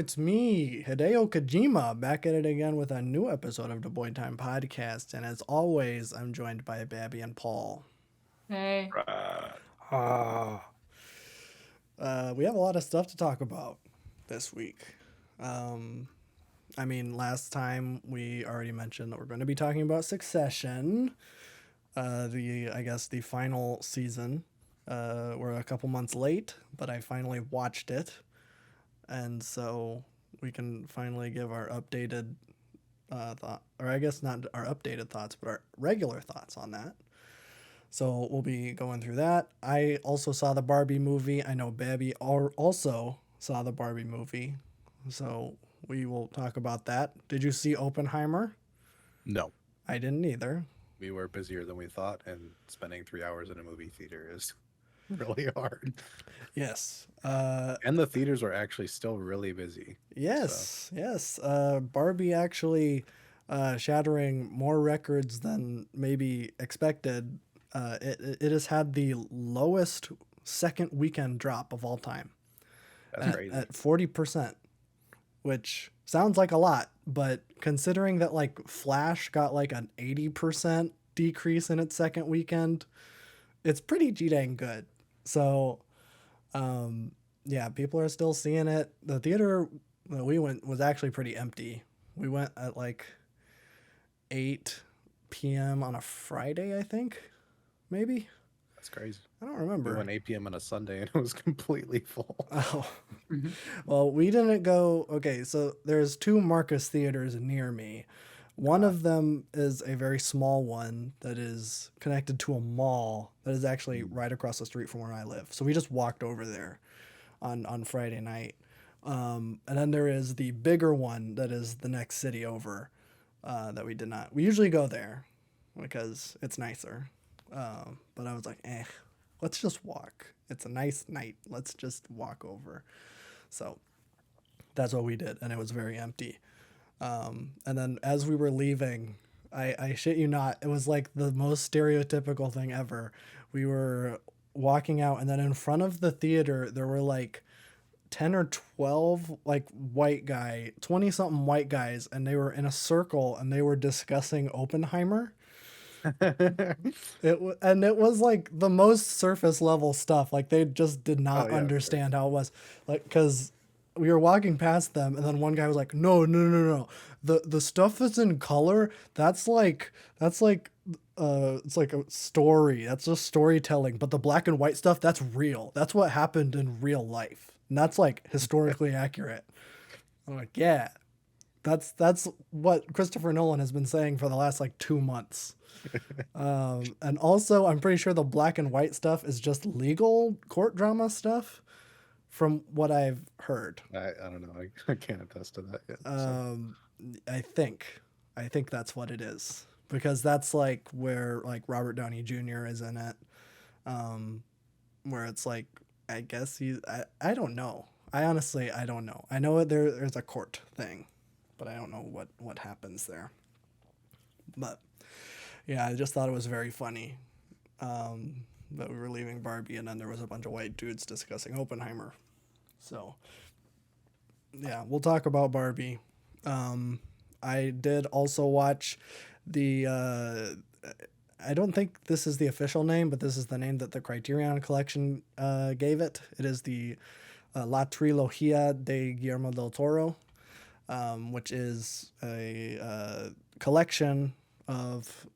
it's me, Hideo Kojima, back at it again with a new episode of the Boy Time Podcast. And as always, I'm joined by Babby and Paul. Hey. Right. Ah. We have a lot of stuff to talk about this week. Um, last time we already mentioned that we're going to be talking about Succession, the final season. We're a couple months late, but I finally watched it. And so we can finally give our updated thought, or I guess not our updated thoughts, but our regular thoughts on that. So we'll be going through that. I also saw the Barbie movie. I know Babby also saw the Barbie movie. So we will talk about that. Did you see Oppenheimer? No, I didn't either. we were busier than we thought, and spending 3 hours in a movie theater is really hard. Yes. And the theaters are actually still really busy. Yes. Barbie actually shattering more records than maybe expected. It has had the lowest second weekend drop of all time That's crazy. at 40%, which sounds like a lot, but considering that like Flash got like an 80% decrease in its second weekend, it's pretty dang good. So, yeah, people are still seeing it. The theater that we went was actually pretty empty. We went at like 8 p.m. on a Friday, I think, maybe. That's crazy. I don't We remember. went 8 p.m. on a Sunday, and it was completely full. Oh, well, we didn't go. Okay, so there's two Marcus theaters near me. One of them is a very small one that is connected to a mall that is actually right across the street from where I live. So we just walked over there on Friday night. And then there is the bigger one that is the next city over that we did not. We usually go there because it's nicer. But I was like, let's just walk. It's a nice night. Let's just walk over. So that's what we did. And it was very empty. And then as we were leaving, I shit you not, it was like the most stereotypical thing ever. We were walking out, and then in front of the theater, there were like 10 or 12 like 20 something white guys, and they were in a circle and they were discussing Oppenheimer. It was like the most surface level stuff. Like they just did not Oh, yeah, of understand how it was. Like, because we were walking past them, and then one guy was like, no. The stuff that's in color, that's like it's like a story. That's just storytelling. But the black and white stuff, that's real. That's what happened in real life. And that's like historically accurate. I'm like, yeah. That's what Christopher Nolan has been saying for the last like 2 months. And also, I'm pretty sure the black and white stuff is just legal court drama stuff, from what I've heard. I don't know. I can't attest to that yet. So. I think that's what it is, because that's like where like Robert Downey Jr. is in it, where it's like I guess I don't know. I don't know. I know there's a court thing, but I don't know what happens there. But yeah, I just thought it was very funny that we were leaving Barbie, and then there was a bunch of white dudes discussing Oppenheimer. So yeah, we'll talk about Barbie. I did also watch the. I don't think this is the official name, but this is the name that the Criterion Collection gave it. It is the La Trilogía de Guillermo del Toro, which is a collection of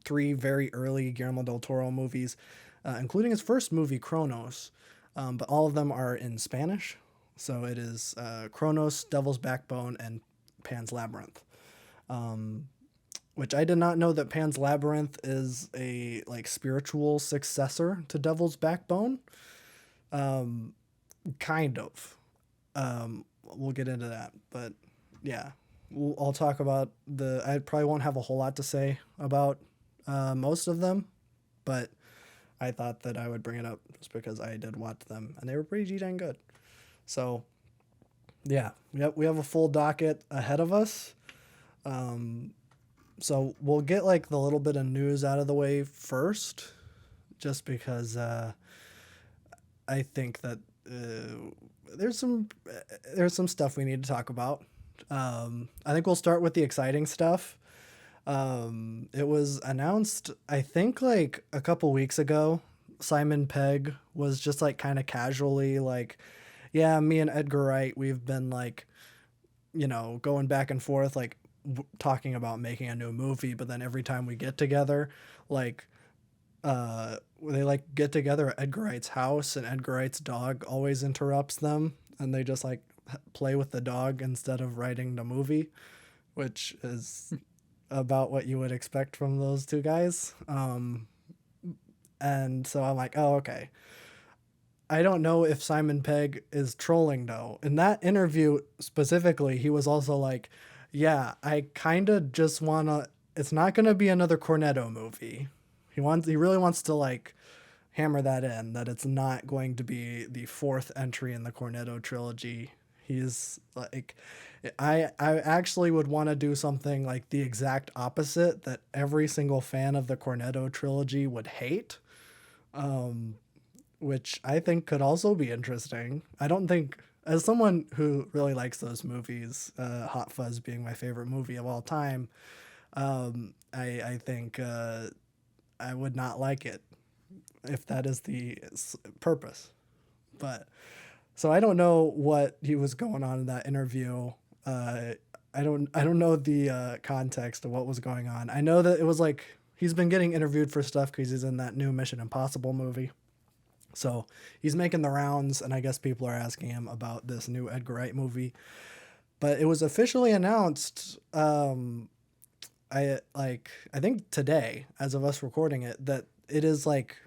three very early Guillermo del Toro movies, including his first movie, Kronos. But all of them are in Spanish. So it is Kronos, Devil's Backbone, and Pan's Labyrinth. Which I did not know that Pan's Labyrinth is a like spiritual successor to Devil's Backbone. Kind of. We'll get into that, but yeah, I'll talk about I probably won't have a whole lot to say about most of them, but I thought that I would bring it up just because I did watch them and they were pretty dang good. So yeah, yep, we have a full docket ahead of us. So we'll get like the little bit of news out of the way first, just because I think that there's some stuff we need to talk about. I think we'll start with the exciting stuff. It was announced, I think, like a couple weeks ago. Simon Pegg was just like kind of casually like, yeah, me and Edgar Wright, we've been like, going back and forth, like talking about making a new movie. But then every time we get together, like, they like get together at Edgar Wright's house, and Edgar Wright's dog always interrupts them, and they just like play with the dog instead of writing the movie, which is about what you would expect from those two guys. And so I'm like, oh, okay. I don't know if Simon Pegg is trolling though. In that interview specifically, he was also like, yeah, I kind of just want to, it's not going to be another Cornetto movie. He really wants to like hammer that in, that it's not going to be the fourth entry in the Cornetto trilogy. He's like, I actually would want to do something like the exact opposite that every single fan of the Cornetto trilogy would hate, which I think could also be interesting. I don't think, as someone who really likes those movies, Hot Fuzz being my favorite movie of all time, I think I would not like it if that is the purpose. But so I don't know what he was going on in that interview. I don't know the context of what was going on. I know that it was like he's been getting interviewed for stuff because he's in that new Mission Impossible movie. So he's making the rounds, and I guess people are asking him about this new Edgar Wright movie. But it was officially announced. I think today, as of us recording it, that it is like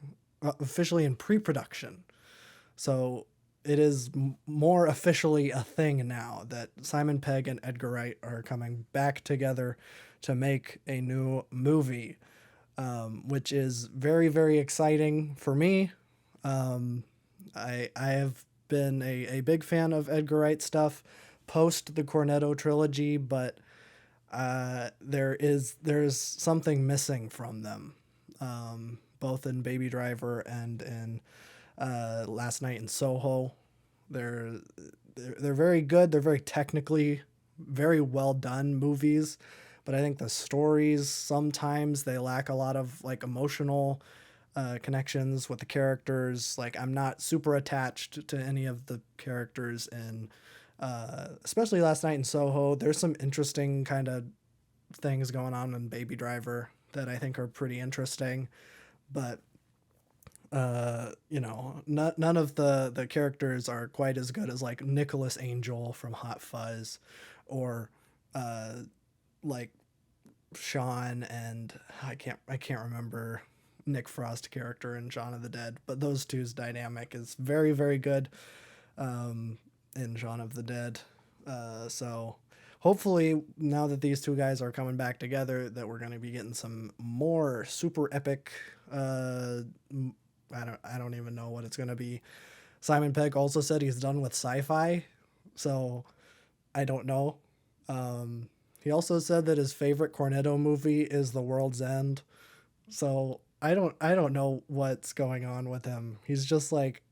officially in pre-production. So it is more officially a thing now that Simon Pegg and Edgar Wright are coming back together to make a new movie, which is very, very exciting for me. I have been a big fan of Edgar Wright stuff post the Cornetto trilogy, but there's something missing from them, both in Baby Driver and in Last Night in Soho. They're very good. They're very technically very well done movies, but I think the stories sometimes they lack a lot of like emotional connections with the characters. Like I'm not super attached to any of the characters in, especially Last Night in Soho. There's some interesting kind of things going on in Baby Driver that I think are pretty interesting, but none of the characters are quite as good as like Nicholas Angel from Hot Fuzz, or like Sean and I can't remember Nick Frost character in Shaun of the Dead, but those two's dynamic is very, very good in Shaun of the Dead. So hopefully now that these two guys are coming back together, that we're going to be getting some more super epic. I don't even know what it's going to be. Simon Pegg also said he's done with sci-fi, so I don't know. He also said that his favorite Cornetto movie is The World's End. So I don't know what's going on with him. He's just like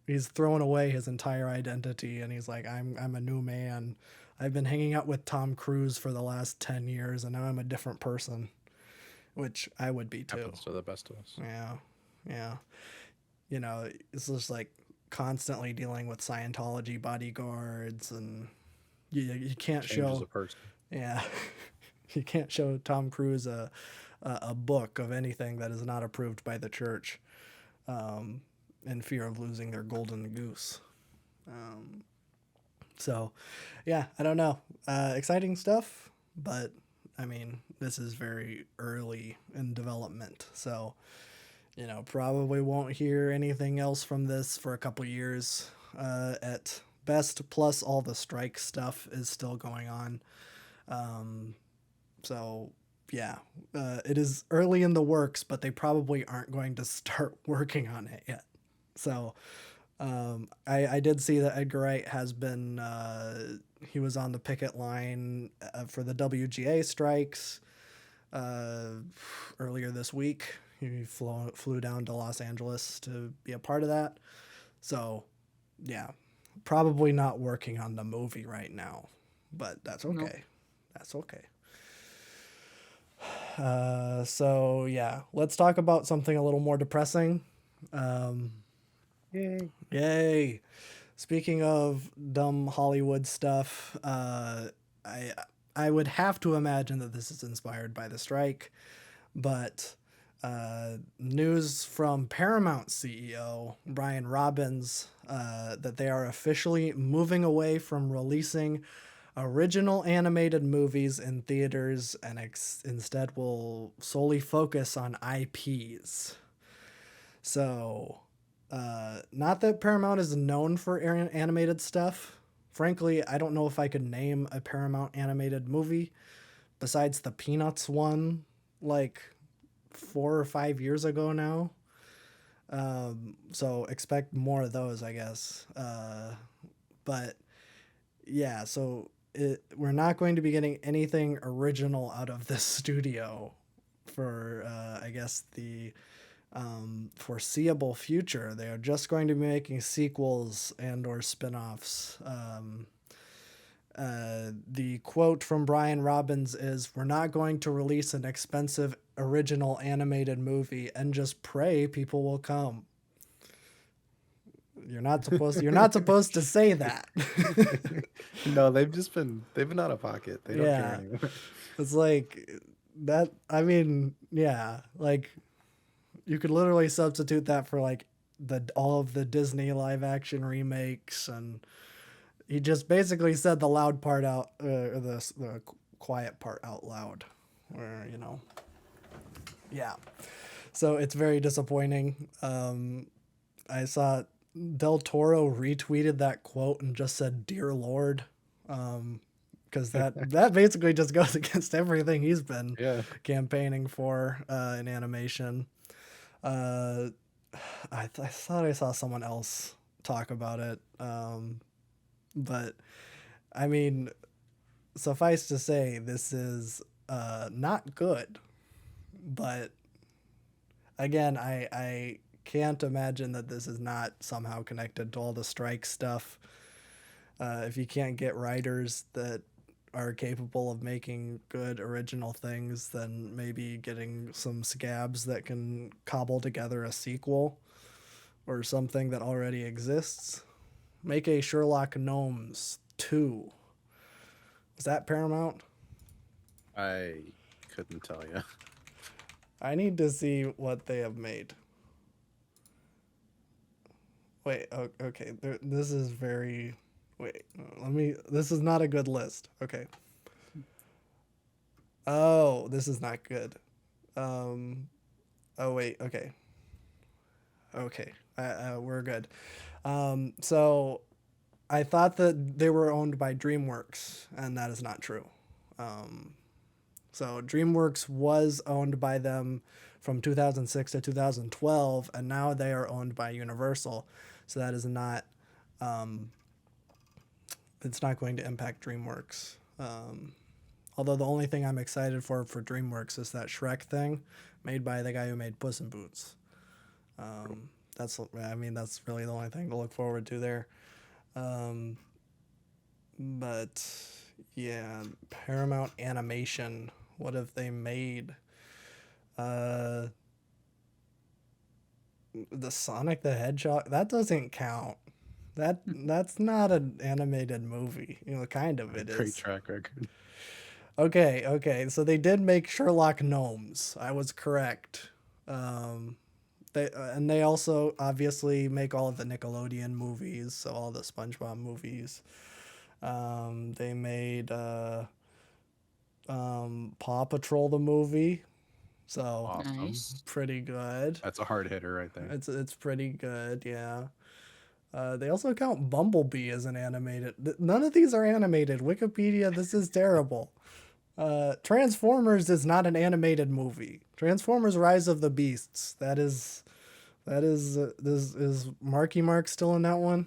he's thrown away his entire identity, and he's like I'm a new man. I've been hanging out with Tom Cruise for the last 10 years and now I'm a different person, which I would be too. Happens to the best of us. Yeah. Yeah. It's just like constantly dealing with Scientology bodyguards, and you can't Changes show a person. yeah. You can't show Tom Cruise a book of anything that is not approved by the church, in fear of losing their golden goose. So, yeah, I don't know. Exciting stuff, but I mean, this is very early in development. So, probably won't hear anything else from this for a couple years at best. Plus, all the strike stuff is still going on. So, yeah, it is early in the works, but they probably aren't going to start working on it yet. So, I did see that Edgar Wright has been, he was on the picket line for the WGA strikes earlier this week. He flew down to Los Angeles to be a part of that. So, yeah, Probably not working on the movie right now, but that's No. okay. That's okay. So yeah, let's talk about something a little more depressing. Um, Yay. Yay! Speaking of dumb Hollywood stuff, I I would have to imagine that this is inspired by the strike, but news from Paramount CEO Brian Robbins that they are officially moving away from releasing original animated movies in theaters and instead will solely focus on IPs. So, not that Paramount is known for animated stuff. Frankly, I don't know if I could name a Paramount animated movie besides the Peanuts one, like 4 or 5 years ago now. So expect more of those, I guess. But yeah, so we're not going to be getting anything original out of this studio for, I guess, the foreseeable future. They are just going to be making sequels and or spin-offs. The quote from Brian Robbins is, "We're not going to release an expensive original animated movie and just pray people will come." You're not supposed to say that. No, they've been out of pocket. They don't care Yeah. anymore. It's like that, I mean, yeah, like you could literally substitute that for like the all of the Disney live action remakes, and he just basically said the loud part out, or the quiet part out loud, where yeah. So it's very disappointing. I saw Del Toro retweeted that quote and just said "Dear Lord," because that basically just goes against everything he's been Yeah. campaigning for in animation. Uh, I thought I saw someone else talk about it, but I mean, suffice to say, this is not good. But again, I can't imagine that this is not somehow connected to all the strike stuff. If you can't get writers that are capable of making good original things, then maybe getting some scabs that can cobble together a sequel or something that already exists. Make a Sherlock Gnomes 2. Is that Paramount? I couldn't tell you. I need to see what they have made. Wait, okay. This is very. Wait, let me. This is not a good list. Okay. Oh, this is not good. Um. Oh wait. Okay. Okay. We're good. So I thought that they were owned by DreamWorks, and that is not true. Um, so DreamWorks was owned by them from 2006 to 2012, and now they are owned by Universal. So that is not. Um, it's not going to impact DreamWorks. Although the only thing I'm excited for DreamWorks is that Shrek thing, made by the guy who made Puss in Boots. That's really the only thing to look forward to there. Um, but yeah, Paramount Animation. What have they made? Uh, the Sonic the Hedgehog. That doesn't count. That's not an animated movie. Kind of it Great is. track record. Okay, okay. So they did make Sherlock Gnomes. I was correct. Um, they also obviously make all of the Nickelodeon movies, so all the SpongeBob movies. They made Paw Patrol the movie, so Awesome. Nice. pretty good. That's a hard hitter right there. It's pretty good, yeah. They also count Bumblebee as an animated. None of these are animated. Wikipedia, this is terrible. Transformers is not an animated movie. Transformers: Rise of the Beasts. This is Marky Mark still in that one?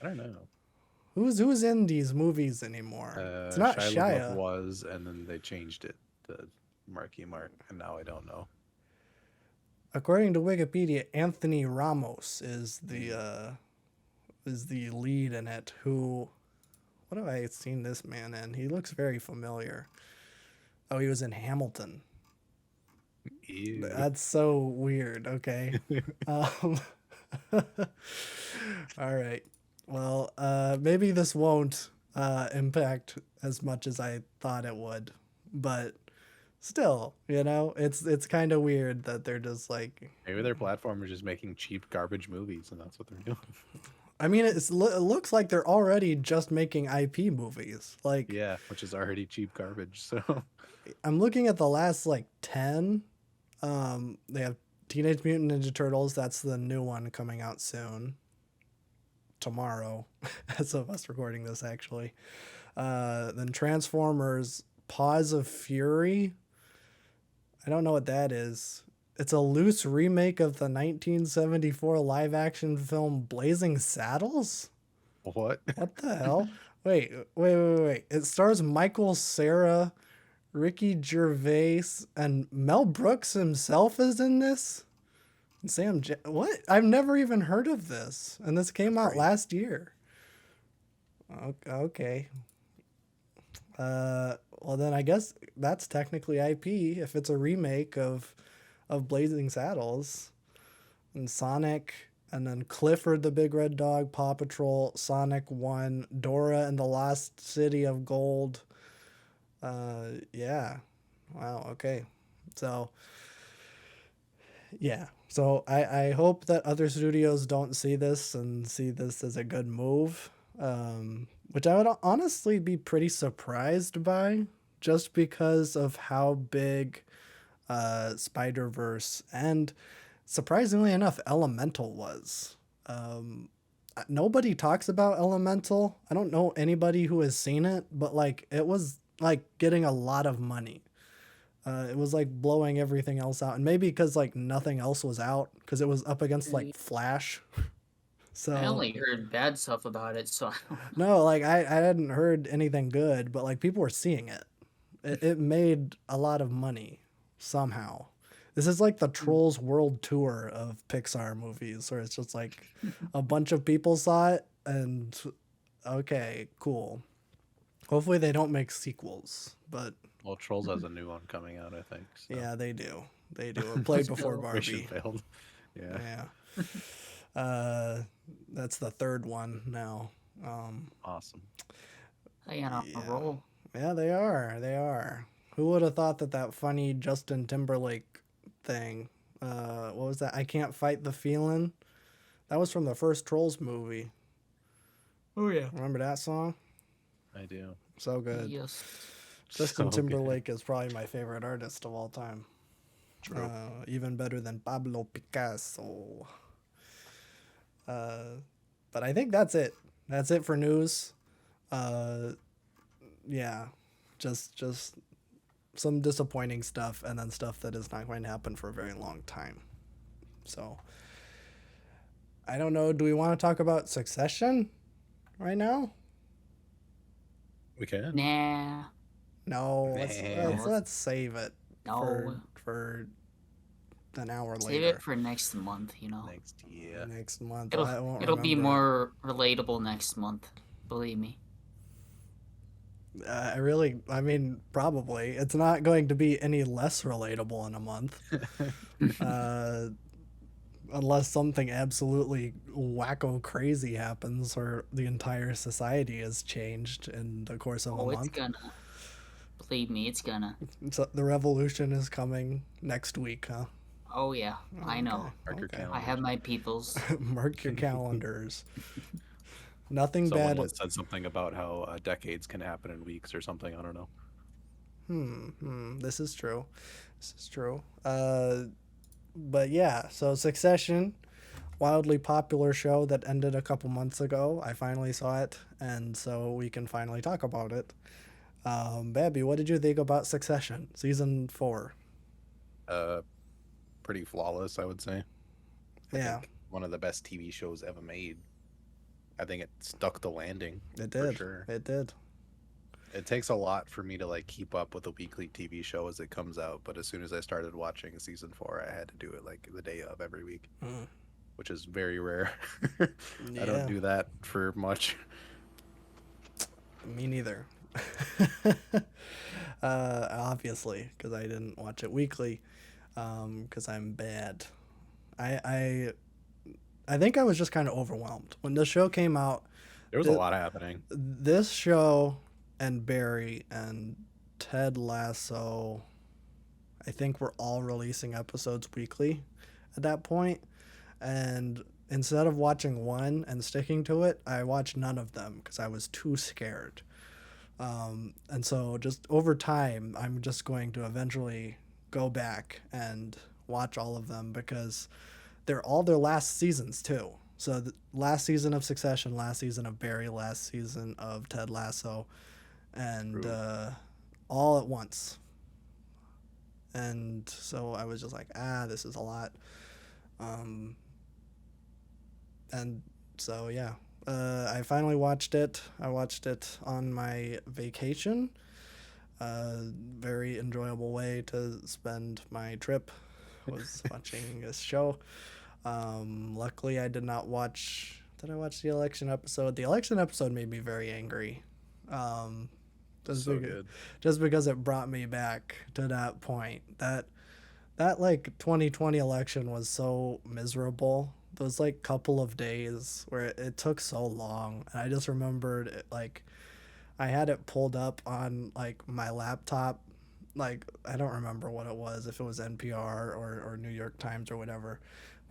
I don't know. Who's in these movies anymore? It's not Shia LaBeouf Shia. was, and then they changed it to Marky Mark, and now I don't know. According to Wikipedia, Anthony Ramos is is the lead in it. Who? What have I seen this man in? He looks very familiar. Oh, he was in Hamilton. Ew. That's so weird. Okay. Um, all right. Well, maybe this won't impact as much as I thought it would, but still, it's kind of weird that they're just like. Maybe their platform is just making cheap garbage movies, and that's what they're doing. I mean, it looks like they're already just making IP movies. Like, Yeah, which is already cheap garbage. So I'm looking at the last like 10. They have Teenage Mutant Ninja Turtles. That's the new one coming out soon. Tomorrow, as of us recording this, actually. Then Transformers Paws of Fury. I don't know what that is. It's a loose remake of the 1974 live action film Blazing Saddles? what? What the hell? Wait. It stars Michael Cera, Ricky Gervais, and Mel Brooks himself is in this? And what? I've never even heard of this. And this came out last year. Okay. Well then I guess that's technically IP if it's a remake of Blazing Saddles. And Sonic, and then Clifford the Big Red Dog, Paw Patrol, Sonic 1, Dora and the Lost City of Gold. Yeah. Wow, okay. So yeah. So I hope that other studios don't see this and see this as a good move. Which I would honestly be pretty surprised by, just because of how big Spider-Verse and, surprisingly enough, Elemental was. Nobody talks about Elemental. I don't know anybody who has seen it, but like it was like getting a lot of money. It was like blowing everything else out, and maybe because like nothing else was out, because it was up against like Flash. So I only heard bad stuff about it, so I don't know. no, like I hadn't heard anything good, but like people were seeing it. It made a lot of money somehow. This is like the Trolls World Tour of Pixar movies, where it's just like a bunch of people saw it and okay, cool. Hopefully they don't make sequels, but Well, Trolls has a new one coming out, I think. So. yeah, they do. They do. It played before Barbie. Failed. Yeah. Yeah. That's the third one now. Awesome. They on a roll. Yeah, they are. They are. Who would have thought that funny Justin Timberlake thing? What was that? I Can't Fight the Feeling. That was from the first Trolls movie. Oh yeah. Remember that song? I do. So good. Yes. Justin So Timberlake is probably my favorite artist of all time. True. Even better than Pablo Picasso. But I think that's it. That's it for news. Yeah, just some disappointing stuff, and then stuff that is not going to happen for a very long time. So I don't know. Do we want to talk about Succession right now? We can. Nah. No, Nah. let's save it No. for an hour Save later. it for next month, you know. Next year. Next month. I won't It'll be remember. more relatable next month. Believe me. I mean, probably. It's not going to be any less relatable in a month. Unless something absolutely wacko crazy happens or the entire society has changed in the course of a It's month. gonna. Believe me, it's gonna. So the revolution is coming next week, huh? Oh yeah, I know. Mark your Okay. calendar. I have my peoples. Mark your calendars. Nothing Someone bad. once said something about how decades can happen in weeks or something. I don't know. This is true. This is true. But yeah, so Succession, wildly popular show that ended a couple months ago. I finally saw it, and so we can finally talk about it. Babby, what did you think about Succession season 4? Pretty flawless, I would say. Yeah, One of the best TV shows ever made. I think it stuck the landing. it for did. sure. It did. It takes a lot for me to like keep up with a weekly TV show as it comes out, but as soon as I started watching season 4, I had to do it like the day of every week. which is very rare. I don't Yeah, do that for much. me neither. Obviously, because I didn't watch it weekly, because I'm bad. I, I I think I was just kind of overwhelmed when the show came out. There was a Th- lot happening. this show and Barry and Ted Lasso, I think we're all releasing episodes weekly at that point. And instead of watching one and sticking to it, I watched none of them because I was too scared. And so just over time, I'm just going to eventually go back and watch all of them because they're all their last seasons too. So the last season of Succession, last season of Barry, last season of Ted Lasso, and True. all at once. And so I was just like, this is a lot. Um, and so yeah, I finally watched it. I watched it on my vacation. Very enjoyable way to spend my trip was watching this show. Luckily, I did not watch. Did I watch the election episode? The election episode made me very angry. Um, just So because, good. just because it brought me back to that point. That like 2020 election was so miserable. Those like couple of days where it took so long, and I just remembered it, like I had it pulled up on like my laptop. Like I don't remember what it was, if it was NPR or New York Times or whatever.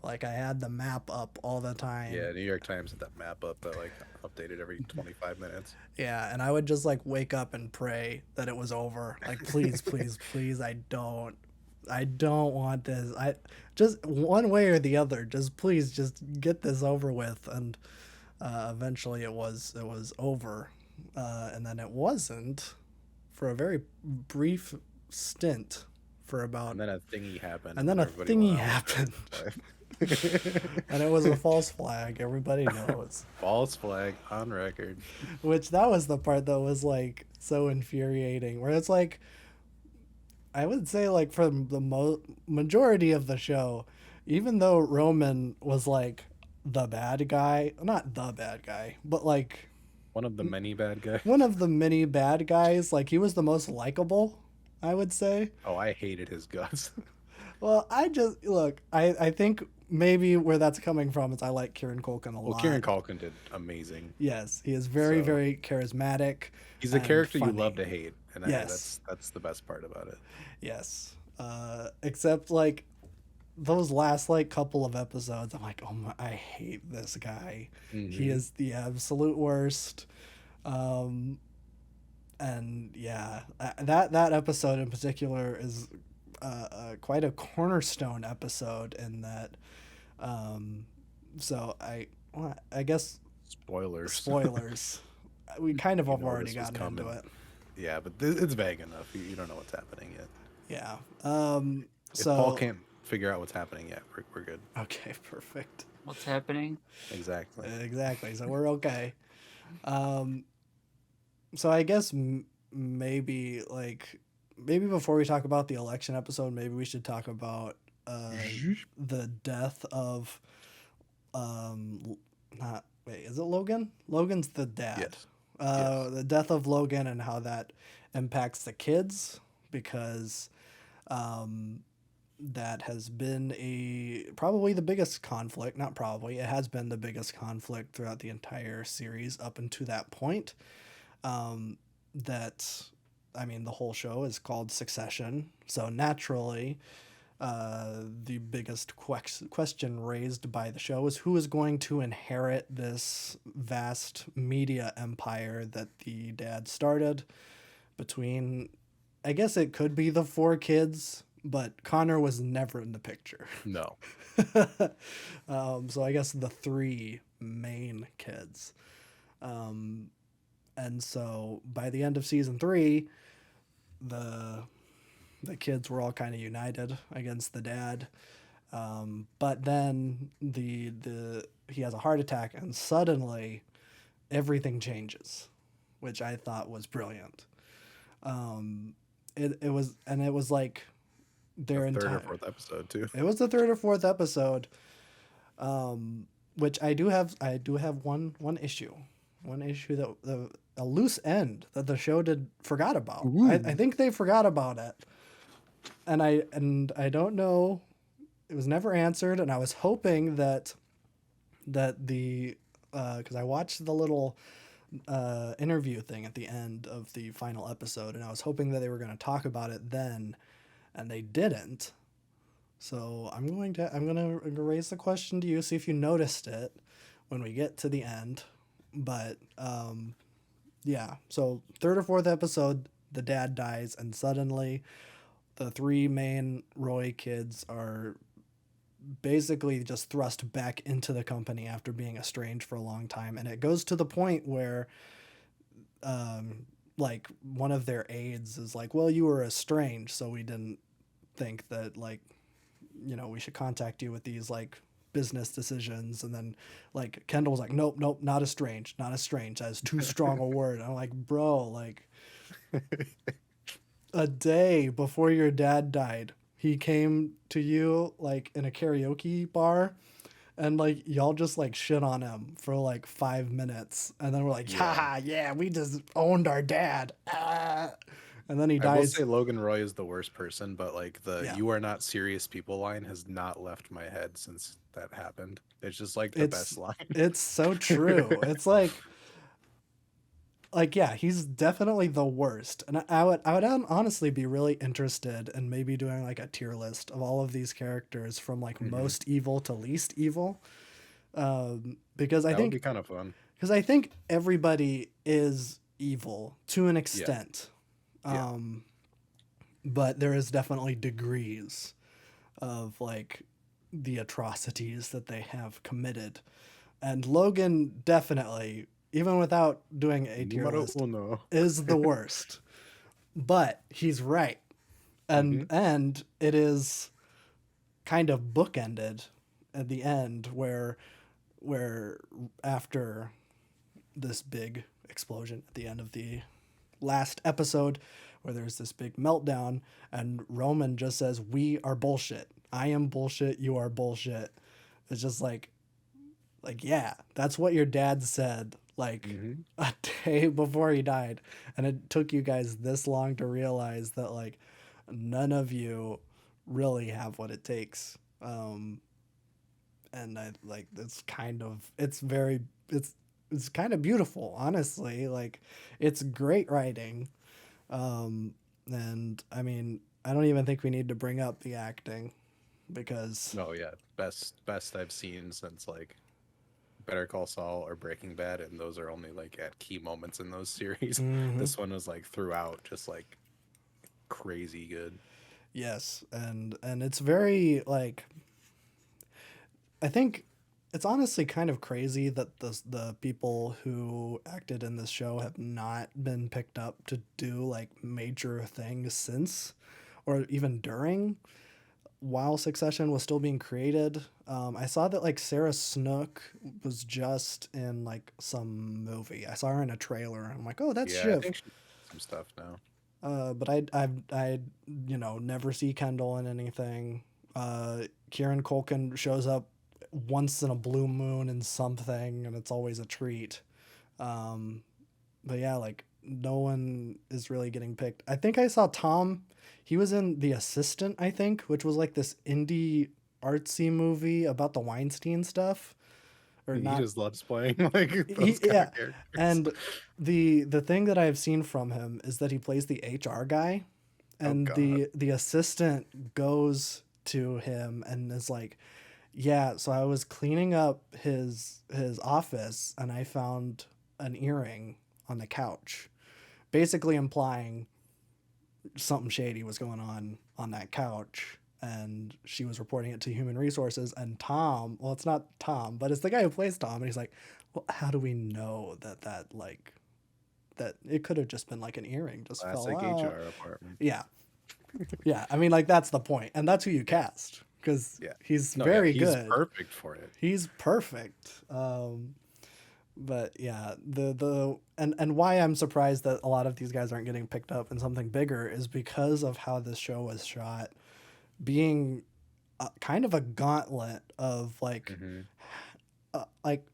Like I had the map up all the time. Yeah, New York Times had that map up that like updated every 25 minutes. Yeah, and I would just like wake up and pray that it was over. Like please, please, please, I don't want this. I just one way or the other. Just please, just get this over with. And eventually, it was over, and then it wasn't for a very brief stint for about, And then a thingy happened, and then a everybody went thingy out. happened, and it was a false flag. Everybody knows. False flag on record. Which that was the part that was like so infuriating. Where it's like I would say like for the majority of the show, even though Roman was like the bad guy, not the bad guy, but like One of the many bad guys. one of the many bad guys, like he was the most likable, I would say. Oh, I hated his guts. Well, I just look, I think maybe where that's coming from is I like Kieran Culkin a Well, lot. Kieran Culkin did amazing. Yes, he is very, So very charismatic. he's a and character you funny. love to hate, and Yes. that's the best part about it. Yes. Except like those last like couple of episodes, I'm like, oh my, I hate this guy. He Hmm. is the absolute worst. Um, and yeah, that episode in particular is quite a cornerstone episode in that. Um, so I guess Spoilers. spoilers. We kind of You have know already this was gotten into coming. it. Yeah, but it's vague enough. You don't know what's happening yet. Yeah. If Paul So can't figure out what's happening yet, we're good. okay, perfect. What's happening? Exactly. Exactly. So we're okay. Um, so I guess maybe before we talk about the election episode, maybe we should talk about the death of not wait, is it Logan? Logan's the dad. Yes. Yes. The death of Logan and how that impacts the kids because that has been probably the biggest conflict, not probably, it has been the biggest conflict throughout the entire series up until that point. That I mean, the whole show is called Succession, so naturally, the biggest question raised by the show is who is going to inherit this vast media empire that the dad started between, I guess it could be the four kids, but Connor was never in the picture. No. So I guess the three main kids. And so by the end of season 3, the kids were all kind of united against the dad. But then he has a heart attack and suddenly everything changes, which I thought was brilliant. It was like their The third entire or fourth episode too. it was the third or fourth episode. Which I do have one issue. One issue that a loose end that the show forgot about. I Ooh. think they forgot about it. And I don't know, it was never answered, and I was hoping that the because I watched the little interview thing at the end of the final episode, and I was hoping that they were going to talk about it then, and they didn't. So I'm gonna raise the question to you, see if you noticed it when we get to the end. But yeah, so third or fourth episode, the dad dies, and suddenly the three main Roy kids are basically just thrust back into the company after being estranged for a long time, and it goes to the point where like one of their aides is like, well, you were estranged, so we didn't think that, like, we should contact you with these like business decisions. And then like Kendall was like, nope, nope, not estranged, not estranged, that's too strong a word. I'm like, bro, like, a day before your dad died, he came to you like in a karaoke bar, and like y'all just like shit on him for like 5 minutes, and then we're like, Yeah. haha, yeah, we just owned our dad. And then he I will dies. say Logan Roy is the worst person, but like the Yeah. "you are not serious people" line has not left my head since that happened. It's just like the it's best line. it's so true. It's like yeah, he's definitely the worst. And I would honestly be really interested in maybe doing like a tier list of all of these characters from like Mhm. most evil to least evil. Because I That would be think kind of fun. everybody is evil to an Yeah. extent. Yeah. But there is definitely degrees of like the atrocities that they have committed. And Logan definitely, even without doing a tier Numero list, uno. is the worst. But he's right. Mm-hmm. And it is kind of bookended at the end where after this big explosion at the end of the last episode, where there's this big meltdown, and Roman just says, "We are bullshit. I am bullshit. You are bullshit." It's just like yeah, that's what your dad said like Mm-hmm. a day before he died, and it took you guys this long to realize that like none of you really have what it takes. And I like it's kind of beautiful, honestly. Like, it's great writing. And I mean, I don't even think we need to bring up the acting, because Oh yeah, best I've seen since like Better Call Saul or Breaking Bad, and those are only like at key moments in those series. mhm, This one was like throughout, just like crazy good. yes, and it's very like, I think it's honestly kind of crazy that the people who acted in this show have not been picked up to do like major things since, or even during, while Succession was still being created. I saw that like Sarah Snook was just in like some movie. I saw her in a trailer, and I'm like, oh, that's Yeah, I Shiv. think she's some stuff now. But I never see Kendall in anything. Kieran Culkin shows up once in a blue moon in something, and it's always a treat. Um, but yeah, like no one is really getting picked. I think I saw Tom. He was in The Assistant, I think, which was like this indie artsy movie about the Weinstein stuff, or He not. just loves playing like those kind Yeah, of characters. and the thing that I've seen from him is that he plays the HR guy, Oh and God. the assistant goes to him and is like, yeah, so I was cleaning up his office, and I found an earring on the couch, basically implying something shady was going on that couch. And she was reporting it to human resources, and Tom, well, it's not Tom, but it's the guy who plays Tom, and he's like, well, how do we know that it could have just been like an earring just fell Classic out? HR apartment. Yeah. Yeah, I mean, like, that's the point, and that's who you cast, because Yeah. he's No, yeah, very he's good. perfect for it. He's perfect. But yeah, and why I'm surprised that a lot of these guys aren't getting picked up in something bigger is because of how this show was shot. Being kind of a gauntlet of Hmm. like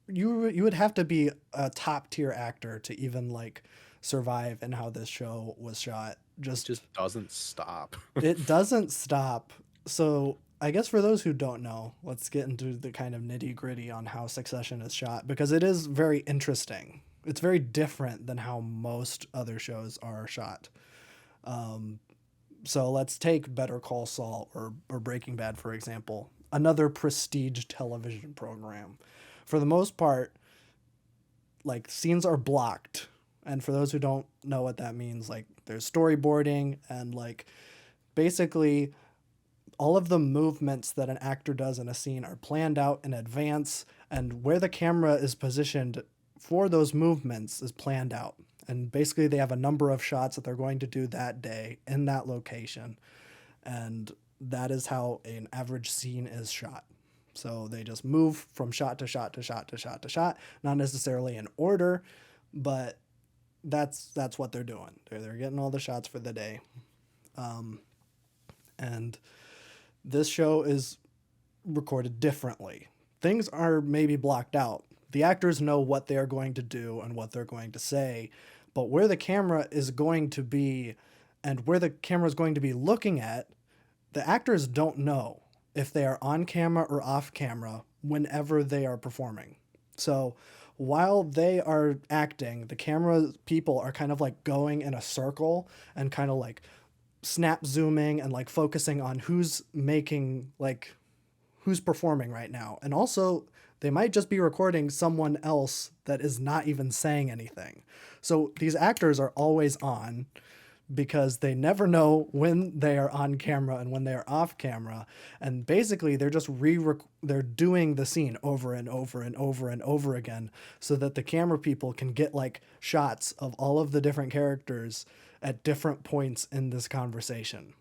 you would have to be a top tier actor to even like survive in how this show was shot. It just doesn't stop. It doesn't stop. So I guess for those who don't know, let's get into the kind of nitty gritty on how Succession is shot because it is very interesting. It's very different than how most other shows are shot. So let's take Better Call Saul or Breaking Bad, for example, another prestige television program. For the most part, like scenes are blocked. And for those who don't know what that means, like there's storyboarding and like basically all of the movements that an actor does in a scene are planned out in advance, and where the camera is positioned for those movements is planned out. And basically, they have a number of shots that they're going to do that day in that location, and that is how an average scene is shot. So they just move from shot to shot to shot to shot to shot, not necessarily in order, but that's what they're doing. They're getting all the shots for the day, and this show is recorded differently. Things are maybe blocked out. The actors know what they're going to do and what they're going to say, but where the camera is going to be and where the camera is going to be looking at, the actors don't know if they are on camera or off camera whenever they are performing. So while they are acting, the camera people are kind of like going in a circle and kind of like snap zooming and like focusing on who's making like who's performing right now. And also they might just be recording someone else that is not even saying anything. So these actors are always on because they never know when they are on camera and when they are off camera, and basically they're just they're doing the scene over and over and over and over again so that the camera people can get like shots of all of the different characters at different points in this conversation.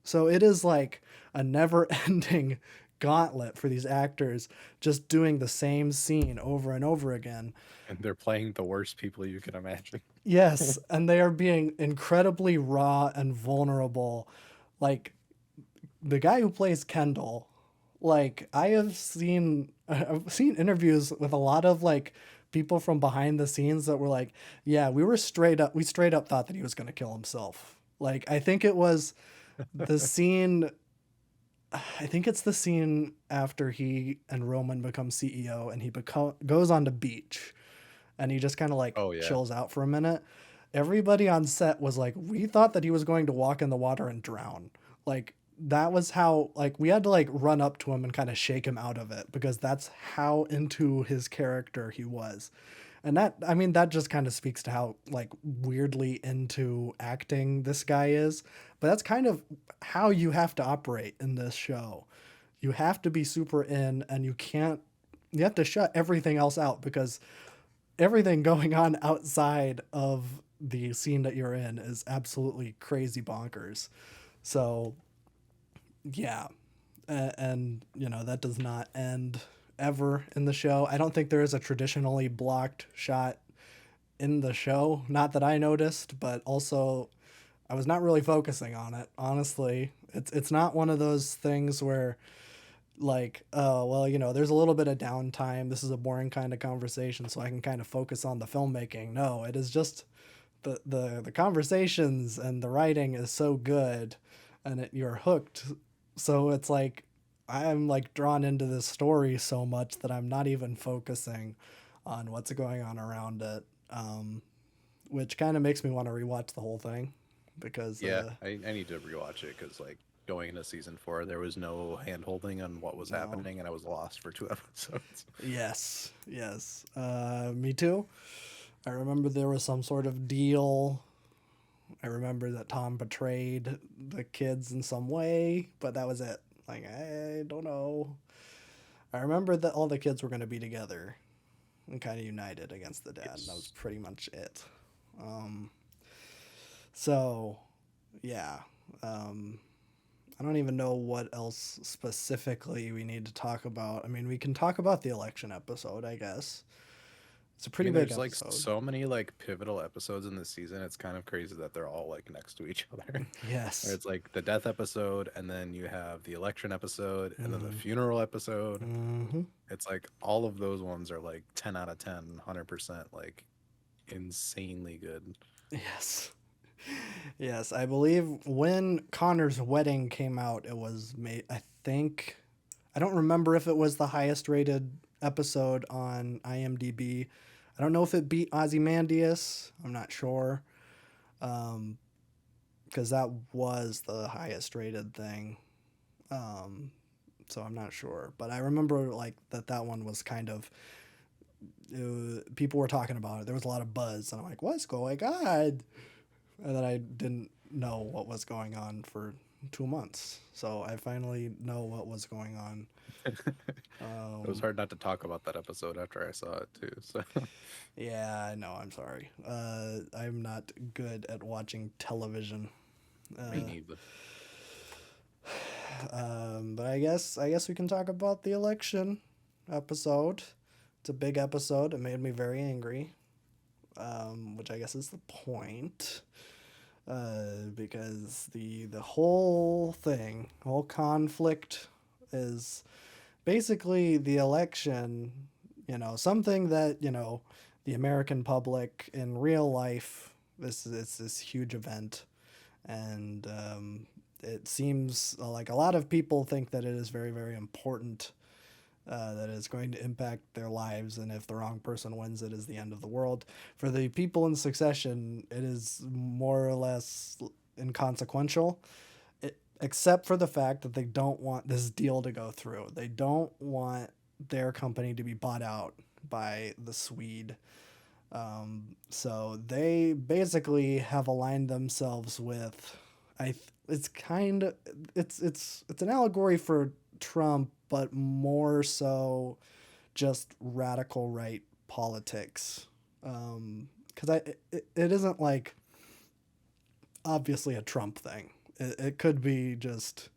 So it is like a never ending gauntlet for these actors just doing the same scene over and over again. And they're playing the worst people you can imagine. Yes, and they are being incredibly raw and vulnerable. Like the guy who plays Kendall, like I've seen interviews with a lot of like people from behind the scenes that were like, yeah, we straight up thought that he was going to kill himself. Like I think it was the scene I think it's the scene after he and Roman become CEO and goes on the beach and he just kind of like Oh yeah. chills out for a minute. Everybody on set was like, we thought that he was going to walk in the water and drown. Like that was how like we had to like run up to him and kind of shake him out of it because that's how into his character he was. And that I mean that just kind of speaks to how like weirdly into acting this guy is. But that's kind of how you have to operate in this show. You have to be super in and you have to shut everything else out because everything going on outside of the scene that you're in is absolutely crazy bonkers. So, yeah. And, you know, that does not end ever in the show. I don't think there is a traditionally blocked shot in the show. Not that I noticed, but also I was not really focusing on it, honestly. It's not one of those things where like, oh, well, you know, there's a little bit of downtime. This is a boring kind of conversation, so I can kind of focus on the filmmaking. No, it is just the conversations and the writing is so good and you're hooked. So it's like I'm like drawn into this story so much that I'm not even focusing on what's going on around it. Which kind of makes me want to rewatch the whole thing because Yeah, I need to rewatch it because like going into season 4, there was no hand holding on what was no. happening, and I was lost for 2 episodes. Yes, yes. Me too. I remember there was some sort of deal. I remember that Tom betrayed the kids in some way, but that was it. Like, I don't know. I remember that all the kids were going to be together and kind of united against the dad. And that was Yes. pretty much it. Um, so, yeah. I don't even know what else specifically we need to talk about. I mean, we can talk about the election episode, I guess. It's a I pretty mean, big there's like episode. so many like pivotal episodes in this season. It's kind of crazy that they're all like next to each other. Where Yes. it's like the death episode, and then you have the election episode, and then the Mm-hmm. funeral episode. Mm-hmm. It's like all of those ones are like 10 out of 10, 100%, like insanely good. Yes. Yes, I believe when Connor's wedding came out, it was made. I think I don't remember if it was the highest rated episode on IMDb. I don't know if it beat Ozymandias. I'm not sure. Because that was the highest rated thing. Um, so I'm not sure, but I remember like that one was kind of people were talking about it. There was a lot of buzz, and I'm like, "What's going on?" And then I didn't know what was going on for 2 months, so I finally know what was going on. It was hard not to talk about that episode after I saw it too. So Yeah, I know. I'm sorry. I'm not good at watching television. me neither. But I guess we can talk about the election episode. It's a big episode. It made me very angry, which I guess is the point. Because the whole thing, whole conflict, is basically the election. Something that the American public in real life. This huge event, and it seems like a lot of people think that it is very, very important, that it's going to impact their lives, and if the wrong person wins, it is the end of the world. For the people in Succession, it is more or less inconsequential, except for the fact that they don't want this deal to go through. They don't want their company to be bought out by the Swede. So they basically have aligned themselves with, it's kind of it's an allegory for Trump, but more so just radical right politics. Because it isn't like obviously a Trump thing. It could be just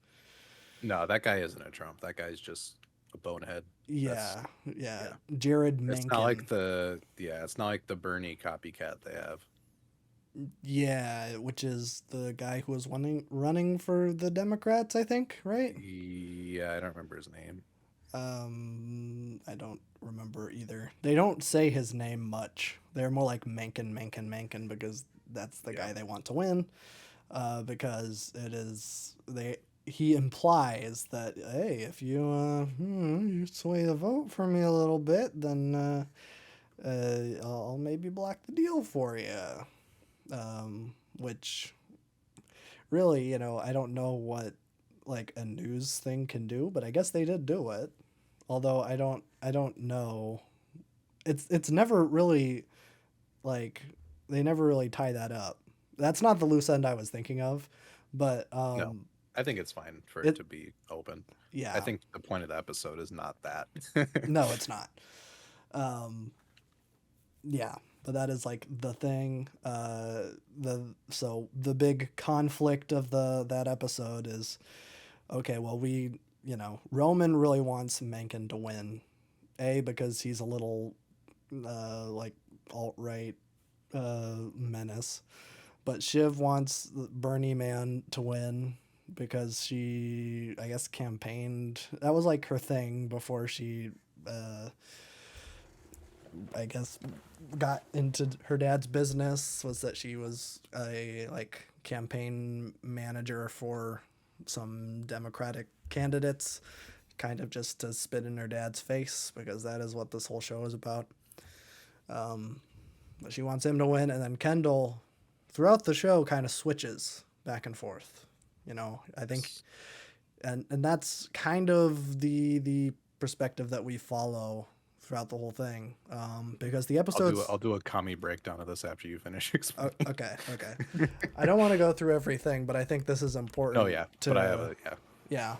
No, that guy isn't a Trump. That guy's just a bonehead. That's yeah. yeah. Jared It's not Mencken. like it's not like the Bernie copycat they have. Yeah, which is the guy who was running for the Democrats, I think, right? Yeah, I don't remember his name. I don't remember either. They don't say his name much. They're more like Mencken, because that's the guy they want to win. Because it is he implies that, hey, if you sway the vote for me a little bit, then I'll maybe block the deal for you. Which really, I don't know what like a news thing can do, but I guess they did do it. Although I don't know. It's never really like they never really tie that up. That's not the loose end I was thinking of, but No, I think it's fine for it it to be open. I yeah. think the point of the episode is not that. No, it's not. Um yeah, but that is like the thing. The big conflict of that episode is, okay, well, Roman really wants Mencken to win, because he's a little like alt right menace, but Shiv wants Bernie Man to win because she, I guess, campaigned. That was like her thing before she I guess got into her dad's business, was that she was a like campaign manager for some Democratic candidates, kind of just to spit in her dad's face, because that is what this whole show is about. But she wants him to win, and then Kendall throughout the show kind of switches back and forth. I think, and that's kind of the perspective that we follow throughout the whole thing, because the episodes. I'll do a commie breakdown of this after you finish explaining. Okay. I don't want to go through everything, but I think this is important. Oh yeah, but I have Yeah,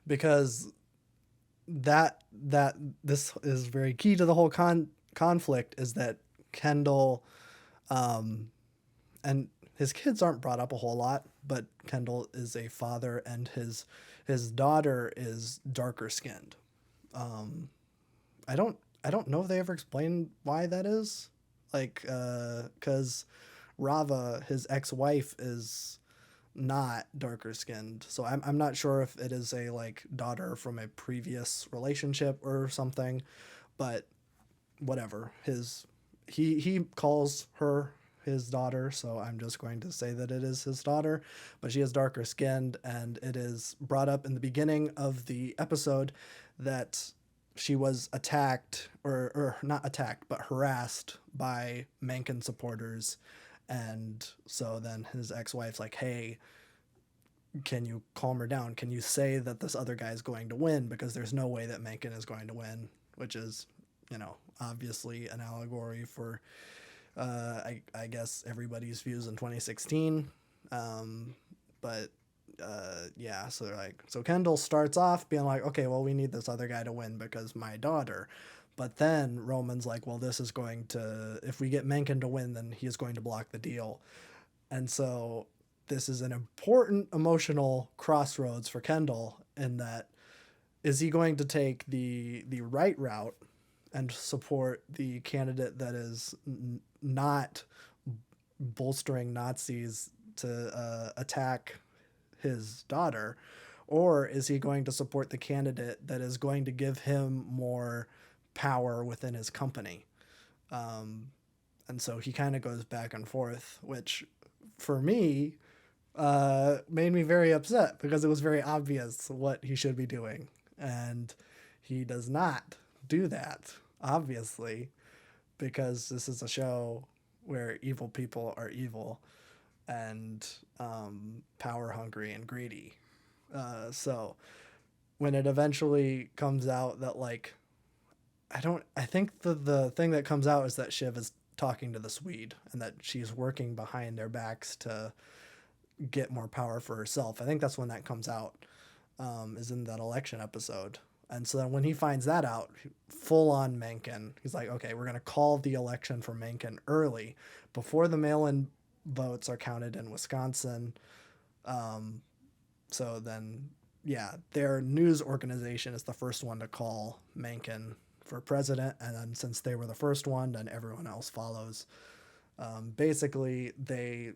because that this is very key to the whole conflict, is that Kendall, and his kids aren't brought up a whole lot, but Kendall is a father, and his daughter is darker skinned. I don't I don't know if they ever explain why that is. Like, because Rava, his ex-wife, is not darker skinned. So I'm not sure if it is a like daughter from a previous relationship or something, but whatever. He calls her his daughter, so I'm just going to say that it is his daughter, but she is darker skinned, and it is brought up in the beginning of the episode that she was attacked, or not attacked, but harassed by Mencken supporters. And so then his ex-wife's like, hey, can you calm her down? Can you say that this other guy is going to win? Because there's no way that Mencken is going to win, which is, obviously an allegory for, I guess, everybody's views in 2016. But yeah, so so Kendall starts off being like, okay, well, we need this other guy to win because my daughter. But then Roman's like, well, this is going to, if we get Mencken to win, then he is going to block the deal. And so this is an important emotional crossroads for Kendall in that, is he going to take the right route and support the candidate that is not bolstering Nazis to attack his daughter, or is he going to support the candidate that is going to give him more power within his company? And so he kind of goes back and forth, which for me made me very upset because it was very obvious what he should be doing. And he does not do that, obviously, because this is a show where evil people are evil and power hungry and greedy. So when it eventually comes out that, like, I think the thing that comes out is that Shiv is talking to the Swede and that she's working behind their backs to get more power for herself. I think that's when that comes out, is in that election episode. And so then when he finds that out, full on Mencken, he's like, okay, we're going to call the election for Mencken early before the mail-in votes are counted in Wisconsin. So then, yeah, their news organization is the first one to call Mencken for president. And then since they were the first one, then everyone else follows. Basically, they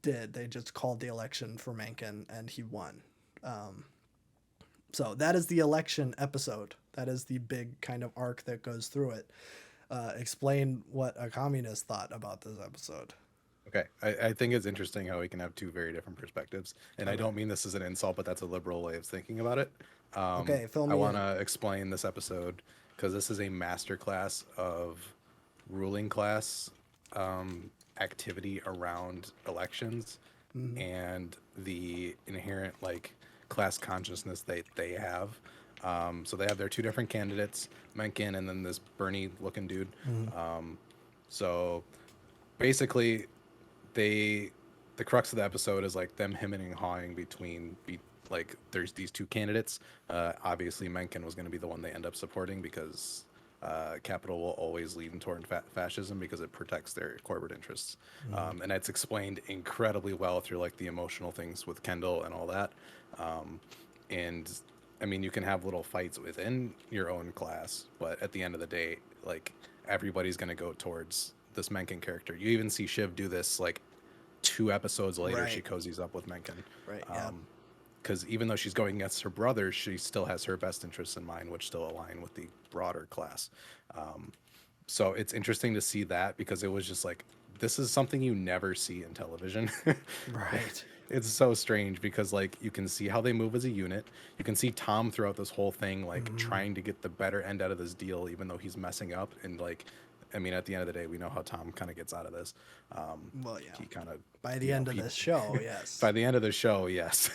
just called the election for Mencken and he won. So that is the election episode. That is the big kind of arc that goes through it. Explain what a communist thought about this episode. Okay, I think it's interesting how we can have two very different perspectives, and I don't mean this as an insult, but that's a liberal way of thinking about it. Okay, fill me I in. want to explain this episode because this is a masterclass of ruling class activity around elections and the inherent like class consciousness they have. So they have their two different candidates, Mencken and then this Bernie looking dude. So basically the crux of the episode is like them hemming and hawing between like there's these two candidates. Obviously Mencken was going to be the one they end up supporting because capital will always lead them toward fascism because it protects their corporate interests. And it's explained incredibly well through like the emotional things with Kendall and all that. And I mean, you can have little fights within your own class, but at the end of the day, like everybody's going to go towards this Mencken character. You even see Shiv do this like 2 episodes later. Right. She cozies up with Mencken. Right. Yeah. Because even though she's going against her brother, she still has her best interests in mind, which still align with the broader class. So it's interesting to see that because it was just like, this is something you never see in television. Right. It's so strange because like you can see how they move as a unit. You can see Tom throughout this whole thing like trying to get the better end out of this deal, even though he's messing up. And like, I mean, at the end of the day, we know how Tom kind of gets out of this. Well, yeah. He kind of By the end of this show, yes. by the end of the show, yes.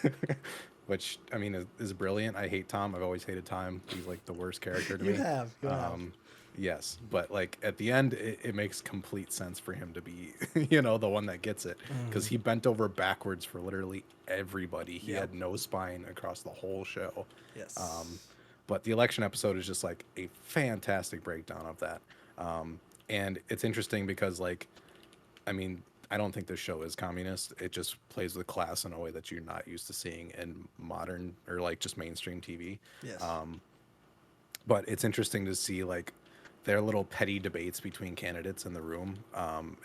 Which I mean is brilliant. I hate Tom. I've always hated Tom. He's like the worst character to You me. have. Yes, but like at the end, it makes complete sense for him to be, you know, the one that gets it because he bent over backwards for literally everybody. He had no spine across the whole show. Yes. But the election episode is just like a fantastic breakdown of that. And it's interesting because like, I mean, I don't think this show is communist. It just plays with class in a way that you're not used to seeing in modern or like just mainstream TV. Yes. but it's interesting to see like their little petty debates between candidates in the room,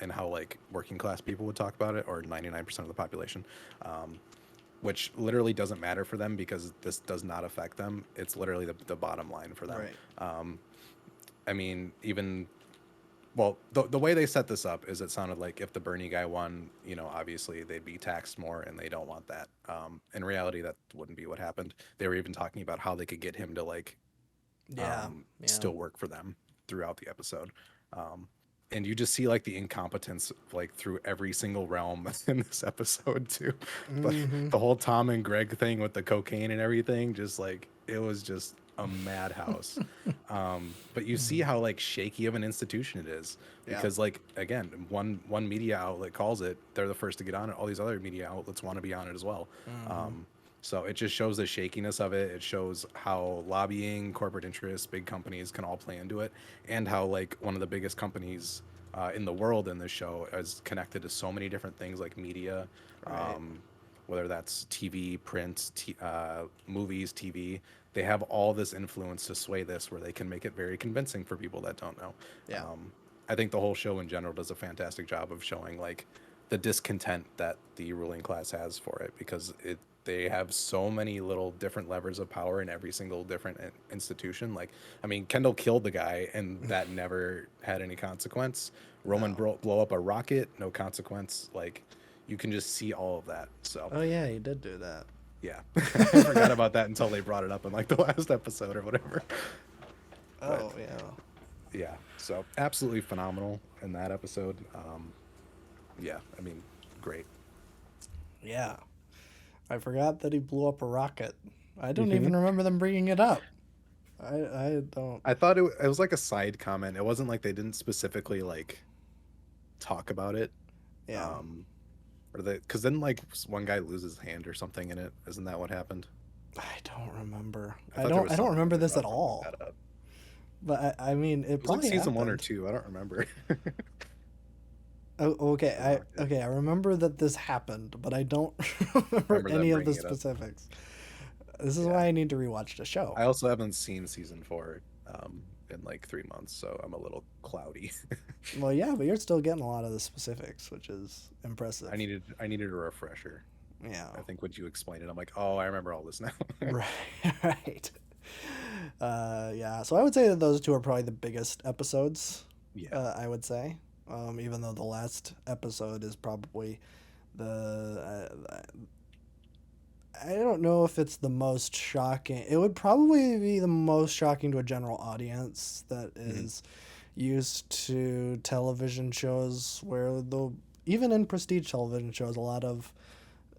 and how like working class people would talk about it, or 99% of the population, which literally doesn't matter for them because this does not affect them. It's literally the bottom line for them. Right. I mean, even well, the way they set this up is it sounded like if the Bernie guy won, you know, obviously they'd be taxed more, and they don't want that. In reality, that wouldn't be what happened. They were even talking about how they could get him to like Yeah. Yeah. still work for them throughout the episode. Um, and you just see like the incompetence like through every single realm in this episode too. But Mm-hmm. the whole Tom and Greg thing with the cocaine and everything, just like it was just a madhouse. But you see how like shaky of an institution it is, Yeah. because like again, one media outlet calls it, they're the first to get on it. All these other media outlets want to be on it as well. So it just shows the shakiness of it. It shows how lobbying, corporate interests, big companies can all play into it, and how like one of the biggest companies in the world in this show is connected to so many different things like media, Right. whether that's TV, print, movies, TV. They have all this influence to sway this, where they can make it very convincing for people that don't know. Yeah. I think the whole show in general does a fantastic job of showing like the discontent that the ruling class has for it, because they have so many little different levers of power in every single different institution. Like, I mean, Kendall killed the guy, and that never had any consequence. Roman No. blow up a rocket, no consequence. Like, you can just see all of that. So Oh yeah, he did do that. yeah, I forgot about that until they brought it up in like the last episode or whatever. But Oh yeah. yeah, so absolutely phenomenal in that episode. Yeah, I mean, great. Yeah. I forgot that he blew up a rocket. I don't Mm-hmm. even remember them bringing it up. I don't. I thought it was like a side comment. It wasn't like they didn't specifically like talk about it. Yeah. Or they, because then like one guy loses his hand or something in it. Isn't that what happened? I don't remember. I I thought there don't. was I don't something remember in there this at about bringing all. that up. But I mean, it It was like probably season 1 or happened. 2. I don't remember. Oh, okay. So, yeah. Okay. I remember that this happened, but I don't remember Remember them any of the bringing it up. specifics. This is Yeah. why I need to rewatch the show. I also haven't seen season 4 in like 3 months, so I'm a little cloudy. Well, yeah, but you're still getting a lot of the specifics, which is impressive. I needed a refresher. Yeah. I think when you explained it, I'm like, oh, I remember all this now. Right. Right. Yeah. So I would say that those two are probably the biggest episodes. Yeah. I would say, even though the last episode is probably the. I don't know if it's the most shocking. It would probably be the most shocking to a general audience that is used to television shows where even in prestige television shows, a lot of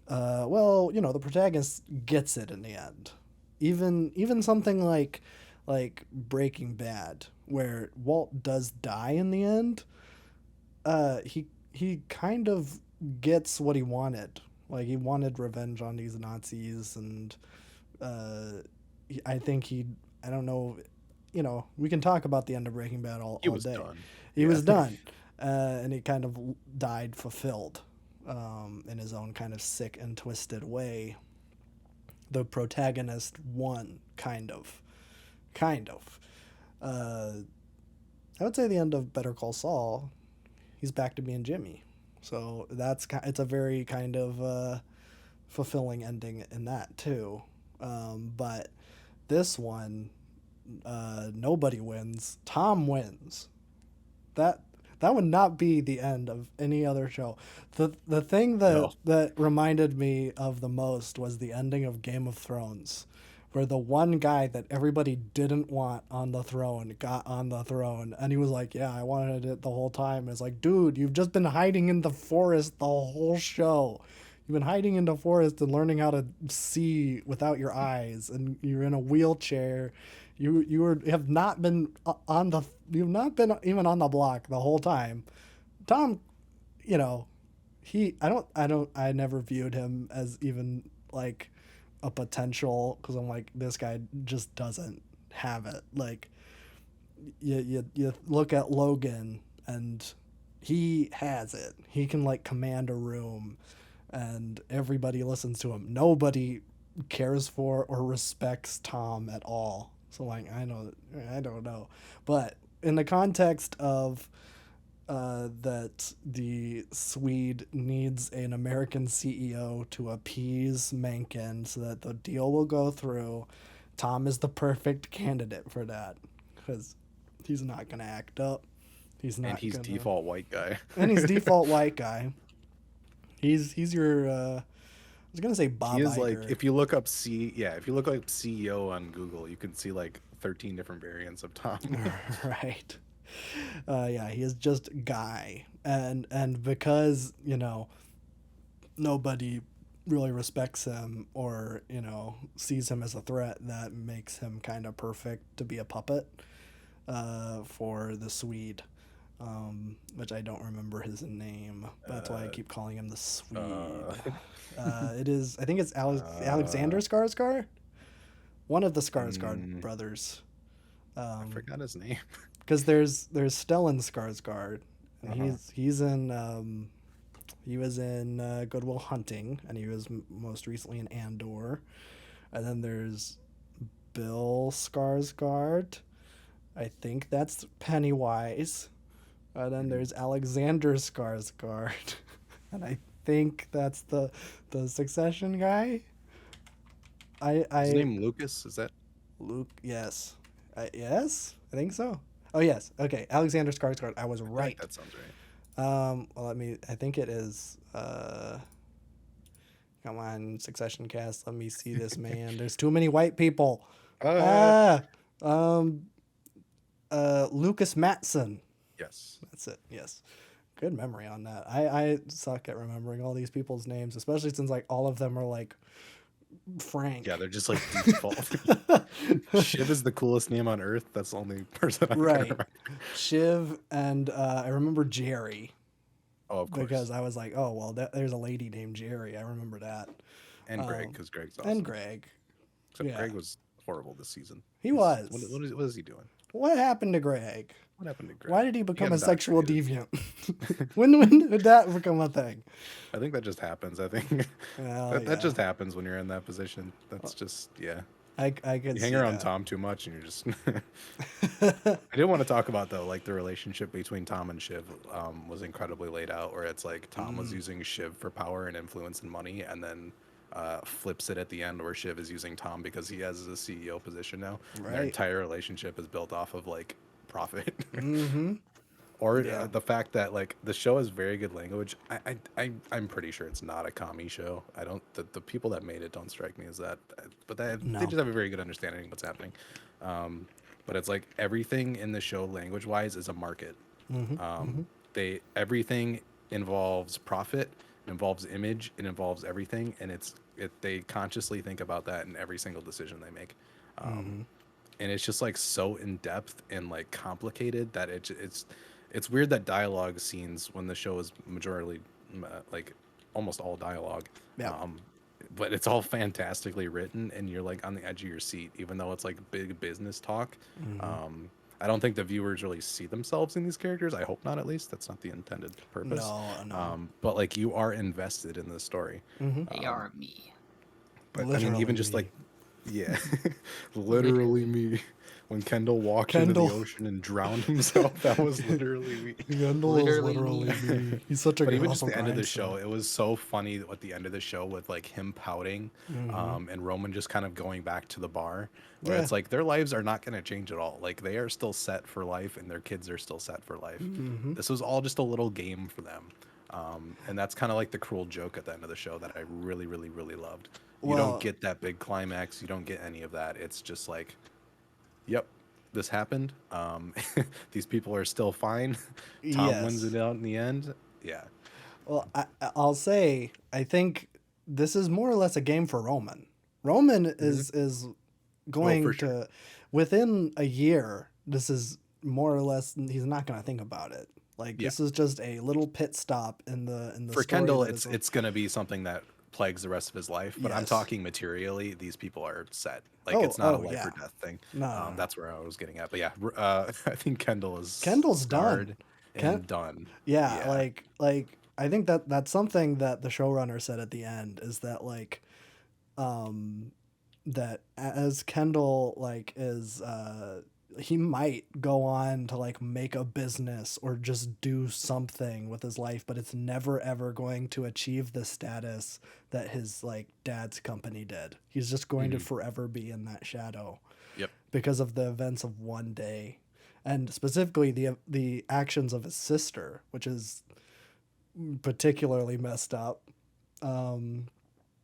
well, you know, the protagonist gets it in the end. Even something like Breaking Bad, where Walt does die in the end, he kind of gets what he wanted. Like he wanted revenge on these Nazis, and I think I don't know, you know, we can talk about the end of Breaking Bad all He was day. done. He Yeah. was done, and he kind of died fulfilled, in his own kind of sick and twisted way. The protagonist won, kind of. I would say the end of Better Call Saul, he's back to being Jimmy. So it's a very kind of fulfilling ending in that too. But this one, nobody wins. Tom wins. That would not be the end of any other show. The thing No. that reminded me of the most was the ending of Game of Thrones, where the one guy that everybody didn't want on the throne got on the throne, and he was like, "Yeah, I wanted it the whole time." It's like, dude, you've just been hiding in the forest the whole show. You've been hiding in the forest and learning how to see without your eyes, and you're in a wheelchair. Have not been you've not been even on the block the whole time. Tom, you know, I never viewed him as even like a potential, because I'm like, this guy just doesn't have it. Like you look at Logan, and he has it. He can like command a room, and everybody listens to him. Nobody cares for or respects Tom at all. So like I don't know, but in the context of that the Swede needs an American CEO to appease Mencken so that the deal will go through. Tom is the perfect candidate for that because he's not gonna act up. He's And not he's gonna, default white guy. and he's default white guy. He's your I was gonna say He Bob is like, Iger. if you look up if you look up CEO on Google, you can see like 13 different variants of Tom. Right. Yeah, he is just Guy, and because nobody really respects him or sees him as a threat, that makes him kind of perfect to be a puppet for the Swede, which I don't remember his name. That's why I keep calling him the Swede. uh, It is, I think it's Alexander uh, Skarsgård, one of the Skarsgård mm, brothers. I forgot his name. Because there's Stellan Skarsgård, and Uh-huh. he was in Good Will Hunting, and he was most recently in Andor, and then there's Bill Skarsgård. I think that's Pennywise, and then there's Alexander Skarsgård, and I think that's the Succession guy. His I name Lucas, is that? Luke, yes, yes, I think so. Oh yes, okay, Alexander Skarsgård. I was I feel like right. that sounds right. Well, I think it is. Come on, Succession cast. Let me see this man. There's too many white people. Uh, Ah, um, Lucas Matson. yes. That's it. Yes, good memory on that. I suck at remembering all these people's names, especially since like all of them are like Frank. Yeah, they're just like default. Shiv is the coolest name on earth. That's the only person I can Right. remember. Shiv and I remember Jerry Oh, of because course. I was like, oh well, there's a lady named Jerry. I remember that. And Greg, because Greg's And awesome. Greg. Except Yeah, Greg was horrible this season. he was. What is he doing? What happened to Greg? What happened to Greg? Why did he He become got a sexual indoctrinated. deviant? when did that become a thing? I think that just happens. I think Well, that yeah, just happens when you're in that position. That's just, yeah. I could You hang see around that. Tom too much and you're just I did want to talk about though, like the relationship between Tom and Shiv was incredibly laid out, where it's like Tom was using Shiv for power and influence and money, and then flips it at the end where Shiv is using Tom because he has a CEO position now. And their Right. entire relationship is built off of like profit. Mm-hmm. Or Yeah. the fact that like the show has very good language. I'm pretty sure it's not a commie show. I don't the people that made it don't strike me as that, but they No. just have a very good understanding of what's happening. But it's like everything in the show language wise is a market. They everything involves profit, it involves image, it involves everything, and they consciously think about that in every single decision they make. And it's just like so in depth and like complicated that it's weird that dialogue scenes when the show is majorly like almost all dialogue, Yeah. but it's all fantastically written and you're like on the edge of your seat even though it's like big business talk. I don't think the viewers really see themselves in these characters. I hope not, at least that's not the intended purpose. No. But like you are invested in the story. They are me. But I mean, Literally even just me. like, yeah, literally me. When Kendall walked into Kendall. the ocean and drowned himself, that was literally me. Kendall is Literally literally me. He's such a But even awesome just the end of the grindstone. show, it was so funny at the end of the show with like him pouting, and Roman just kind of going back to the bar, where Yeah. it's like their lives are not going to change at all. Like they are still set for life, and their kids are still set for life. This was all just a little game for them, and that's kind of like the cruel joke at the end of the show that I really, really, really loved. You Well, don't get that big climax. You don't get any of that. It's just like, yep, this happened. These people are still fine. Tom wins yes. it out in the end. Yeah. Well, I'll say I think this is more or less a game for Roman. Roman is going for sure. to within a year. This is more or less. He's not going to think about it. Like Yeah. this is just a little pit stop in the For story Kendall, that it's going to be something that plagues the rest of his life. But I'm Yes. talking materially. These people are set. Like Oh, it's not a oh, life yeah. or death thing. No. That's where I was getting at. But yeah, I think Kendall is Kendall's scarred done. and done. Yeah, Yeah. like I think that's something that the showrunner said at the end is that like that as Kendall like is he might go on to like make a business or just do something with his life, but it's never ever going to achieve the status that his like dad's company did. He's just going to Mhm. forever be in that shadow Yep. because of the events of one day, and specifically the actions of his sister, which is particularly messed up. Um,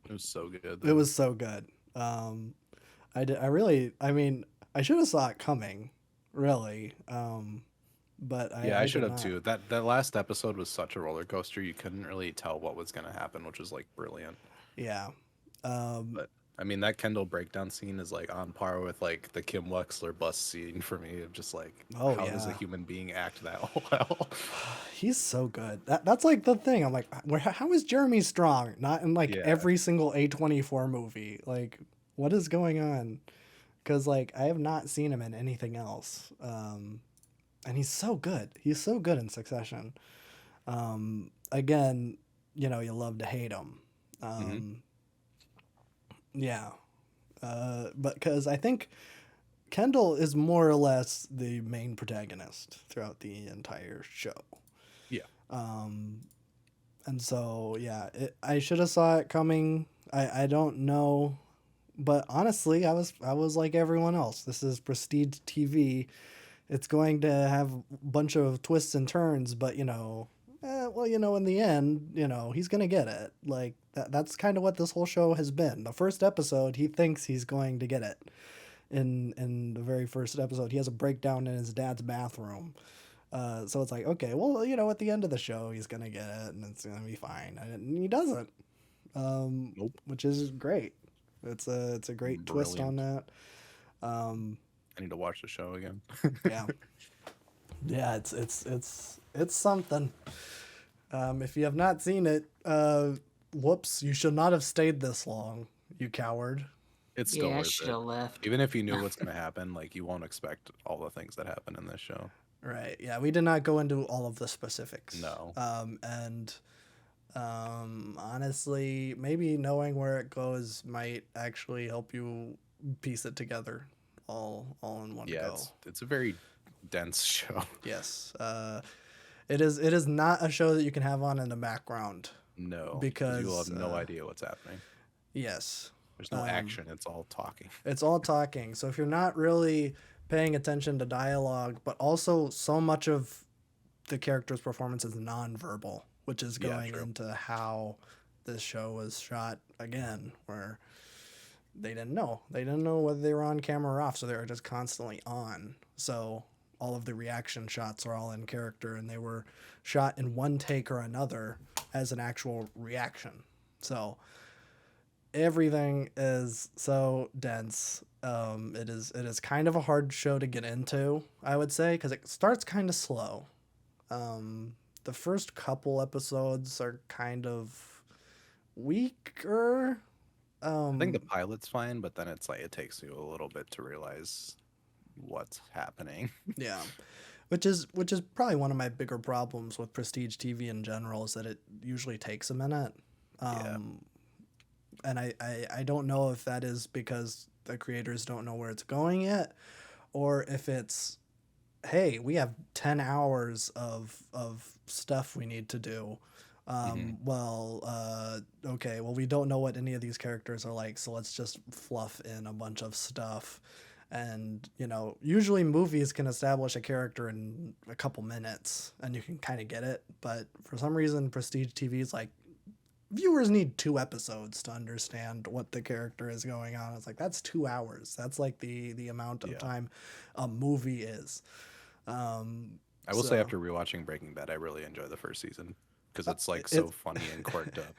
It was so good it though. was so good. Um, I really, I mean, I should have saw it coming, really. But Yeah, I I should did have not. too. That last episode was such a roller coaster. You couldn't really tell what was gonna happen, which was like brilliant. Yeah. Um, But I mean, that Kendall breakdown scene is like on par with like the Kim Wexler bus scene for me. Of just like, oh how does a yeah. human being act that well? He's so good. That's like the thing. I'm like, how is Jeremy Strong not in like Yeah, every single A24 movie? Like, what is going on? Because like I have not seen him in anything else. And he's so good. He's so good in Succession. Again, you love to hate him. hmm Um, yeah. But because I think Kendall is more or less the main protagonist throughout the entire show. yeah, Um, and so yeah, I should have saw it coming. I don't know, but honestly, I was like everyone else. This is prestige TV. It's going to have a bunch of twists and turns, but well, in the end, he's gonna get it. Like that's kind of what this whole show has been. The first episode, he thinks he's going to get it. In the very first episode, he has a breakdown in his dad's bathroom. So it's like, okay, well, at the end of the show, he's gonna get it, and it's gonna be fine, and he doesn't, nope, which is great. It's a great twist on brilliant. that. Um, I need to watch the show again. yeah, yeah, it's something. If you have not seen it, whoops, you should not have stayed this long, you coward. It's still Yeah, I worth should it, have left. even if you knew what's gonna happen. Like you won't expect all the things that happen in this show. Right. Yeah, we did not go into all of the specifics. No. And honestly, maybe knowing where it goes might actually help you piece it together all in one Yeah, go. it's a very dense show. Yes. It is not a show that you can have on in the background No, because you will because have no idea what's happening. yes. There's no action. It's all talking. It's all talking. So if you're not really paying attention to dialogue, but also so much of the character's performance is nonverbal, which is Yeah, going true. into how this show was shot again, where they didn't know. They didn't know whether they were on camera or off, so they were just constantly on. So all of the reaction shots are all in character, and they were shot in one take or another as an actual reaction. So everything is so dense. It is kind of a hard show to get into, I would say, because it starts kind of slow. The first couple episodes are kind of weaker. I think the Um, pilot's fine, but then it's like it takes you a little bit to realize what's happening. yeah, which is probably one of my bigger problems with prestige TV in general is that it usually takes a minute. Yeah. Um, and I don't know if that is because the creators don't know where it's going yet, or if it's, hey, we have 10 hours of stuff we need to do. hmm Okay, well, we don't know what any of these characters are like, so let's just fluff in a bunch of stuff. And, usually movies can establish a character in a couple minutes and you can kind of get it. But for some reason, prestige TV is like, viewers need 2 episodes to understand what the character is going on. It's like, that's 2 hours. That's like the amount of Yeah. time a movie is. Um, I will say so after rewatching Breaking Bad, I really enjoy the first season because it's like so it, funny and quirked up.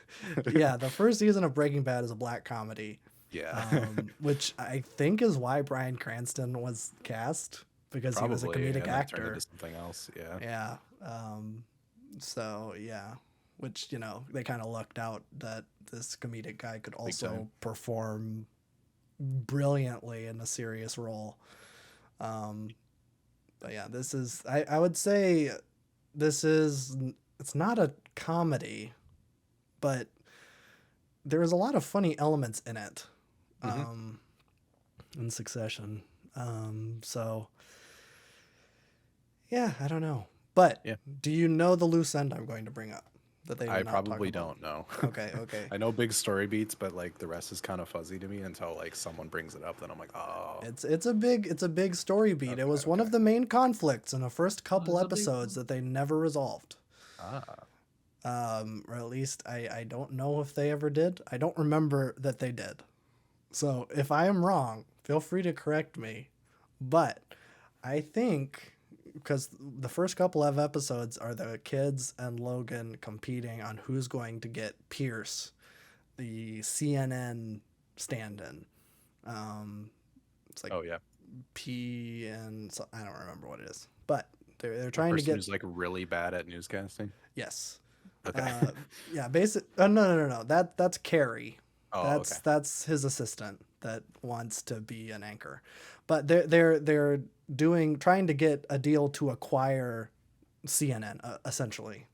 yeah, the first season of Breaking Bad is a black comedy, Yeah. which I think is why Bryan Cranston was cast because he was a Probably, comedic and then turned actor. into something else. Yeah. Yeah. So yeah, which they kind of lucked out that this comedic guy could Big also time. perform brilliantly in a serious role. Um, but yeah, this is I would say it's not a comedy, but there is a lot of funny elements in it. hmm in succession. So yeah, I don't know. But Yeah. do you know the loose end I'm going to bring up that they I did not talk probably about? don't know. Okay, okay. I know big story beats, but like the rest is kind of fuzzy to me until like someone brings it up. Then I'm like, oh, It's a big story beat. It okay, was one okay. of the main conflicts in the first couple Was a big episodes that they never resolved. Ah, Or at least I don't know if they ever did. I don't remember that they did. So if I am wrong, feel free to correct me. But I think because the first couple of episodes are the kids and Logan competing on who's going to get Pierce, the CNN stand-in. It's like oh yeah. P and so, I don't remember what it is, but they're The trying to person get who's like really bad at newscasting. yes, Okay. yeah, basic. No. That's Carrie. Oh, okay. That's his assistant that wants to be an anchor, but they're doing trying to get a deal to acquire CNN essentially,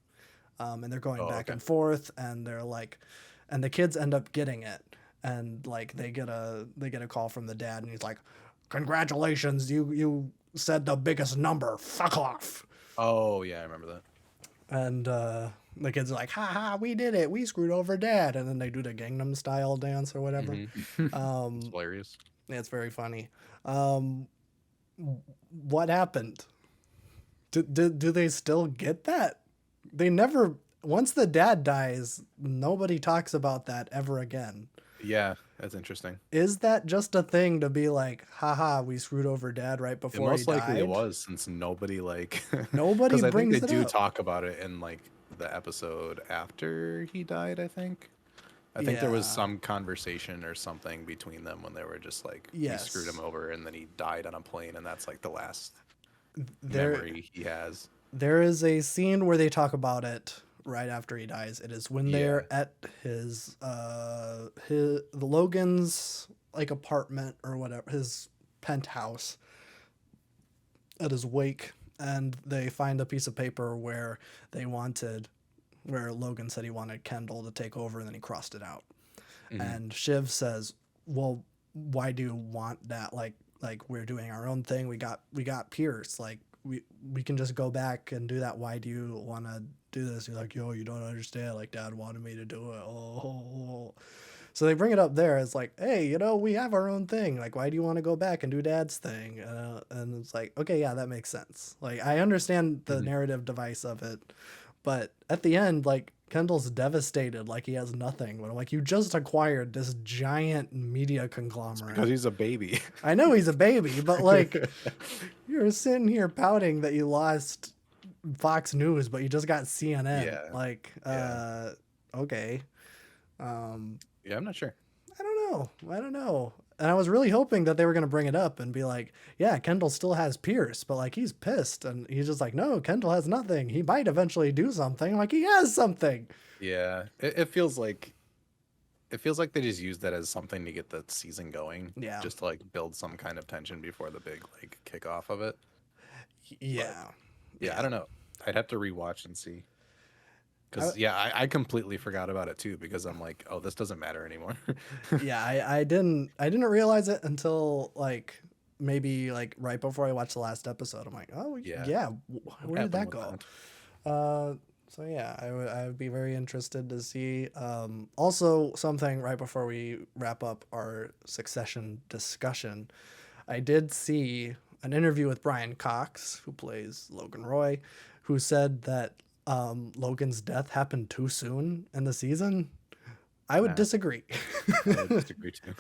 and they're going Oh, back okay. and forth, and they're like, and the kids end up getting it, and like they get a call from the dad, and he's like, "Congratulations, you said the biggest number. Fuck off." Oh, yeah, I remember that. And the kids are like, "Ha ha, we did it. We screwed over dad." And then they do the Gangnam Style dance or whatever. It's hilarious. Yeah, it's very funny. Um, what happened? Do they still get that? They never. Once the dad dies, nobody talks about that ever again. Yeah, that's interesting. Is that just a thing to be like, haha, we screwed over dad right It before he most likely it died? was, since nobody like, Nobody because I think they brings it do up. talk about it in like the episode after he died. I think there was Yeah. some conversation or something between them when they were just like, we screwed him Yes. over, and then he died on a plane, and that's like the last There memory he has. there is a scene where they talk about it right after he dies. It is when Yeah. they're at the Logan's like apartment or whatever, his penthouse at his wake, and they find a piece of paper where Logan said he wanted Kendall to take over, and then he crossed it out. Mhm. And Shiv says, "Well, why do you want that? Like we're doing our own thing. We got Pierce. Like we can just go back and do that. Why do you want to do this?" He's like, "Yo, you don't understand. Like dad wanted me to do it." Oh. So they bring it up there. It's like, hey, we have our own thing. Like, why do you want to go back and do dad's thing? And it's like, okay, yeah, that makes sense. Like, I understand the Mhm. narrative device of it, but at the end, like, Kendall's devastated, like he has nothing. But I'm like, you just acquired this giant media Because conglomerate. he's a baby. I know he's a baby, but like, you're sitting here pouting that you lost Fox News, but you just got CNN. Yeah. Like, Yeah. okay. Um, Yeah, I'm not sure. I don't know. And I was really hoping that they were going to bring it up and be like, yeah, Kendall still has Pierce, but like he's pissed. And he's just like, no, Kendall has nothing. He might eventually do something. Like he has something. Yeah, it feels like they just used that as something to get the season going, Yeah. just to like build some kind of tension before the big like kickoff of it. Yeah. Yeah, I don't know. I'd have to rewatch and see. Because I- yeah, I completely forgot about it too, because I'm like, oh, this doesn't matter anymore. Yeah. I didn't realize it until like maybe like right before I watched the last episode. I'm like, oh Yeah. yeah. What Where did that happened go? with that? So yeah, I would be very interested to see. Also, something right before we wrap up our Succession discussion, I did see an interview with Brian Cox, who plays Logan Roy, who said that Logan's death happened too soon in the season. I would Nah. disagree. I would disagree too.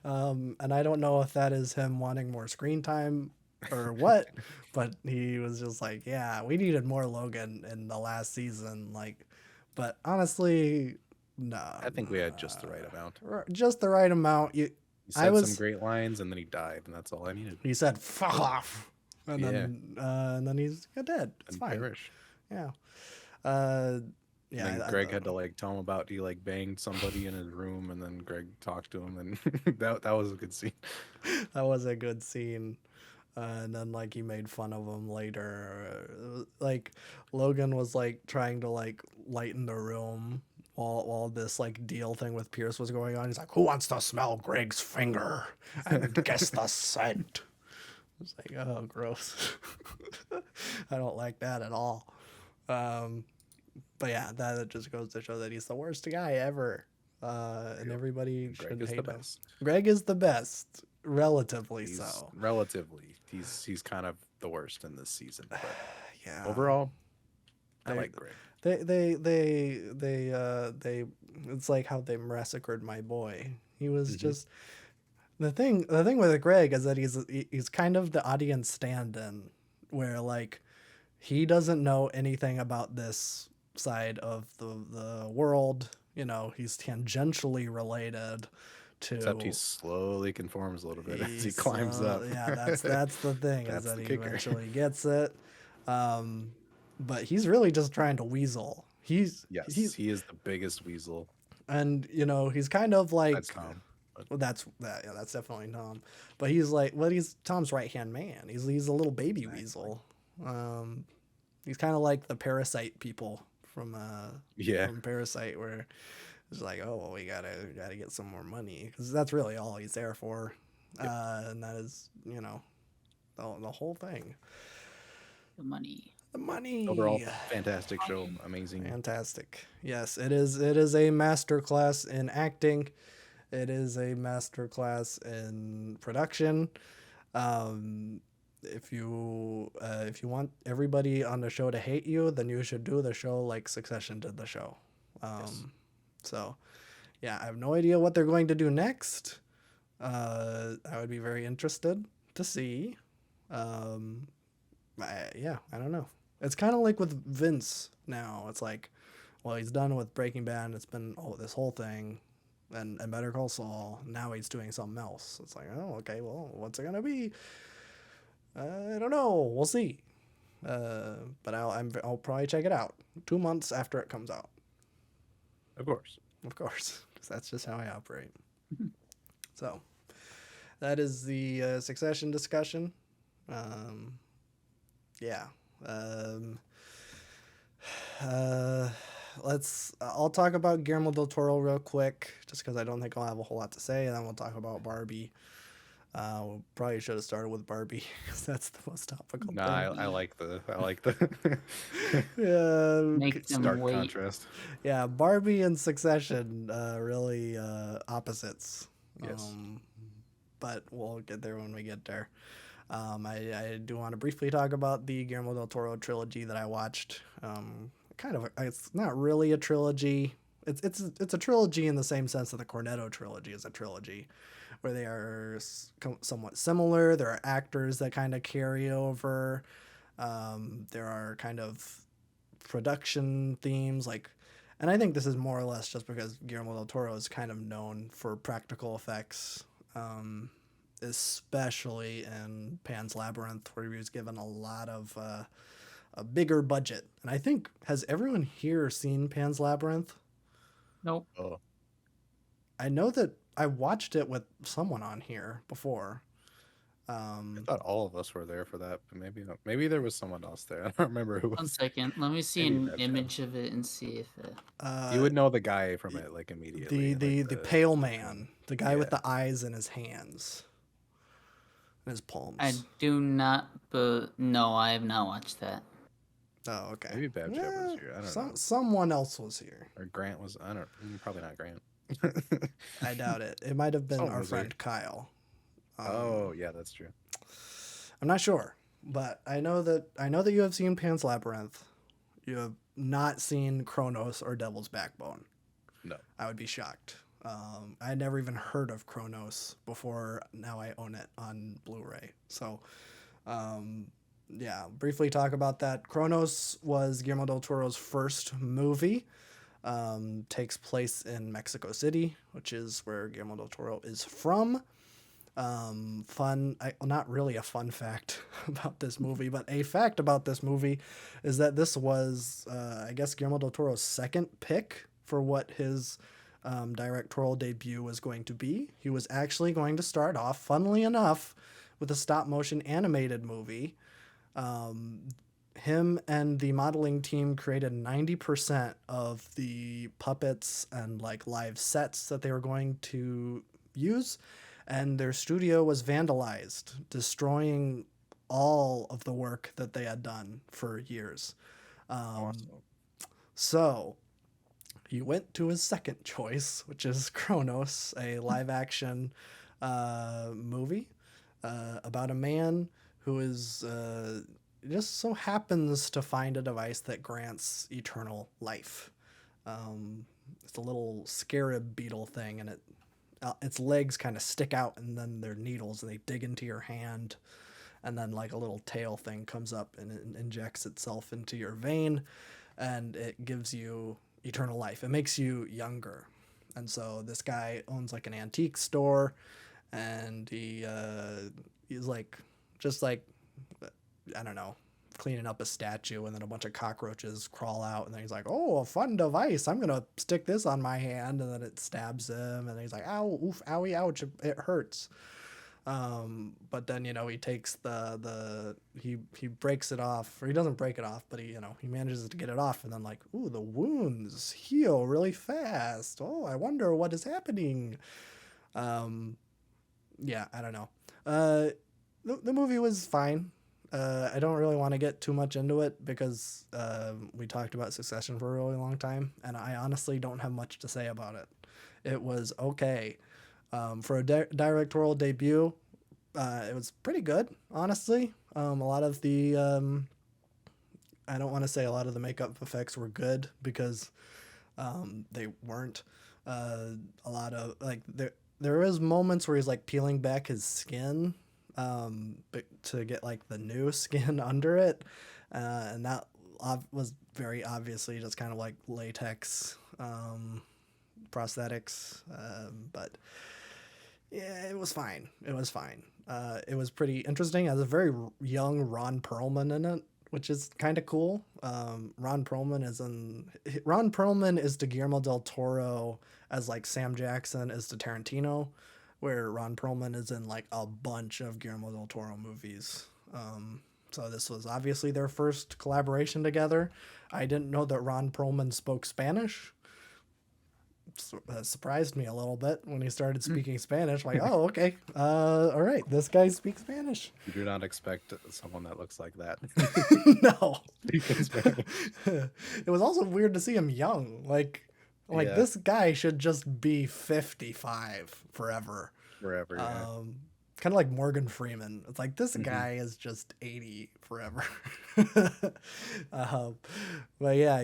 And I don't know if that is him wanting more screen time or what, but he was just like, yeah, we needed more Logan in the last season. Like, but honestly, no, I think we had just the right amount. just the right amount. He I said was, some great lines, and then he died, and that's all I needed. he said, fuck off. Yeah. And then he's dead. It's And fine. perish. Yeah. Yeah. And then Greg had to like tell him about he like banged somebody in his room, and then Greg talked to him, and that was a good scene. That was a good scene. And then like he made fun of him later. Like Logan was like trying to like lighten the room while this like deal thing with Pierce was going on. He's like, "Who wants to smell Greg's finger and guess the scent?" It's like, oh, gross. I don't like that at all. Um, but yeah, that just goes to show that he's the worst guy ever. And everybody Greg should is the hate him. best. Greg is the best, relatively He's so. relatively. He's kind of the worst in this season, but Yeah. overall, I They- like Greg. They it's like how they massacred my boy. He was just the thing with Greg is that he's kind of the audience stand-in, where like he doesn't know anything about this side of the world. You know, he's tangentially related to. Except he slowly conforms a little bit as he He's, climbs up. Yeah, that's the thing, is That's that the he kicker. eventually gets it. But he's really just trying to weasel. He's Yes, he's he is the biggest weasel. and he's kind of like, That's Tom. well, that's definitely Tom. But he's like, well, he's Tom's right hand man. He's a little baby weasel. He's kind of like the Parasite people from Yeah. from Parasite, where it's like, oh, well, we gotta get some more money, because that's really all he's there for. And that is, the whole thing. The money. The money. Overall, fantastic show. Amazing. Fantastic. Yes, it is. It is a masterclass in acting. It is a masterclass in production. If you want everybody on the show to hate you, then you should do the show like Succession did the show. So, yeah, I have no idea what they're going to do next. I would be very interested to see. I don't know. It's kind of like with Vince now. It's like, well, he's done with Breaking Bad. It's been this whole thing, and Better Call Saul. Now he's doing something else. It's like, oh, okay, well, what's it gonna be? I don't know. We'll see. But I'll probably check it out 2 months after it comes out. Of course. Of course, because that's just how I operate. So, that is the Succession discussion. Yeah. I'll talk about Guillermo del Toro real quick, just because I don't think I'll have a whole lot to say, and then we'll talk about Barbie. We probably should have started with Barbie, because that's the most topical No, thing. I like the Make them stark wait. contrast. Yeah, Barbie and Succession, really opposites. Yes. But we'll get there when we get there. I do want to briefly talk about the Guillermo del Toro trilogy that I watched. It's not really a trilogy. It's a trilogy in the same sense that the Cornetto trilogy is a trilogy, where they are somewhat similar. There are actors that kind of carry over. There are kind of production themes, and I think this is more or less just because Guillermo del Toro is kind of known for practical effects, especially in Pan's Labyrinth, where he was given a lot of a bigger budget. And I think, has everyone here seen Pan's Labyrinth? Nope. Oh, I know that I watched it with someone on here before. I thought all of us were there for that, but maybe there was someone else there. I don't remember who 1 was. second. Let me see Maybe an that's image of it and see if it. You would know the guy from it like immediately. The pale man, the guy with Yeah. the eyes in his hands, in his palms. I do not, but no, I have not watched that. Oh, okay. Maybe Babs was here. I don't know. Someone else was here. Or Grant was. I don't. Probably not Grant. I doubt it. It might have been Someone our was friend here. Kyle. Oh yeah, that's true. I'm not sure, but I know that you have seen Pan's Labyrinth. You have not seen Kronos or Devil's Backbone. No. I would be shocked. I had never even heard of Kronos before. Now I own it on Blu-ray. So, yeah, briefly talk about that. Kronos was Guillermo del Toro's first movie. Takes place in Mexico City, which is where Guillermo del Toro is from. Not really a fun fact about this movie, but a fact about this movie is that this was, I guess, Guillermo del Toro's second pick for what his directorial debut was going to be. He was actually going to start off, funnily enough, with a stop motion animated movie. him and the modeling team created 90% of the puppets and like live sets that they were going to use, and their studio was vandalized, destroying all of the work that they had done for years. Awesome. So he went to his second choice, which is Kronos, a live action movie about a man who is just so happens to find a device that grants eternal life. It's a little scarab beetle thing, and its legs kind of stick out, and then they're needles, and they dig into your hand, and then like a little tail thing comes up and it injects itself into your vein, and it gives you eternal life. It makes you younger. And so this guy owns like an antique store, and he's like just like, I don't know, cleaning up a statue, and then a bunch of cockroaches crawl out, and then he's like, oh, a fun device, I'm gonna stick this on my hand, and then it stabs him, and he's like, ow, oof, owie, ouch, it hurts. But then, you know, he takes he breaks it off, or he doesn't break it off, but he manages to get it off, and then like, ooh, the wounds heal really fast. Oh, I wonder what is happening. Yeah, I don't know. The movie was fine. I don't really want to get too much into it because we talked about Succession for a really long time, and I honestly don't have much to say about it. It was okay. For a directorial debut, it was pretty good, honestly. A lot of the, I don't want to say a lot of the makeup effects were good because they weren't. A lot of, like, there is moments where he's, like, peeling back his skin to get, like, the new skin under it. And that was very obviously just kind of like latex prosthetics. But yeah, it was fine. It was fine. It was pretty interesting. It has a very young Ron Perlman in it, which is kind of cool. Ron Perlman is to Guillermo del Toro as like Sam Jackson is to Tarantino, where Ron Perlman is in like a bunch of Guillermo del Toro movies. So this was obviously their first collaboration together. I didn't know that Ron Perlman spoke Spanish. Surprised me a little bit when he started speaking Spanish. Like, oh, okay, all right, this guy speaks Spanish. You do not expect someone that looks like that. No. Speaking Spanish. It was also weird to see him young. Like Yeah. this guy should just be 55 forever. Forever. Yeah. Kind of like Morgan Freeman. It's like this guy is just 80 forever. But yeah,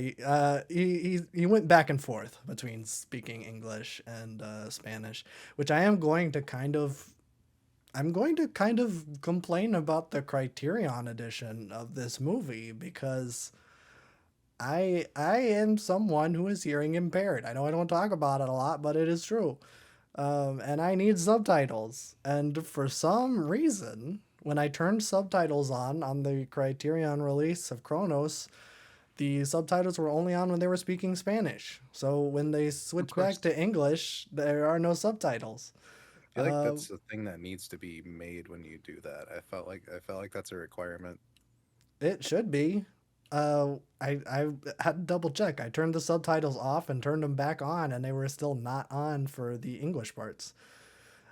he went back and forth between speaking English and Spanish, which I'm going to kind of complain about the Criterion edition of this movie because I am someone who is hearing impaired. I know I don't talk about it a lot, but it is true. And I need subtitles. And for some reason, when I turned subtitles on the Criterion release of Kronos, the subtitles were only on when they were speaking Spanish. So when they switch back to English, there are no subtitles. I feel like that's the thing that needs to be made when you do that. I felt like that's a requirement. It should be. I had to double check. I turned the subtitles off and turned them back on, and they were still not on for the English parts.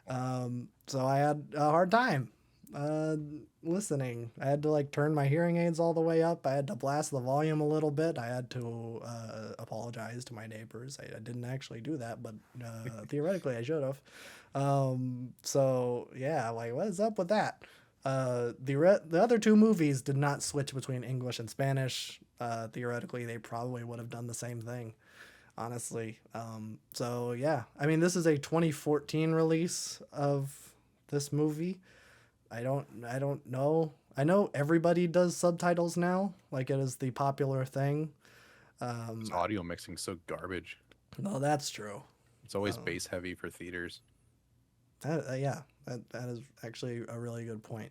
So I had a hard time listening. I had to like turn my hearing aids all the way up. I had to blast the volume a little bit. I had to apologize to my neighbors. I didn't actually do that, but theoretically I should have. So yeah, like what is up with that? The other two movies did not switch between English and Spanish. Theoretically, they probably would have done the same thing, honestly. So yeah, I mean, this is a 2014 release of this movie. I don't know. I know everybody does subtitles now. Like it is the popular thing. This audio mixing so garbage. No, that's true. It's always bass heavy for theaters. Yeah, that is actually a really good point.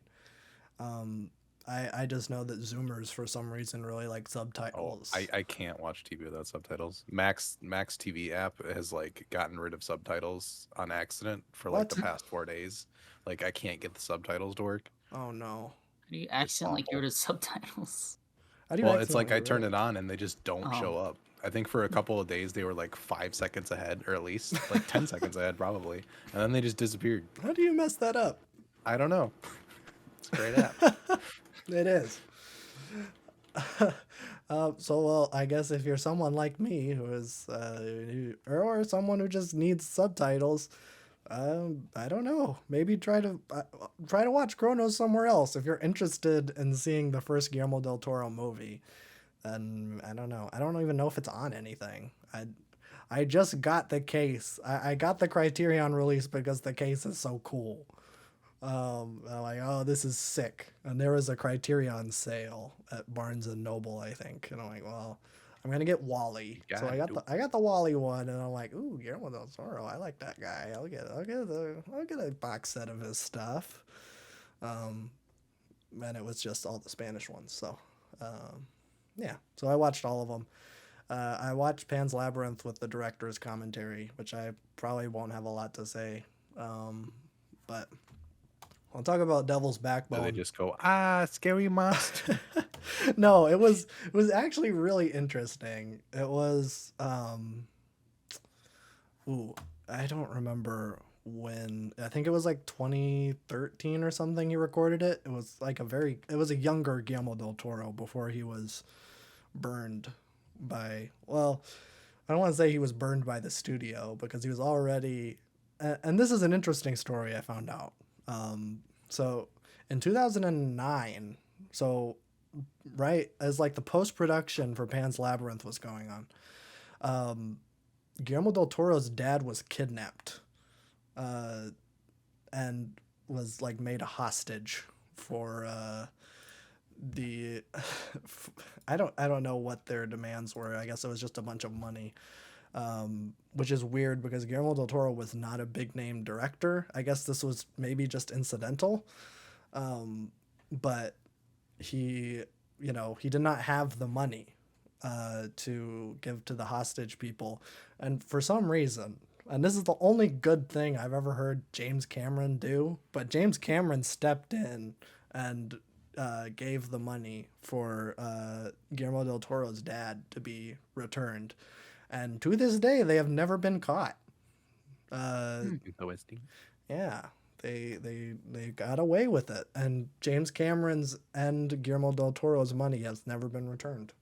I just know that Zoomers for some reason really like subtitles. I can't watch TV without subtitles. Max TV app has like gotten rid of subtitles on accident for like the past 4 days. Like I can't get the subtitles to work. Oh no. How do you accidentally get rid of subtitles? How do you Well, it's like accidentally I turn rage? it on and they just don't Oh, show up. I think for a couple of days they were like 5 seconds ahead, or at least like 10 seconds ahead, probably, and then they just disappeared. How do you mess that up? I don't know. It's a great app. It is. So well, I guess if you're someone like me who is, or someone who just needs subtitles, I don't know. Maybe try to watch Chronos somewhere else if you're interested in seeing the first Guillermo del Toro movie. And I don't know. I don't even know if it's on anything. I just got the case. I got the Criterion release because the case is so cool. I'm like, oh, this is sick. And there was a Criterion sale at Barnes and Noble, I think. And I'm like, well, I'm gonna get Wally. So God, I got the Wally one, and I'm like, ooh, Guillermo del Toro, I like that guy. I'll get a box set of his stuff. Um, and it was just all the Spanish ones. So, yeah. So I watched all of them. I watched Pan's Labyrinth with the director's commentary, which I probably won't have a lot to say. But I'll talk about Devil's do they Backbone. just go scary monster? No, it was actually really interesting. It was ooh, I don't remember when. I think it was like 2013 or something he recorded it. It was like it was a younger Guillermo del Toro before he was burned by, well, I don't want to say he was burned by the studio because he was already, and this is an interesting story I found out. So in 2009, so right as like the post production for Pan's Labyrinth was going on, Guillermo del Toro's dad was kidnapped, uh, and was like made a hostage for the I don't know what their demands were. I guess it was just a bunch of money, which is weird because Guillermo del Toro was not a big name director. I guess this was maybe just incidental, but he, he did not have the money to give to the hostage people, and for some reason. And this is the only good thing I've ever heard James Cameron do. But James Cameron stepped in and gave the money for Guillermo del Toro's dad to be returned. And to this day, they have never been caught. Uh, Interesting. yeah, they got away with it. And James Cameron's and Guillermo del Toro's money has never been returned.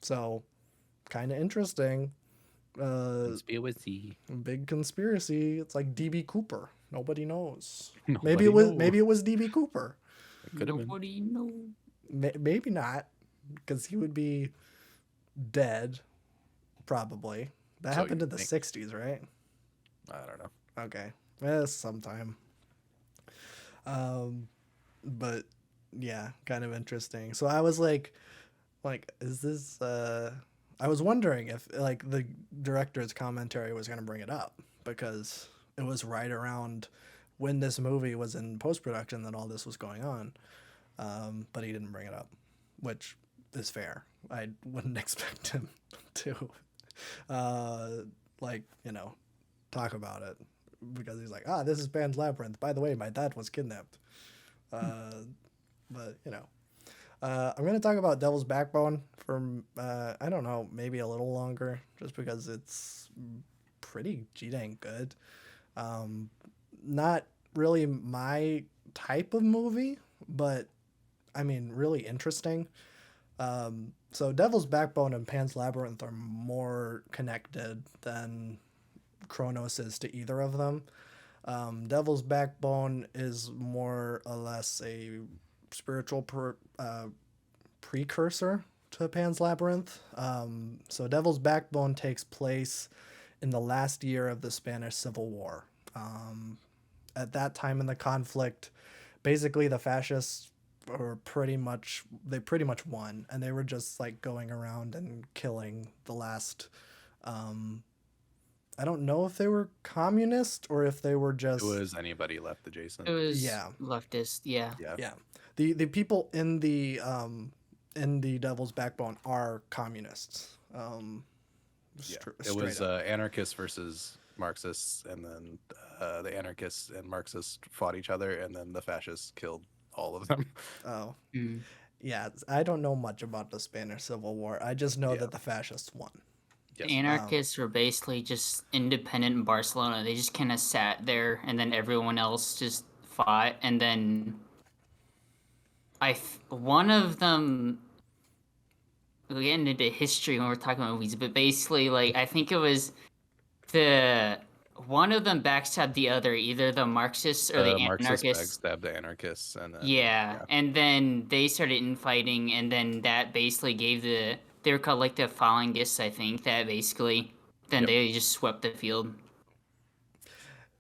So, kind of interesting. Conspiracy. Big conspiracy. It's like DB Cooper. Nobody knows. Nobody knows. Maybe it was DB Cooper. It could have been. nobody know. Maybe not, because he would be dead, probably. That So happened you in the think- 60s, right? I don't know. Okay. Sometime. But yeah, kind of interesting. So I was like, is this I was wondering if like the director's commentary was going to bring it up because it was right around when this movie was in post-production that all this was going on. But he didn't bring it up, which is fair. I wouldn't expect him to like, talk about it because he's like, this is Pan's Labyrinth. By the way, my dad was kidnapped. But I'm gonna talk about Devil's Backbone for I don't know, maybe a little longer, just because it's pretty dang good. Not really my type of movie, but I mean, really interesting. So Devil's Backbone and Pan's Labyrinth are more connected than Chronos is to either of them. Devil's Backbone is more or less a spiritual precursor to Pan's Labyrinth. So Devil's Backbone takes place in the last year of the Spanish Civil War. At that time in the conflict, basically the fascists were pretty much won, and they were just like going around and killing the last. I don't know if they were communist or if they were just. It was anybody left adjacent. It was Yeah. leftist, yeah. Yeah. Yeah, the people in the Devil's Backbone are communists. Yeah. It Straight was up. anarchists versus Marxists, and then the anarchists and Marxists fought each other, and then the fascists killed all of them. Oh, Mm. Yeah, I don't know much about the Spanish Civil War. I just know Yeah. that the fascists won. The Yes. anarchists were basically just independent in Barcelona. They just kind of sat there, and then everyone else just fought. And then one of them, we're getting into history when we're talking about movies, but basically, like, I think it was the one of them backstabbed the other, either the Marxists or the The Marxist anarchists. backstabbed the anarchists, and then Yeah, and then they started infighting, and then that basically gave they were called like the Phalangists, I think. That basically, then Yep. they just swept the field.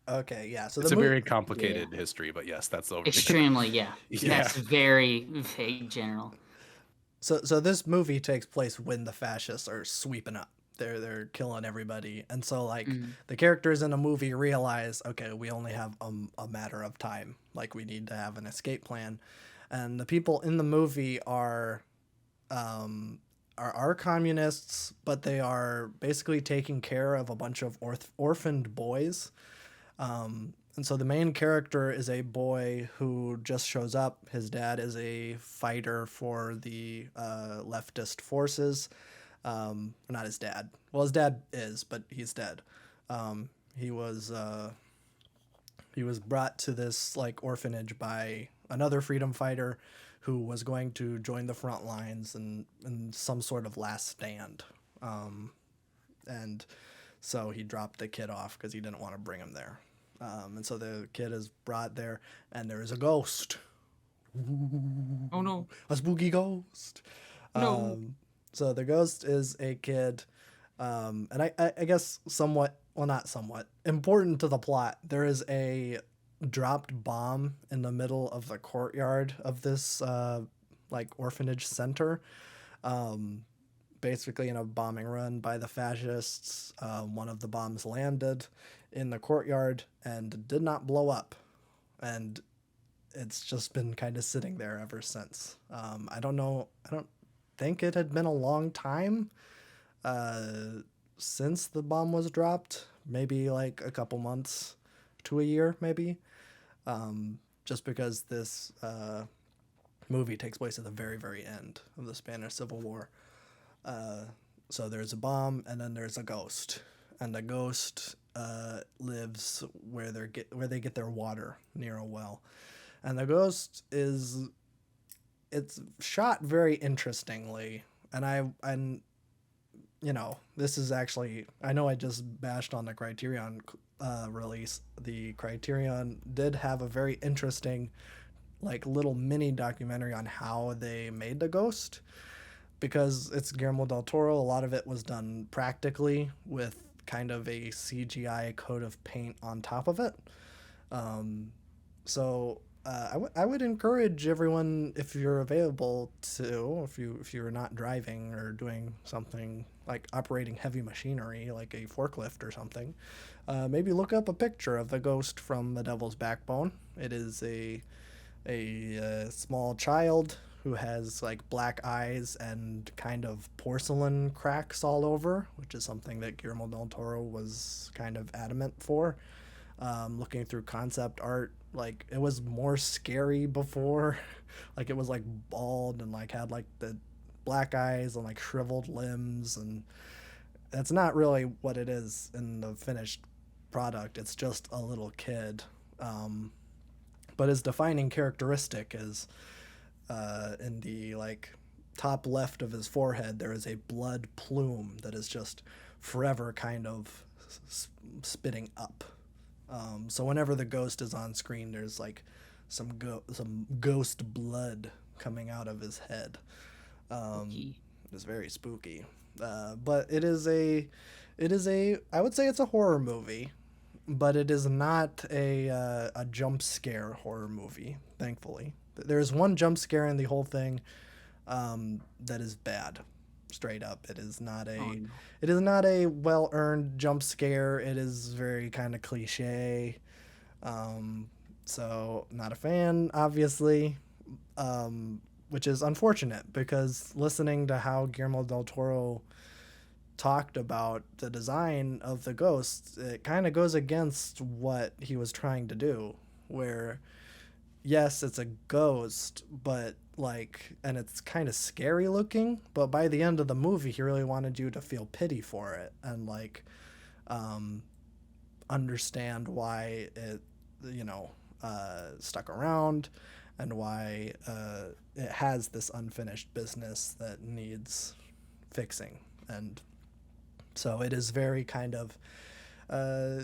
Okay, yeah. So It's the a movie, very complicated history, but yes, that's the overview. Extremely, yeah. Yeah. That's very vague general. so this movie takes place when the fascists are sweeping up. They're killing everybody, and so like the characters in the movie realize, okay, we only have a matter of time. Like we need to have an escape plan, and the people in the movie are communists, but they are basically taking care of a bunch of orphaned boys. And so the main character is a boy who just shows up. His dad is a fighter for the leftist forces. Not his dad. Well, his dad is, but he's dead. Um, he was he was brought to this like orphanage by another freedom fighter who was going to join the front lines and some sort of last stand. And so he dropped the kid off because he didn't want to bring him there. And so the kid is brought there, and there is a ghost. Oh no. A spooky ghost. No. So the ghost is a kid, and I guess somewhat, well, not somewhat, important to the plot. There is a dropped bomb in the middle of the courtyard of this like orphanage center. Basically, in a bombing run by the fascists, one of the bombs landed in the courtyard and did not blow up, and it's just been kind of sitting there ever since. I don't know. I don't think it had been a long time since the bomb was dropped. Maybe like a couple months to a year, maybe. Just because this movie takes place at the very, very end of the Spanish Civil War. So there's a bomb, and then there's a ghost, and the ghost lives where they get their water near a well, and the ghost it's shot very interestingly, and this is actually, I know I just bashed on the Criterion release. The Criterion did have a very interesting like little mini documentary on how they made the ghost, because it's Guillermo del Toro. A lot of it was done practically with kind of a CGI coat of paint on top of it. So I would encourage everyone, if you're available to, if you're not driving or doing something like operating heavy machinery like a forklift or something, maybe look up a picture of the ghost from The Devil's Backbone. It is a small child who has like black eyes and kind of porcelain cracks all over, which is something that Guillermo del Toro was kind of adamant for. Looking through concept art, like it was more scary before. Like it was like bald and like had like the black eyes and like shriveled limbs, and that's not really what it is in the finished product. It's just a little kid. But his defining characteristic is in the like top left of his forehead, there is a blood plume that is just forever kind of spitting up. So whenever the ghost is on screen, there's like some ghost blood coming out of his head. It's very spooky. But it is a I would say it's a horror movie, but it is not a jump scare horror movie. Thankfully, there's one jump scare in the whole thing that is bad, straight up. It is not a well earned jump scare. It is very kind of cliche. So not a fan, obviously. Which is unfortunate, because listening to how Guillermo del Toro talked about the design of the ghosts, it kind of goes against what he was trying to do, where yes, it's a ghost, but like, and it's kind of scary looking, but by the end of the movie, he really wanted you to feel pity for it and like, um, understand why it, you know, stuck around and why it has this unfinished business that needs fixing. And so it is very kind of uh,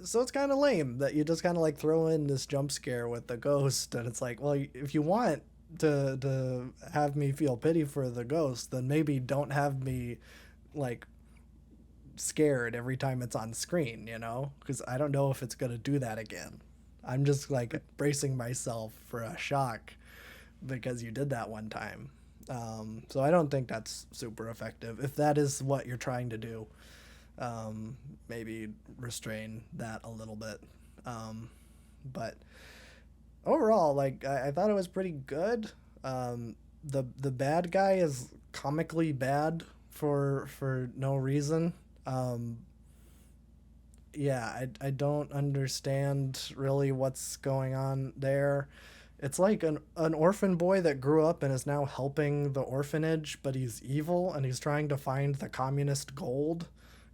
so it's kind of lame that you just kind of like throw in this jump scare with the ghost, and it's like, well, if you want to have me feel pity for the ghost, then maybe don't have me like scared every time it's on screen, you know? Because I don't know if it's gonna do that again. I'm just like bracing myself for a shock because you did that one time. So I don't think that's super effective. If that is what you're trying to do, maybe restrain that a little bit. But overall, like I thought it was pretty good. The bad guy is comically bad for no reason. Um, yeah, I don't understand really what's going on there. It's like an orphan boy that grew up and is now helping the orphanage, but he's evil and he's trying to find the communist gold.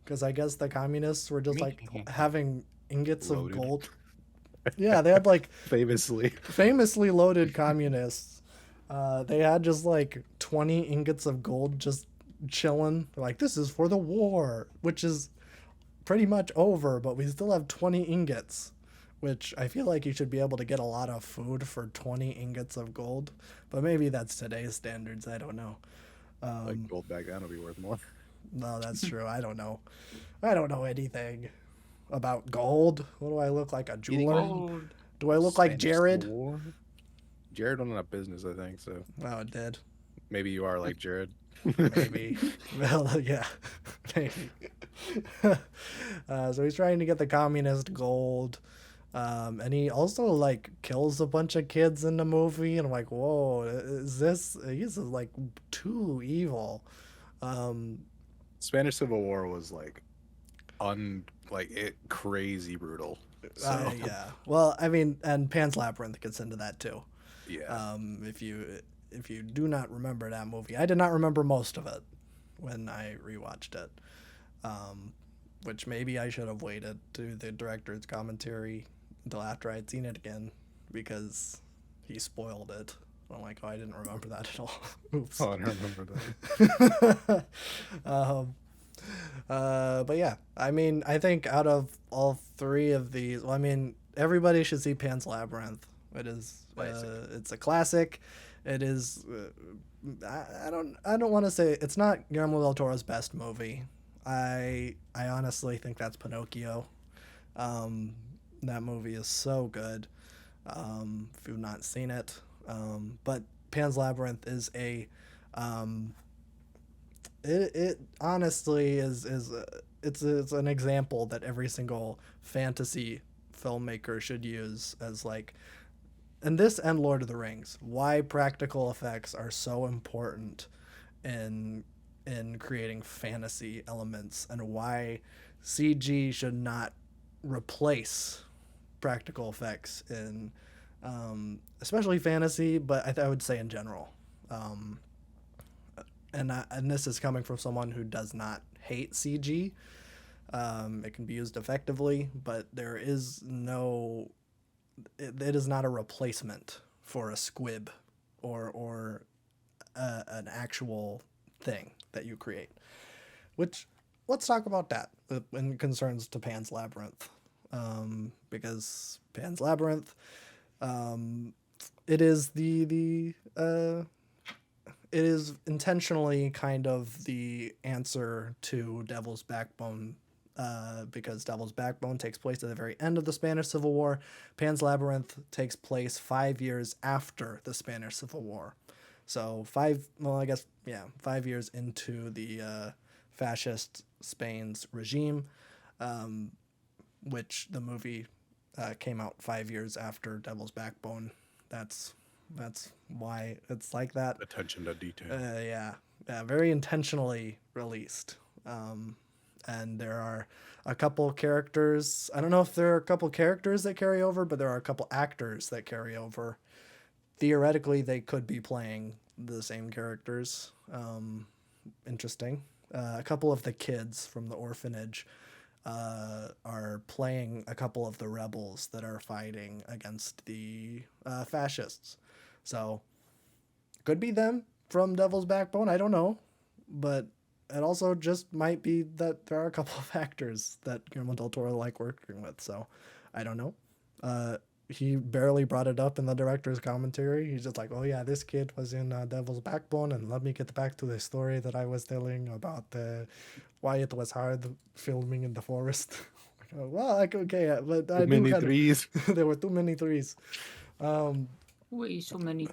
Because I guess the communists were just like having ingots of Loaded. gold. Yeah, they had like Famously. famously loaded communists. They had just like 20 ingots of gold just chilling. They're like, this is for the war, which is pretty much over, but we still have 20 ingots, which I feel like you should be able to get a lot of food for 20 ingots of gold. But maybe that's today's standards. I don't know. Like gold back then will be worth more. No, that's true. I don't know. I don't know anything about gold. What do I look like? A jeweler? Gold. Do I look like Spanish Jared? Civil War? Jared went on a business, I think, so Oh, it did. maybe you are like Jared. Maybe. Well, yeah. Maybe. So he's trying to get the communist gold. And he also like kills a bunch of kids in the movie, and I'm like, whoa, is this? He's like too evil. Um, Spanish Civil War was like like it crazy brutal. So yeah. Well, I mean, and Pan's Labyrinth gets into that too. yeah. If you do not remember that movie, I did not remember most of it when I rewatched it. Which maybe I should have waited to the director's commentary until after I'd seen it again, because he spoiled it. I'm like, oh, I didn't remember that at all. Oops. Oh, I don't remember that. um, but yeah, I mean, I think out of all three of these, well, I mean, everybody should see Pan's Labyrinth. It is, it's a classic. It is. I don't want to say it's not Guillermo del Toro's best movie. I honestly think that's Pinocchio. That movie is so good. If you've not seen it, but Pan's Labyrinth is um, it honestly is it's an example that every single fantasy filmmaker should use as like, and this and Lord of the Rings, why practical effects are so important in creating fantasy elements, and why CG should not replace practical effects in especially fantasy, but I would say in general. And this is coming from someone who does not hate CG. It can be used effectively, but there is no. It is not a replacement for a squib or an actual thing that you create. Which, let's talk about that in concerns to Pan's Labyrinth, because Pan's Labyrinth, it is it is intentionally kind of the answer to Devil's Backbone, because Devil's Backbone takes place at the very end of the Spanish Civil War. Pan's Labyrinth takes place 5 years after the Spanish Civil War. So 5 years into the fascist Spain's regime, which the movie came out 5 years after Devil's Backbone. That's why it's like that. Attention to detail. Yeah, very intentionally released. and there are a couple characters. I don't know if there are a couple characters that carry over, but there are a couple actors that carry over. Theoretically, they could be playing the same characters. Interesting. A couple of the kids from the orphanage are playing a couple of the rebels that are fighting against the fascists. So, could be them from Devil's Backbone. I don't know. But it also just might be that there are a couple of actors that Guillermo del Toro like working with. So, I don't know. He barely brought it up in the director's commentary. He's just like, oh yeah, this kid was in Devil's Backbone, and let me get back to the story that I was telling about why it was hard filming in the forest. Well, like, okay, but I Too many do threes. there were too many threes. Wait, so many.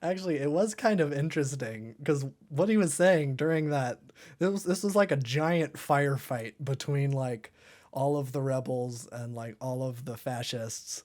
Actually, it was kind of interesting because what he was saying during that, this was like a giant firefight between like all of the rebels and like all of the fascists,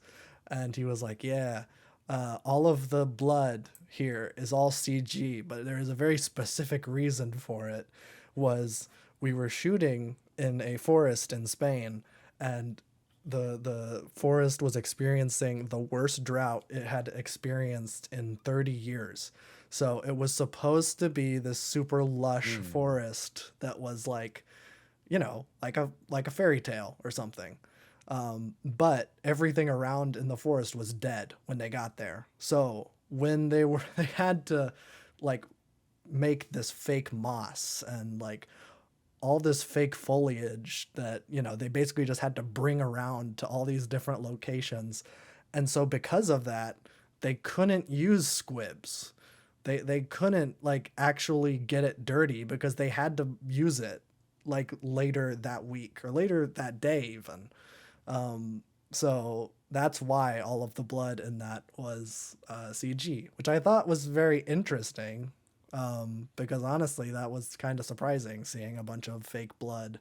and he was like, yeah, all of the blood here is all CG, but there is a very specific reason for it. Was we were shooting in a forest in Spain, and the forest was experiencing the worst drought it had experienced in 30 years. So it was supposed to be this super lush forest that was like, like a fairy tale or something. But everything around in the forest was dead when they got there. So when they had to like make this fake moss and like all this fake foliage that, they basically just had to bring around to all these different locations. And so because of that, they couldn't use squibs. They couldn't like actually get it dirty because they had to use it like later that week or later that day even. So that's why all of the blood in that was CG, which I thought was very interesting. Because honestly, that was kind of surprising seeing a bunch of fake blood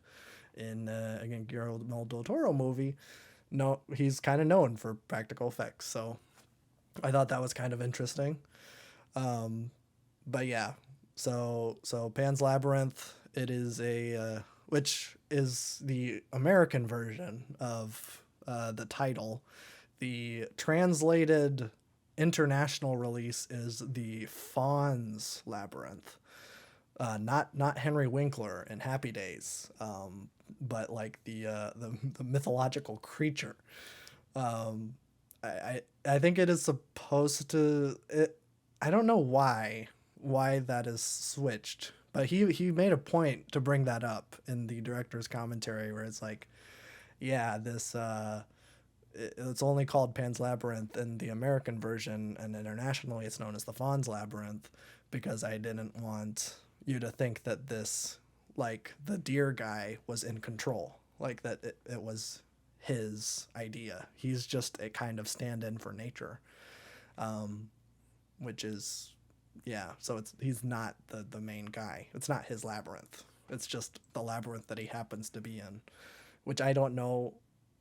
in again Guillermo del Toro movie. No, he's kind of known for practical effects, so I thought that was kind of interesting. But yeah, so Pan's Labyrinth, it is which is the American version of the title. The translated international release is the Fawn's Labyrinth. Not Henry Winkler in Happy Days, but like the mythological creature. I think it is supposed to. I don't know why that is switched, but he made a point to bring that up in the director's commentary where it's like, yeah, this it's only called Pan's Labyrinth in the American version, and internationally it's known as the Fawn's Labyrinth, because I didn't want you to think that this, like, the deer guy was in control, like that it was his idea. He's just a kind of stand-in for nature, which is, yeah, so he's not the main guy. It's not his labyrinth. It's just the labyrinth that he happens to be in, which I don't know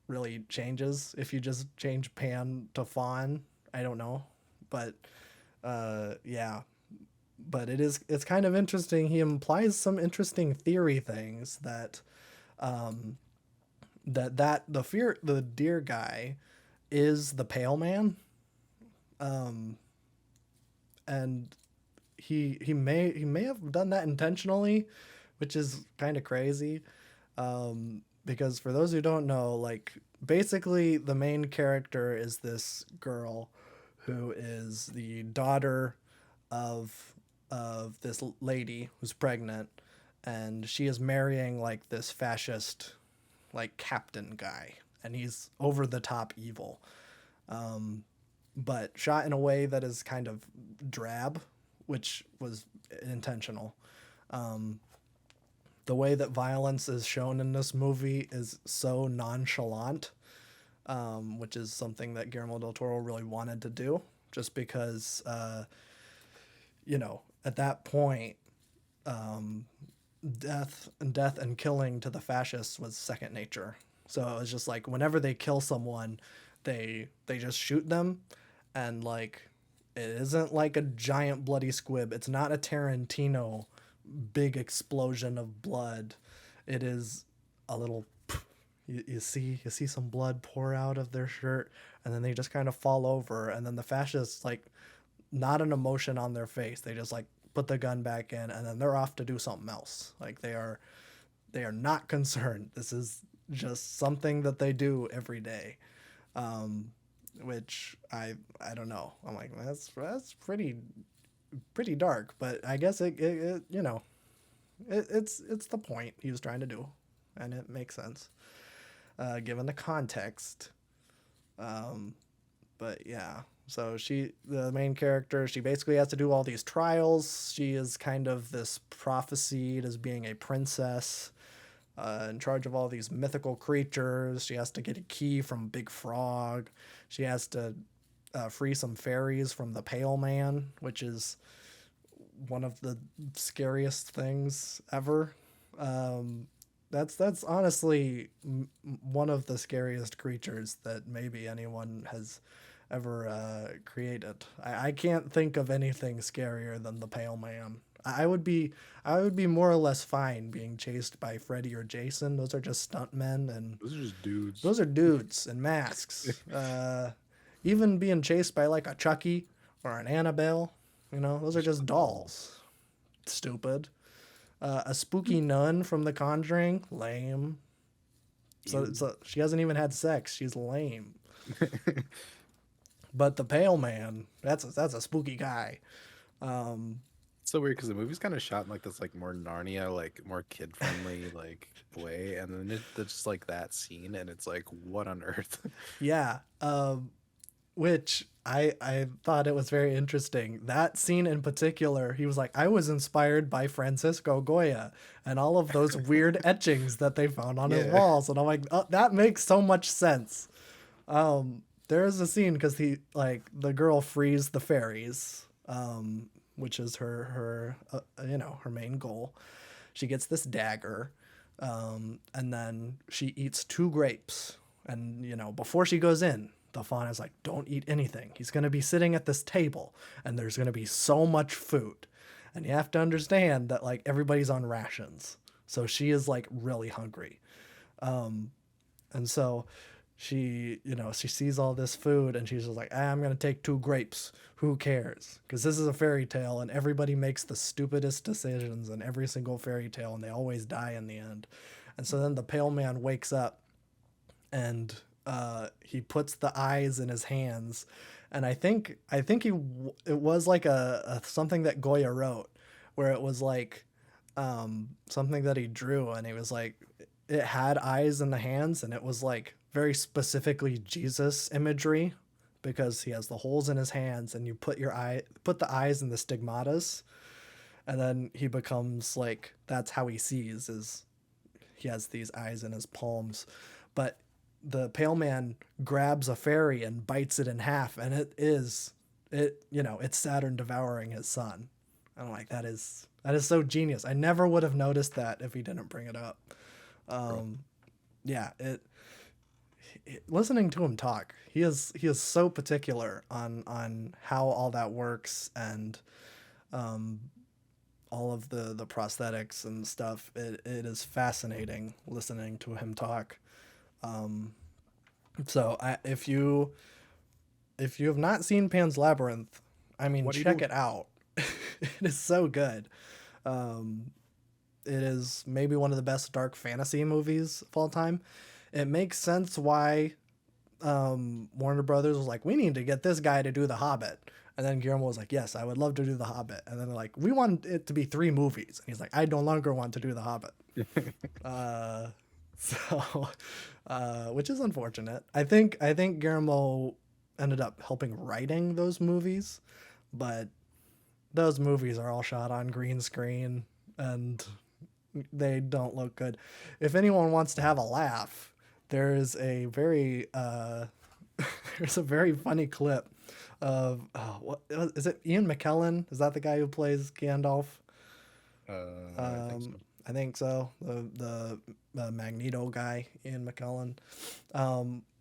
really changes if you just change Pan to Fawn. I don't know, but yeah, but it's kind of interesting. He implies some interesting theory things that that the deer guy is the pale man, and he may have done that intentionally, which is kind of crazy. Because for those who don't know, like, basically the main character is this girl who is the daughter of this lady who's pregnant, and she is marrying like this fascist like captain guy, and he's over the top evil, but shot in a way that is kind of drab, which was intentional. The way that violence is shown in this movie is so nonchalant, which is something that Guillermo del Toro really wanted to do, just because, at that point, death and killing to the fascists was second nature. So it was just like whenever they kill someone, they just shoot them, and like it isn't like a giant bloody squib. It's not a Tarantino big explosion of blood. it is a little. You see some blood pour out of their shirt, and then they just kind of fall over, and then the fascists like not an emotion on their face. They just like put the gun back in, and then they're off to do something else. Like they are not concerned. This is just something that they do every day. Which I don't know. I'm like, that's pretty dark, but I guess it you know, it's the point he was trying to do, and it makes sense given the context. But yeah, so the main character, she basically has to do all these trials. She is kind of this prophesied as being a princess, in charge of all these mythical creatures. She has to get a key from Big Frog. She has to free some fairies from the Pale Man, which is one of the scariest things ever. That's honestly one of the scariest creatures that maybe anyone has ever created. I can't think of anything scarier than the Pale Man. I would be more or less fine being chased by Freddy or Jason. Those are just stuntmen, and Those are just dudes. those are dudes in masks. Even being chased by like a Chucky or an Annabelle, those are just dolls. Stupid. A spooky nun from The Conjuring, lame. So she hasn't even had sex. She's lame. But the Pale Man, that's a spooky guy. It's so weird because the movie's kind of shot in like this like more Narnia, like more kid friendly like way, and then it's just like that scene, and it's like, what on earth? Yeah. Which I thought it was very interesting. That scene in particular, he was like, I was inspired by Francisco Goya and all of those weird etchings that they found on his Yeah. walls. And I'm like, oh, that makes so much sense. There is a scene because the girl frees the fairies, which is her main goal. She gets this dagger, and then she eats 2 grapes. And, before she goes in, the fawn is like, don't eat anything. He's going to be sitting at this table, and there's going to be so much food. And you have to understand that, like, everybody's on rations. So she is, like, really hungry. And so she sees all this food, and she's just like, I'm going to take 2 grapes. Who cares? Because this is a fairy tale, and everybody makes the stupidest decisions in every single fairy tale, and they always die in the end. And so then the Pale Man wakes up, and he puts the eyes in his hands, and I think it was like a something that Goya wrote, where it was like something that he drew, and he was like, it had eyes in the hands, and it was like very specifically Jesus imagery, because he has the holes in his hands, and you put the eyes in the stigmatas, and then he becomes like, that's how he sees, is he has these eyes in his palms. But the Pale Man grabs a fairy and bites it in half, and it's Saturn devouring his son. I'm like, that is so genius. I never would have noticed that if he didn't bring it up. Yeah, listening to him talk, he is so particular on how all that works, and all of the prosthetics and stuff. It is fascinating listening to him talk. So if you have not seen Pan's Labyrinth, I mean, check it out. It is so good. It is maybe one of the best dark fantasy movies of all time. It makes sense why Warner Brothers was like, we need to get this guy to do The Hobbit. And then Guillermo was like, yes, I would love to do The Hobbit. And then they're like, we want it to be 3 movies. And he's like, I no longer want to do The Hobbit. So, which is unfortunate. I think Guillermo ended up helping writing those movies, but those movies are all shot on green screen, and they don't look good. If anyone wants to have a laugh, there's a very there's a very funny clip of what is it? Ian McKellen? Is that the guy who plays Gandalf? I think so. The Magneto guy, Ian McKellen.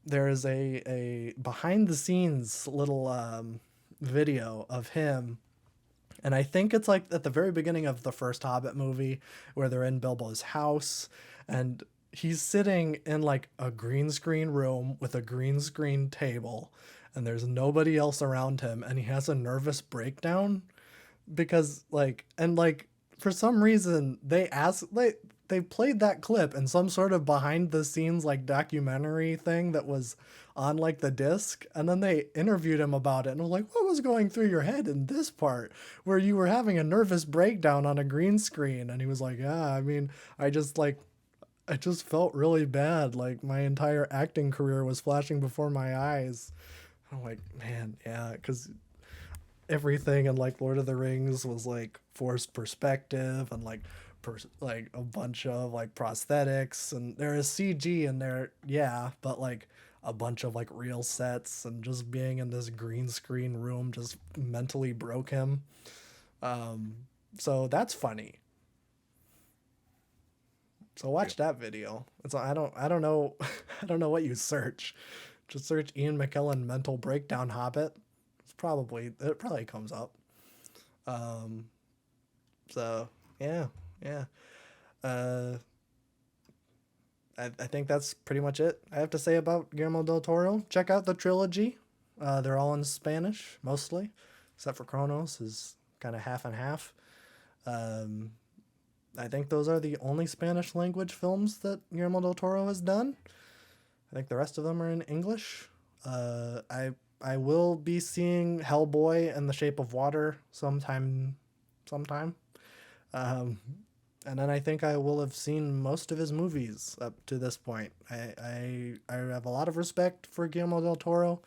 There is a behind the scenes little video of him, and I think it's like at the very beginning of the first Hobbit movie, where they're in Bilbo's house, and he's sitting in like a green screen room with a green screen table, and there's nobody else around him, and he has a nervous breakdown because like for some reason they played that clip in some sort of behind the scenes like documentary thing that was on like the disc, and then they interviewed him about it, and was like, what was going through your head in this part where you were having a nervous breakdown on a green screen? And he was like, yeah, I mean, I just felt really bad, like my entire acting career was flashing before my eyes. I'm like, man, yeah, because everything in like Lord of the Rings was like forced perspective and like like a bunch of like prosthetics, and there is CG in there, yeah, but like a bunch of like real sets, and just being in this green screen room just mentally broke him. Um, so that's funny. So watch that video. It's I don't know I don't know what you search. Just search Ian McKellen mental breakdown Hobbit. It probably comes up. Um, so yeah, yeah. Uh, I think that's pretty much it I have to say about Guillermo del Toro. Check out the trilogy. They're all in Spanish mostly, except for Kronos is kind of half and half. Um, I think those are the only Spanish language films that Guillermo del Toro has done. I think the rest of them are in English. I will be seeing Hellboy and The Shape of Water sometime. Um, and then I think I will have seen most of his movies up to this point. I have a lot of respect for Guillermo del Toro.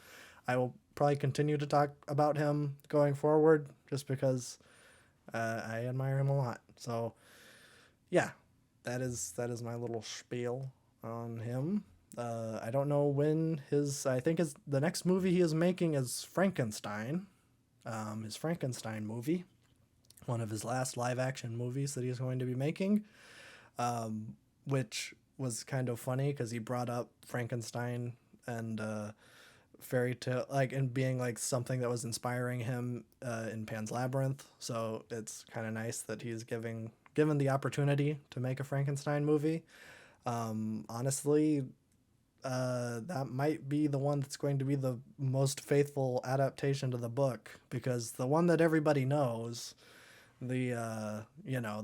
I will probably continue to talk about him going forward, just because I admire him a lot. So yeah, that is my little spiel on him. I don't know when I think the next movie he is making is Frankenstein, his Frankenstein movie, one of his last live action movies that he's going to be making, which was kind of funny because he brought up Frankenstein and fairy tale, like, and being like something that was inspiring him in Pan's Labyrinth. So it's kind of nice that he's given the opportunity to make a Frankenstein movie. Honestly, that might be the one that's going to be the most faithful adaptation to the book, because the one that everybody knows, the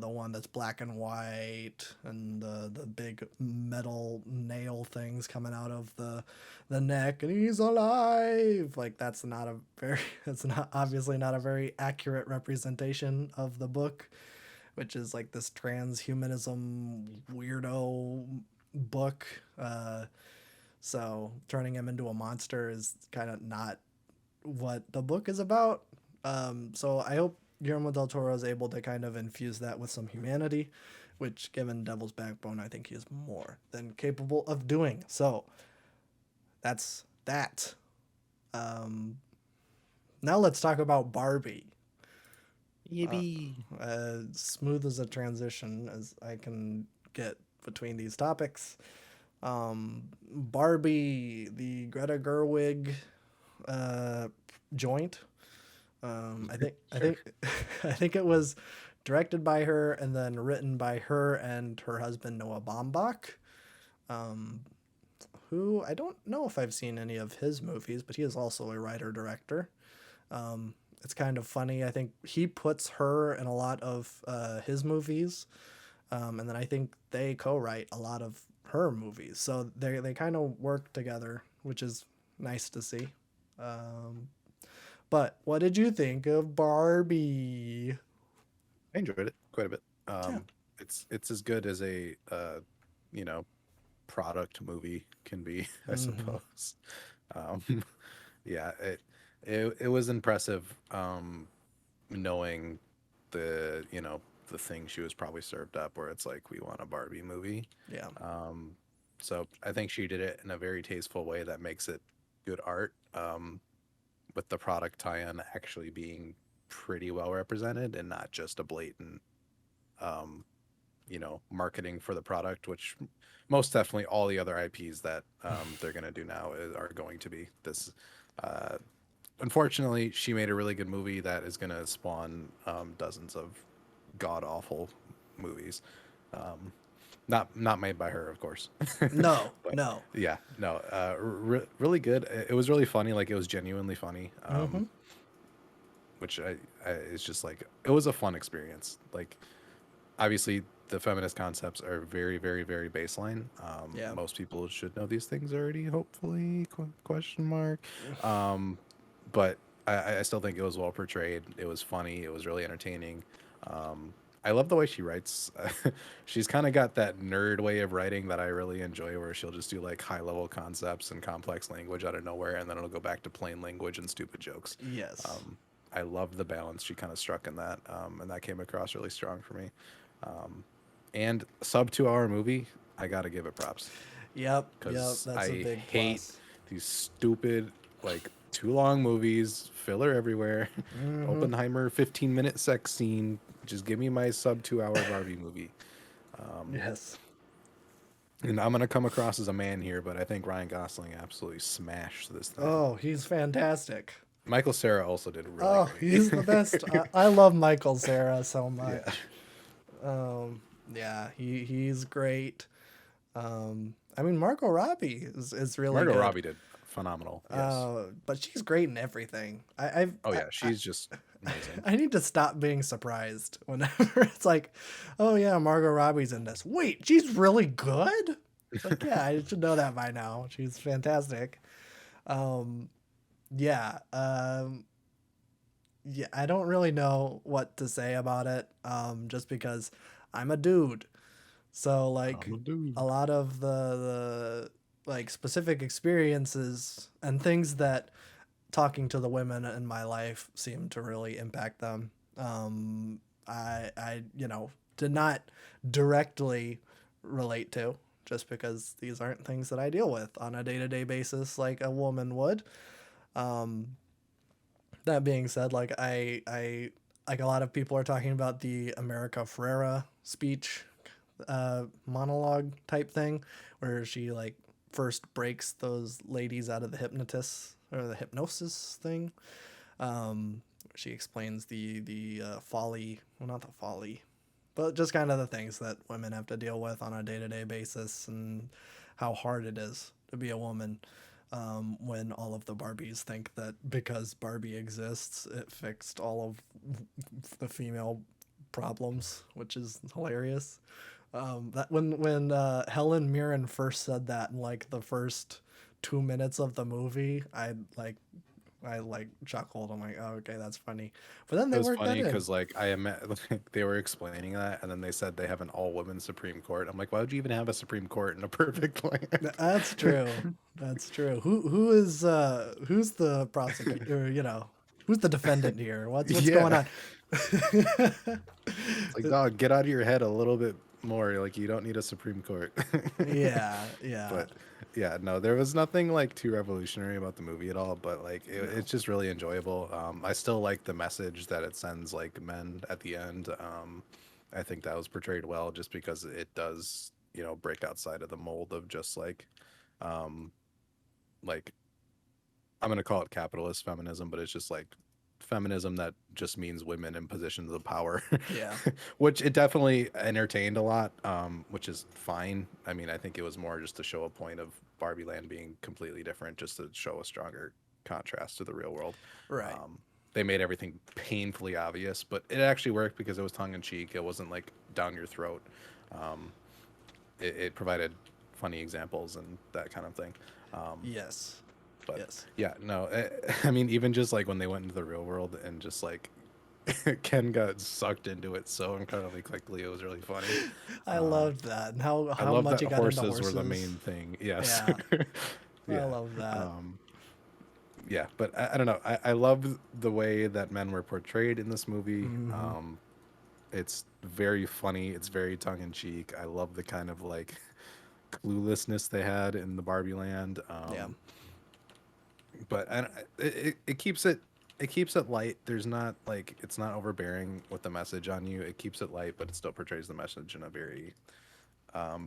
one that's black and white, and the big metal nail things coming out of the neck, and he's alive, like that's not obviously not a very accurate representation of the book, which is like this transhumanism weirdo book. So turning him into a monster is kind of not what the book is about. So I hope Guillermo del Toro is able to kind of infuse that with some humanity, which, given Devil's Backbone, I think he is more than capable of doing. So that's that. Um, Now let's talk about Barbie. Yippee. Smooth as a transition as I can get between these topics. Barbie, the Greta Gerwig joint. I think I think it was directed by her and then written by her and her husband Noah Baumbach, um, who I don't know if I've seen any of his movies, but he is also a writer director. It's kind of funny. I think he puts her in a lot of his movies, and then I think they co-write a lot of her movies. So they kind of work together, which is nice to see. Um, but what did you think of Barbie? I enjoyed it quite a bit. Yeah. It's as good as a you know product movie can be, I Mhm. suppose. Um, yeah, it was impressive, knowing the thing she was probably served up, where it's like, we want a Barbie movie. Yeah. So I think she did it in a very tasteful way that makes it good art. With the product tie-in actually being pretty well represented and not just a blatant um, marketing for the product, which most definitely all the other IPs that they're going to do now are going to be this. Uh, Unfortunately, she made a really good movie that is going to spawn dozens of god awful movies. Um, Not made by her, of course. No, But no. yeah, no, really good. It was really funny. Like it was genuinely funny. Mm-hmm. Which it's just like it was a fun experience. Like obviously the feminist concepts are very very baseline. Yeah. Most people should know these things already, hopefully, question mark. But I still think it was well portrayed. It was funny. It was really entertaining. I love the way she writes. She's kind of got that nerd way of writing that I really enjoy, where she'll just do like high level concepts and complex language out of nowhere, and then it'll go back to plain language and stupid jokes. Yes. I love the balance she kind of struck in that, and that came across really strong for me. And sub 2 hour movie, I gotta give it props Yep. Yep. because That's a I big hate plus. these stupid like too long movies, filler everywhere. Mm-hmm. Oppenheimer 15-minute sex scene. Just give me my sub 2 hour Barbie movie. Yes. And I'm gonna come across as a man here, but I think Ryan Gosling absolutely smashed this thing. Oh, he's fantastic. Michael Cera also did really Oh, great. he's the best. I love Michael Cera so Yeah, much. Yeah, he's great. I mean, Margot Robbie is really Margot good. Robbie did phenomenal. Yes. But she's great in everything. Oh yeah, she's just amazing. I need to stop being surprised whenever it's like, oh yeah, Margot Robbie's in this. Wait, she's really good? It's like, yeah, I should know that by now. She's fantastic. Um, yeah. Yeah, I don't really know what to say about it. Just because I'm a dude. So like I'm a dude. a lot of the like specific experiences and things that talking to the women in my life seemed to really impact them. I did not directly relate to, just because these aren't things that I deal with on a day-to-day basis like a woman would. Um, that being said, like I like a lot of people are talking about the America Ferrera speech, monologue type thing, where she like first breaks those ladies out of the hypnosis or the hypnosis thing. She explains the folly, well, not the folly, but just kind of the things that women have to deal with on a day to day basis, and how hard it is to be a woman. When all of the Barbies think that because Barbie exists, it fixed all of the female problems, which is hilarious. That when Helen Mirren first said that in like the first 2 minutes of the movie, I like chuckled. I'm like, oh, okay, that's funny. But then It they was worked that funny in. because like like, they were explaining that, and then they said they have an all-women Supreme Court. I'm like, why would you even have a Supreme Court in a perfect land? That's true. That's true. Who's the prosecutor? Who's the defendant here? What's going Yeah, on? it's like, dog, get out of your head a little bit more. Like, you don't need a Supreme Court. Yeah, yeah, But yeah, no, there was nothing like too revolutionary about the movie at all. But like, no, it's just really enjoyable. I still like the message that it sends like men at the end. I think that was portrayed well, just because it does, break outside of the mold of just um, like I'm gonna call it capitalist feminism, but it's just like feminism that just means women in positions of power, yeah, which it definitely entertained a lot, which is fine. I mean, I think it was more just to show a point of Barbie Land being completely different, just to show a stronger contrast to the real world. right, Um, they made everything painfully obvious, but it actually worked because it was tongue in cheek. It wasn't like down your throat. Um, it provided funny examples and that kind of thing. Um, yes, but yes. yeah, no, I mean, even just like when they went into the real world and just like Ken got sucked into it so incredibly quickly, it was really funny. I Um, loved that, and how I how love much that he got into horses were the horses. main thing. Yes. Yeah, I Yeah. love that. Um, yeah, but I don't know. I love the way that men were portrayed in this movie. Hmm. It's very funny. It's very tongue in cheek. I love the kind of like cluelessness they had in the Barbie Land. Yeah, But it keeps it light. There's not like it's not overbearing with the message on you. It keeps it light, but it still portrays the message in a very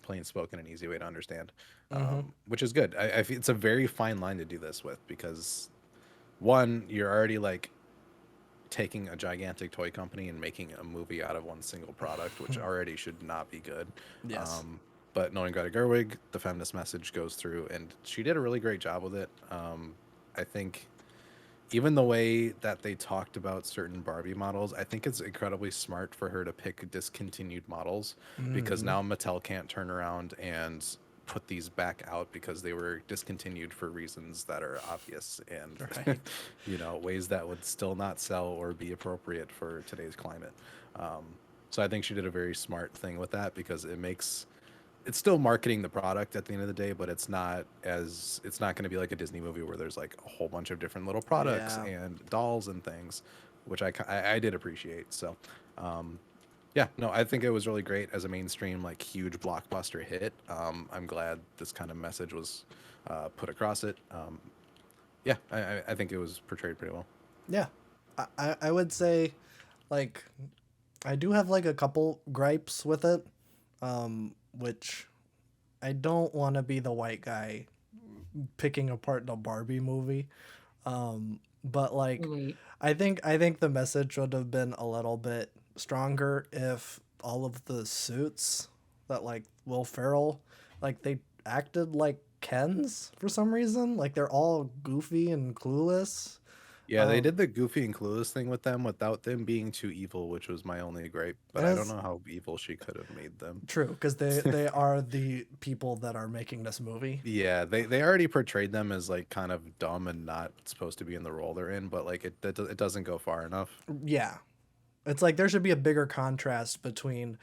plain spoken and easy way to understand, hmm, which is good. I feel it's a very fine line to do this with, because one, you're already like taking a gigantic toy company and making a movie out of one single product, which already should not be good. Yes. But knowing Greta Gerwig, the feminist message goes through, and she did a really great job with it. I think even the way that they talked about certain Barbie models, I think it's incredibly smart for her to pick discontinued models, because now Mattel can't turn around and put these back out because they were discontinued for reasons that are obvious and Right. ways that would still not sell or be appropriate for today's climate. So I think she did a very smart thing with that, because it's still marketing the product at the end of the day, but it's not going to be like a Disney movie where there's like a whole bunch of different little products Yeah. and dolls and things, which I did appreciate. So, yeah, no, I think it was really great as a mainstream, like, huge blockbuster hit. I'm glad this kind of message was put across it. Yeah, I think it was portrayed pretty well. Yeah. I would say, like, I do have like a couple gripes with it, which I don't want to be the white guy picking apart the Barbie movie. But like, Wait. I think the message would have been a little bit stronger if all of the suits that like Will Ferrell, like, they acted like Kens for some reason. Like, they're all goofy and clueless. Yeah, they did the goofy and clueless thing with them without them being too evil, which was my only gripe. But And I don't it's know how evil she could have made them. true because they are the people that are making this movie. Yeah, they already portrayed them as like kind of dumb and not supposed to be in the role they're in, but like it doesn't go far enough. Yeah, it's like there should be a bigger contrast between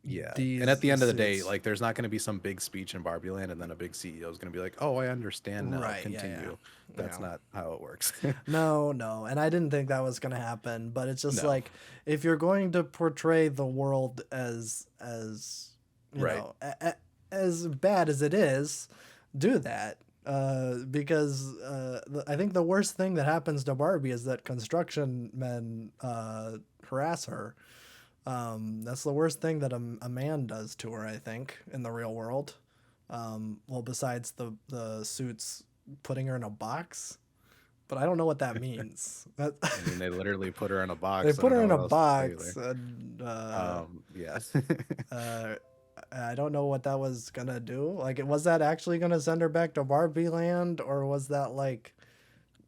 Yeah, and these at the end of the day, suits. like, there's not going to be some big speech in Barbie Land and then a big CEO is going to be like, "Oh, I understand now. Right, yeah, Continue." That's yeah. not how it works. No, and I didn't think that was gonna happen. But it's just No. like, if you're going to portray the world as you Right. know as bad as it is, do that. Because I think the worst thing that happens to Barbie is that construction men harass her. That's the worst thing that a man does to her, I think, in the real world. Well, besides the suits putting her in a box, but I don't know what that means. I mean, they literally put her in a They box. I put don't her know in what a else to tell you box, there. and Yeah. uh, I don't know what that was gonna do. Like, was that actually gonna send her back to Barbie Land, or was that like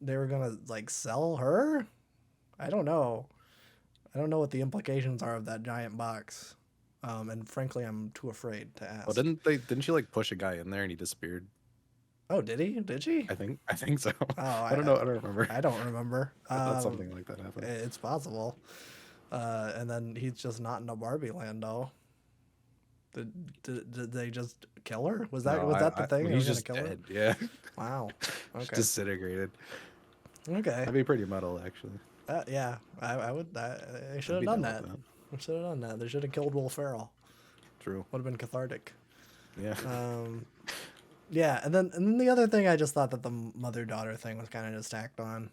they were gonna like sell her? I don't know. I don't know what the implications are of that giant box. And frankly, I'm too afraid to Well, ask. didn't she like push a guy in there and he disappeared? Oh, did he? Did she? I think so. Oh, I don't know. I don't remember. I don't remember. I thought something like that happened. It's possible. And then he's just not in a Barbie land, though. Did they just kill her? Was that No, the thing? They were he's gonna just kill her? dead. Yeah, Wow. just Okay. disintegrated. Okay. That'd be pretty metal, actually. Yeah. I would. They should I'd have be done down that. with They should have done that. They should have killed Will Ferrell. True. Would have been cathartic. Yeah. Yeah, and then the other thing, I just thought that the mother-daughter thing was kind of just tacked on.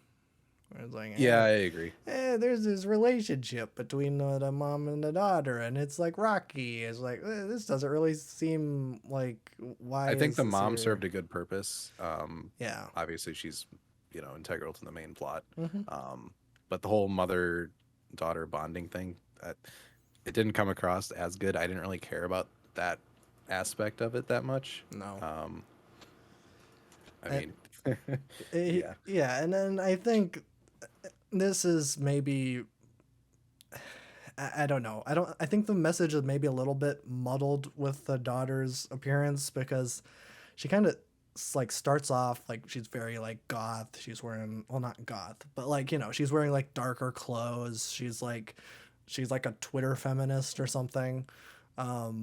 Where it's like, Yeah, I agree. there's this relationship between the mom and the daughter, and it's like rocky. It's like, this doesn't really seem like, why I think is the this mom here? served a good purpose. Yeah. Obviously she's, integral to the main plot. Hmm. But the whole mother-daughter bonding thing, it didn't come across as good. I didn't really care about that aspect of it that much. No. I Uh, mean, yeah. Yeah, and then I think this is maybe, I don't know. I think the message is maybe a little bit muddled with the daughter's appearance, because she kind of like starts off like she's very like goth. She's wearing, well, not goth, but like, she's wearing like darker clothes. She's like a Twitter feminist or something.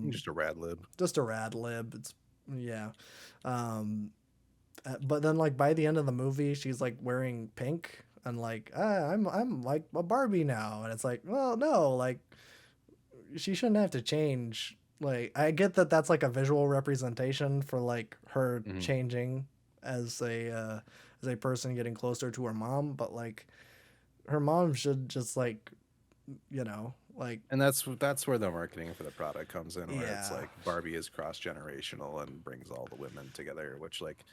Just a rad lib. Just a rad lib. It's, yeah. But then like by the end of the movie, she's like wearing pink and like, I'm like a Barbie now, and it's like, well, no, like, she shouldn't have to change. Like, I get that that's like a visual representation for like her Mhm. changing as a person getting closer to her mom, but like her mom should just like, like, And that's where the marketing for the product comes in, where it's yeah. like Barbie is cross generational and brings all the women together, which, like,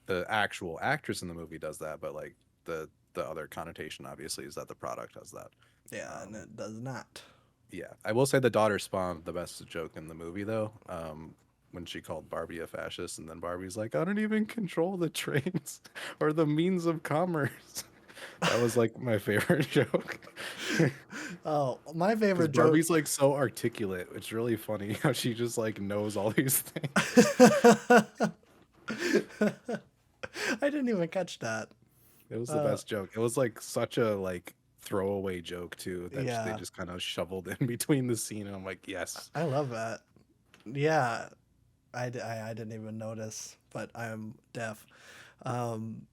the actual actress in the movie does that, but like the the other connotation, obviously, is that the product has that. Yeah, and it does not. Yeah, I will say the daughter spawned the best joke in the movie, though. When she called Barbie a fascist, and then Barbie's like, "I don't even control the trains or the means of commerce." That was like my favorite joke. Oh, my Because favorite joke. Barbie's like so articulate. It's really funny how she just like knows all these things. I didn't even catch that. It was the Uh, best joke. It was like such a like throwaway joke too that they yeah, just kind of shoveled in between the scene, and I'm like, yes. I love that. Yeah, I didn't even notice, but I'm deaf. Um,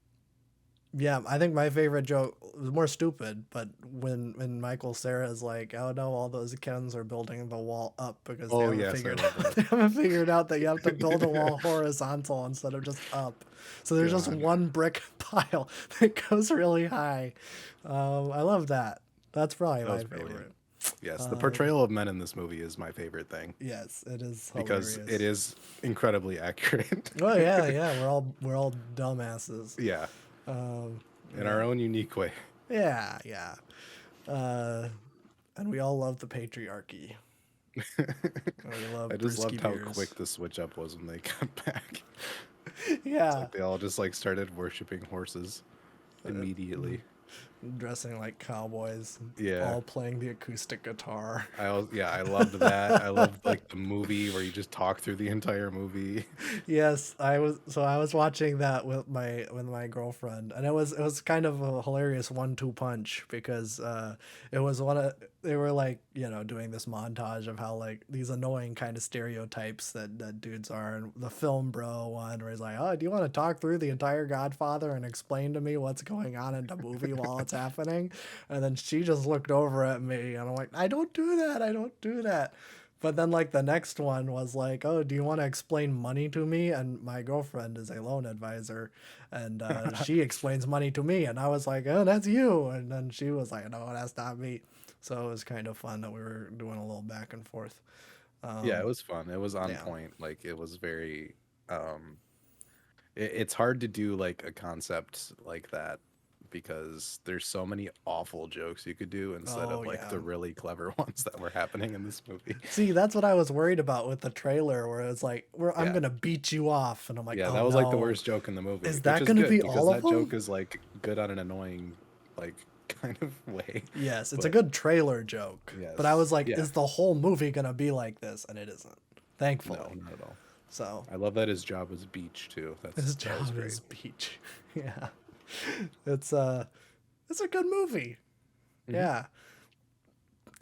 yeah, I think my favorite joke was more stupid, but when Michael Cera's like, "Oh no, all those Kens are building the wall up because they Oh haven't yes, I figured love out that. they haven't figured out that you have to build a wall horizontal instead of just up." So there's just God. one brick pile that goes really high. I love that. That's probably That my was brilliant. favorite. Yes, the portrayal of men in this movie is my favorite thing Yes, it is because hilarious. it is incredibly accurate. Oh yeah, yeah. We're all dumbasses. Yeah, Um, in yeah, our own unique way. yeah, yeah. Uh, and we all love the patriarchy. And we I love just brewski loved how beers. quick the switch up was when they got back. It's Yeah, like they all just like started worshiping horses immediately. dressing like cowboys, Yeah. all playing the acoustic guitar. I loved that. I loved like the movie where you just talk through the entire movie. Yes, I was watching that with my girlfriend, and it was kind of a hilarious 1-2 punch because it was they were like, doing this montage of how like these annoying kind of stereotypes that dudes are, and the film bro one where he's like, "Oh, do you want to talk through the entire Godfather and explain to me what's going on in the movie while it's happening?" And then she just looked over at me, and I'm like, "I don't do that. I don't do that." But then, like, the next one was like, "Oh, do you want to explain money to me?" And my girlfriend is a loan advisor, and she explains money to me. And I was like, "Oh, that's you." And then she was like, "No, that's not me." So it was kind of fun that we were doing a little back and forth. Yeah, it Um, was fun. It was on yeah. point. Like it was very it's hard to do like a concept like that because there's so many awful jokes you could do instead Oh, of like yeah. the really clever ones that were happening in this movie. See, that's what I was worried about with the trailer, where it's like, I'm Yeah. going to beat you off. And I'm like, Yeah, oh, that was like the no. worst joke in the movie, Is which that is going to good be because all of that them? joke is like good on an annoying like kind of way. Yes, it's a But good trailer joke. But I yes. was like, Yeah. is the whole movie going to be like this? And it isn't, No, thankfully. not at all. So I love that his job was beach too. his That was job great. is Peach. Yeah. It's a good movie. Hmm. Yeah.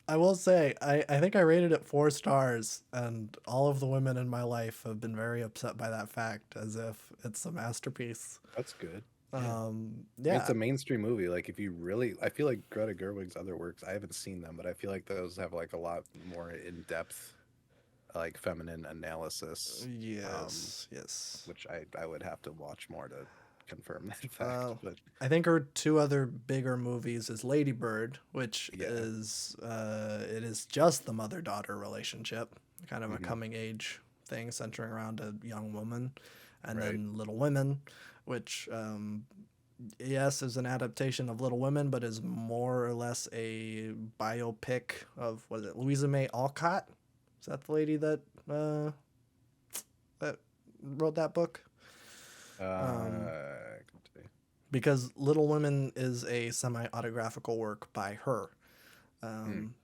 I will say, I think I rated it 4 stars, and all of the women in my life have been very upset by that fact, as if it's a masterpiece. That's good. Yeah. I mean, it's Yeah. a mainstream movie. Like, if you really, I feel like Greta Gerwig's other works, I haven't seen them, but I feel like those have like a lot more in depth, like feminine analysis, Yes. Yes. which I would have to watch more to confirm that fact. Uh, But I think her two other bigger movies is Lady Bird, which yeah, is it is just the mother-daughter relationship, kind of a hmm, coming age thing centering around a young woman, and right. then Little Women, which yes is an adaptation of Little Women, but is more or less a biopic of, what is it, Louisa May Alcott? Is that the lady that wrote that book? Um, Can't say. because Little Women is a semi-autographical work by her. Hmm, Um,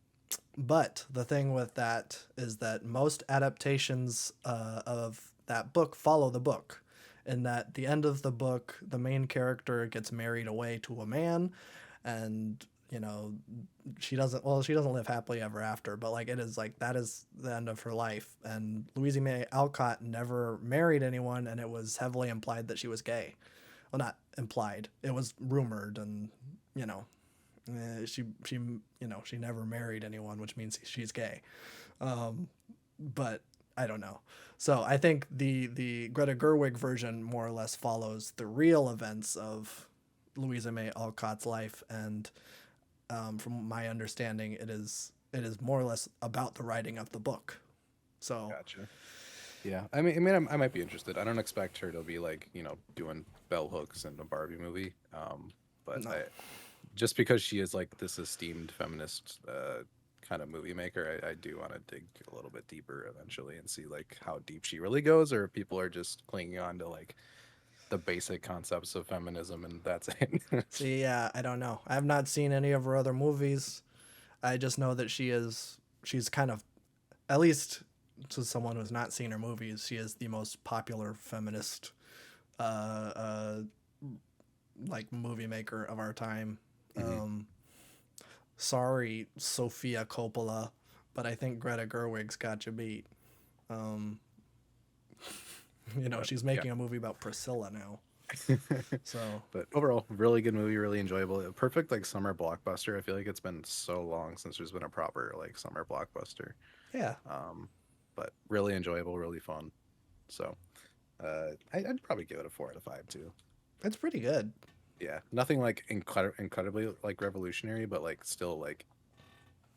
but the thing with that is that most adaptations of that book follow the book, in that the end of the book, the main character gets married away to a man, and she doesn't live happily ever after, but like it is like that is the end of her life. And Louisa May Alcott never married anyone, and it was heavily implied that she was gay. Well, not implied, it was rumored, and you know she never married anyone, which means she's gay. But I don't know. So I think the Greta Gerwig version more or less follows the real events of Louisa May Alcott's life, and from my understanding, it is more or less about the writing of the book. So gotcha. Yeah, I might be interested. I don't expect her to be like doing bell hooks in a Barbie movie. but No. just because she is like this esteemed feminist kind of movie maker, I do want to dig a little bit deeper eventually and see like how deep she really goes, or if people are just clinging on to like the basic concepts of feminism and that's it. See, yeah, I don't know. I have not seen any of her other movies. I just know that she's kind of, at least to someone who's not seen her movies, she is the most popular feminist, uh, uh, like movie maker of our time. Mhm. Sorry, Sophia Coppola, but I think Greta Gerwig's got you beat. Um, But she's yeah. making a movie about Priscilla now. So But overall, really good movie, really enjoyable. A perfect like summer blockbuster. I feel like it's been so long since there's been a proper like summer blockbuster. yeah, Um, but really enjoyable, really fun. So I'd probably give it a 4 out of 5 too. it's pretty good. Yeah, nothing like incredibly like revolutionary, but like still like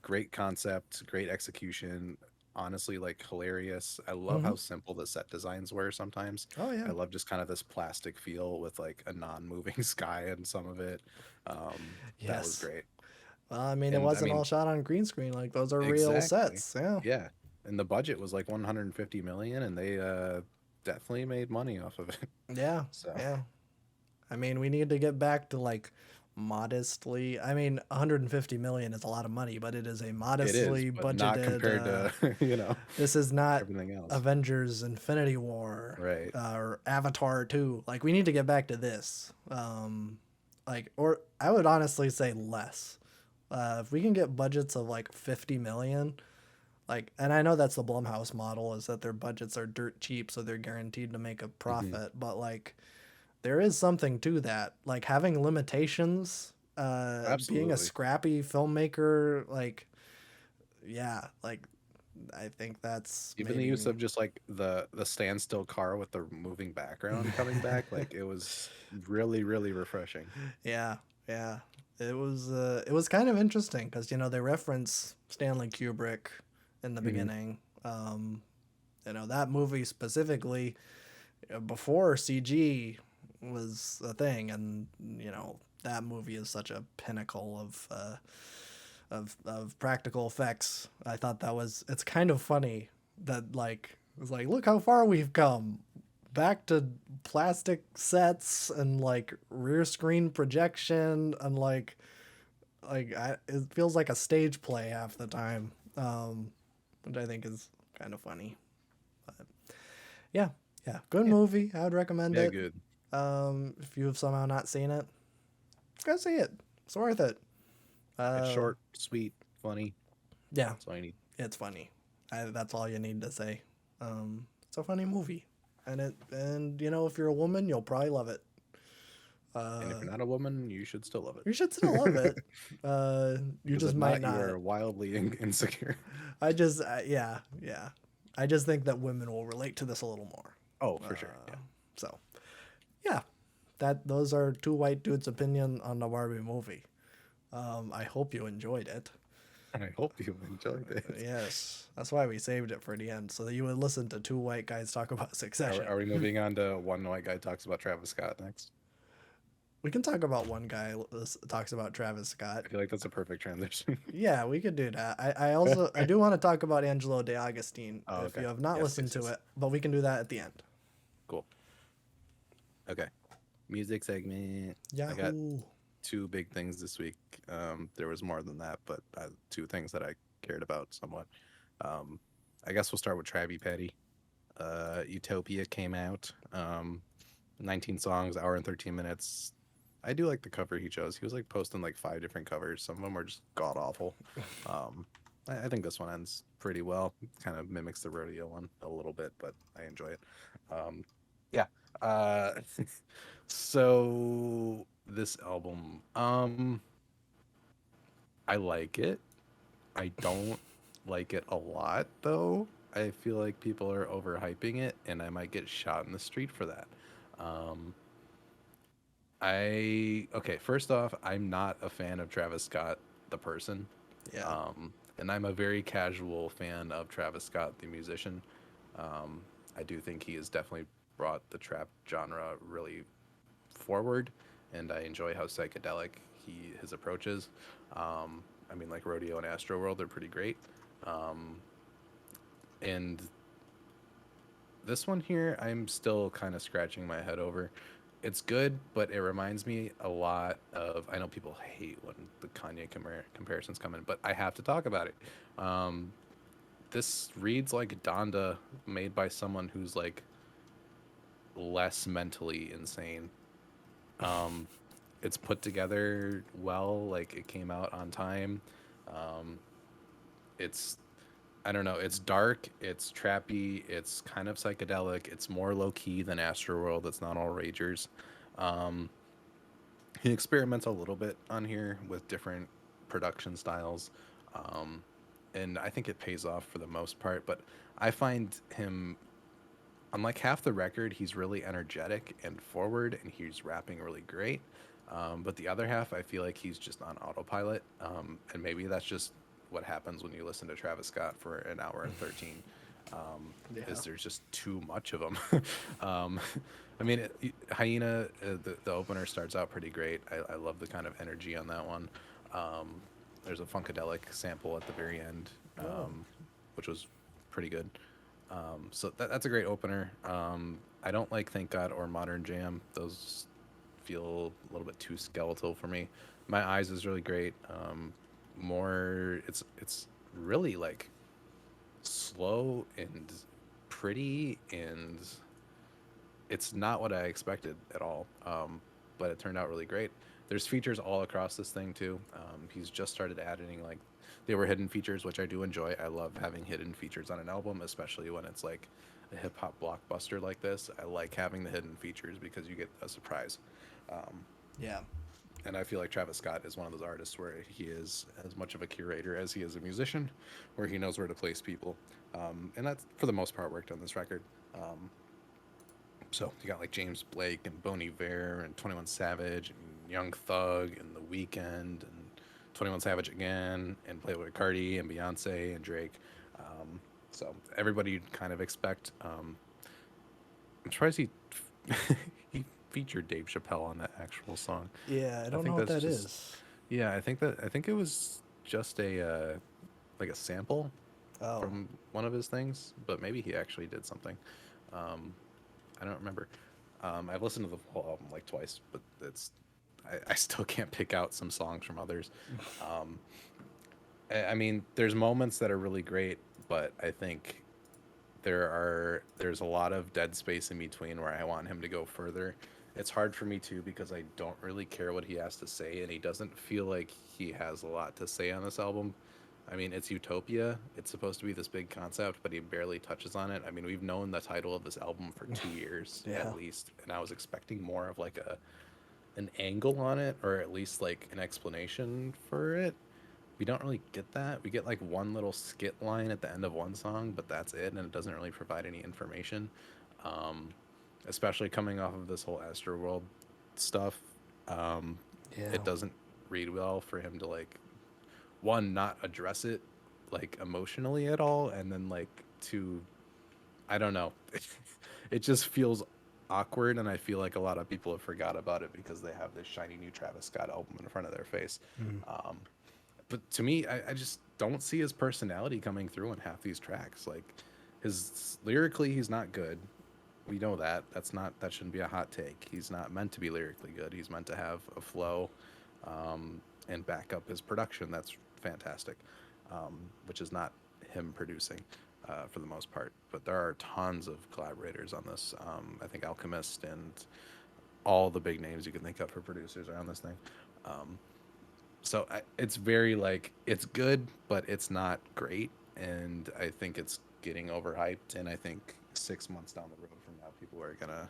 great concept, great execution. Honestly, like hilarious. I love Hmm. how simple the set designs were sometimes. Oh yeah. I love just kind of this plastic feel with like a non-moving sky and some of it. That was Yes. great. Well, I mean, it And I wasn't all mean, shot on green screen. Like those are real exactly. sets. Yeah. Yeah. And the budget was like 150 million and they definitely made money off of it. Yeah. So, Yeah. I mean, we need to get back to like modestly. I mean, 150 million is a lot of money, but it is a it is, modestly but not budgeted. compared to, This is not everything else. Avengers Infinity War Right. or Avatar 2. Like we need to get back to this. Like or I would honestly say less. If we can get budgets of like 50 million, like and I know that's the Blumhouse model is that their budgets are dirt cheap so they're guaranteed to make a Hmm. profit, but like there is something to that. Like having limitations, being a Absolutely. scrappy filmmaker, like yeah, like I think that's Even the use maybe of just like the standstill car with the moving background coming back, like it was really, really refreshing. yeah, yeah. It was kind of interesting because they reference Stanley Kubrick in the Hmm. beginning. That movie specifically before CG was a thing, and that movie is such a pinnacle of practical effects. I thought it's kind of funny that like it's like look how far we've come back to plastic sets and like rear screen projection and it feels like a stage play half the time, which I think is kind of funny. But yeah, yeah, good Yeah. movie. I would recommend Yeah, it. good. If you have somehow not seen it, go see it. It's worth it. It's Uh, short, sweet, funny. yeah, That's all you need. it's funny. That's all you need to say. It's a funny movie, and if you're a woman, you'll probably love it. And if Uh, you're not a woman, you should still love you should still love it. it. You Because just if might not, you not. are wildly insecure. Yeah, yeah. I just think that women will relate to this a little more. Oh, for sure. Yeah. So, yeah, those are two white dudes' opinion on the Barbie movie. I hope you enjoyed it. I hope you enjoyed it. Yes, that's why we saved it for the end, so that you would listen to two white guys talk about Succession. Are we moving on to one white guy talks about Travis Scott next? We can talk about one guy talks about Travis Scott. I feel like that's a perfect transition. Yeah, we could do that. I do want to talk about Angelo De Agostini Oh, if okay. you have not Yes, listened yes, to yes. it, but we can do that at the end. Cool. Okay. Music segment. I got Yahoo! two big things this week. There was more than that, but two things that I cared about somewhat. Um, I guess we'll start with Travi Petty. Utopia came out. 19 songs, hour and 13 minutes. I do like the cover he chose. He was like posting like 5 different covers. Some of them were just god awful. I think this one ends pretty well. Kind of mimics the rodeo one a little bit, but I enjoy it. Yeah. Uh, so this album, I like it. I don't like it a lot though. I feel like people are overhyping it, and I might get shot in the street for that. Um, okay. First off, I'm not a fan of Travis Scott, the person, Yeah. and I'm a very casual fan of Travis Scott, the musician. I do think he has definitely brought the trap genre really forward. and I enjoy how psychedelic his approach is. I mean, like Rodeo and Astro World are pretty great. Um, and this one here, I'm still kind of scratching my head over. It's good, but it reminds me a lot of. I know people hate when the Kanye comparisons come in, but I have to talk about it. Um, this reads like Donda made by someone who's like less mentally insane. Um, it's put together well, like it came out on time. Um, it's I don't know. It's dark. It's trappy. It's kind of psychedelic. It's more low key than Astroworld. It's not all ragers. Um, he experiments a little bit on here with different production styles, um, and I think it pays off for the most part. But I find him, unlike half the record, he's really energetic and forward, and he's rapping really great. But the other half, I feel like he's just on autopilot, and maybe that's just what happens when you listen to Travis Scott for an hour and 13. Is there's just too much of them. um, I mean, Hyena, the opener starts out pretty great. I love the kind of energy on that one. Um, there's a funkadelic sample at the very end, which was pretty good. So that's a great opener. I don't like Thank God or Modern Jam. Those feel a little bit too skeletal for me. My Eyes is really great. More, it's really like slow and pretty, and it's not what I expected at all. But it turned out really great. There's features all across this thing too. He's just started adding like they were hidden features, which I do enjoy. I love having hidden features on an album, especially when it's like a hip hop blockbuster like this. I like having the hidden features because you get a surprise. Um, Yeah. and I feel like Travis Scott is one of those artists where he is as much of a curator as he is a musician, where he knows where to place people. And that's for the most part worked on this record. Um, so you got like James Blake and Bon Iver and 21 Savage and Young Thug and The Weeknd and 21 Savage again and Playboy Cardi and Beyonce and Drake. So everybody you'd kind of expect. I'm surprised he he featured Dave Chappelle on that actual song. Yeah, I I don't know think what that's that just is. yeah. I think it was just a like a sample Oh, from one of his things, but maybe he actually did something. Um, I don't remember. I've listened to the whole album like twice, but I still can't pick out some songs from others. Um, I mean, there's moments that are really great, but I think there's a lot of dead space in between where I want him to go further. It's hard for me too because I don't really care what he has to say, and he doesn't feel like he has a lot to say on this album. I mean, it's Utopia. It's supposed to be this big concept, but he barely touches on it. I mean, we've known the title of this album for 2 years yeah. at least, and I was expecting more of like a an angle on it, or at least like an explanation for it. We don't really get that. We get like one little skit line at the end of one song, but that's it, and it doesn't really provide any information. Um, Especially coming off of this whole Astroworld stuff, um, Yeah. it doesn't read well for him to like one not address it like emotionally at all, and then like two, I don't know, it just feels awkward, and I feel like a lot of people have forgot about it because they have this shiny new Travis Scott album in front of their face. Mm. Um, but to me, I just don't see his personality coming through in half these tracks. Like his lyrically, he's not good. We know that. That shouldn't be a hot take. He's not meant to be lyrically good. He's meant to have a flow, and back up his production. That's fantastic, which is not him producing for the most part. But there are tons of collaborators on this. I think Alchemist and all the big names you can think of for producers are on this thing. Um, it's very like it's good, but it's not great, and I think it's getting overhyped. And I think 6 months down the road from now, people are gonna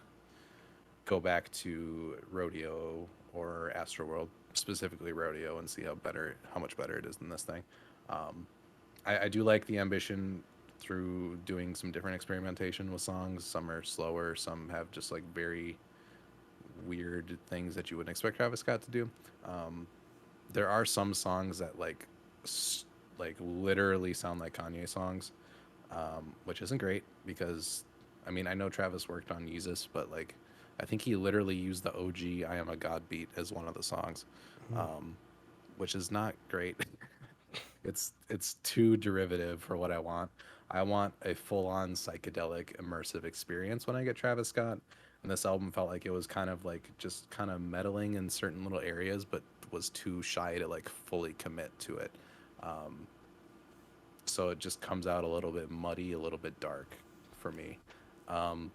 go back to Rodeo or Astroworld, specifically Rodeo, and see how much better it is than this thing. Um, I do like the ambition through doing some different experimentation with songs. Some are slower, some have just like very weird things that you wouldn't expect Travis Scott to do. Um, there are some songs that like literally sound like Kanye songs, which isn't great because I mean I know Travis worked on Yeezus, but like I think he literally used the OG "I Am a God" beat as one of the songs, um, which is not great. It's too derivative for what I want. I want a full-on psychedelic immersive experience when I get Travis Scott. And this album felt like it was kind of like just kind of meddling in certain little areas, but was too shy to like fully commit to it. Um, so it just comes out a little bit muddy, a little bit dark for me. Um,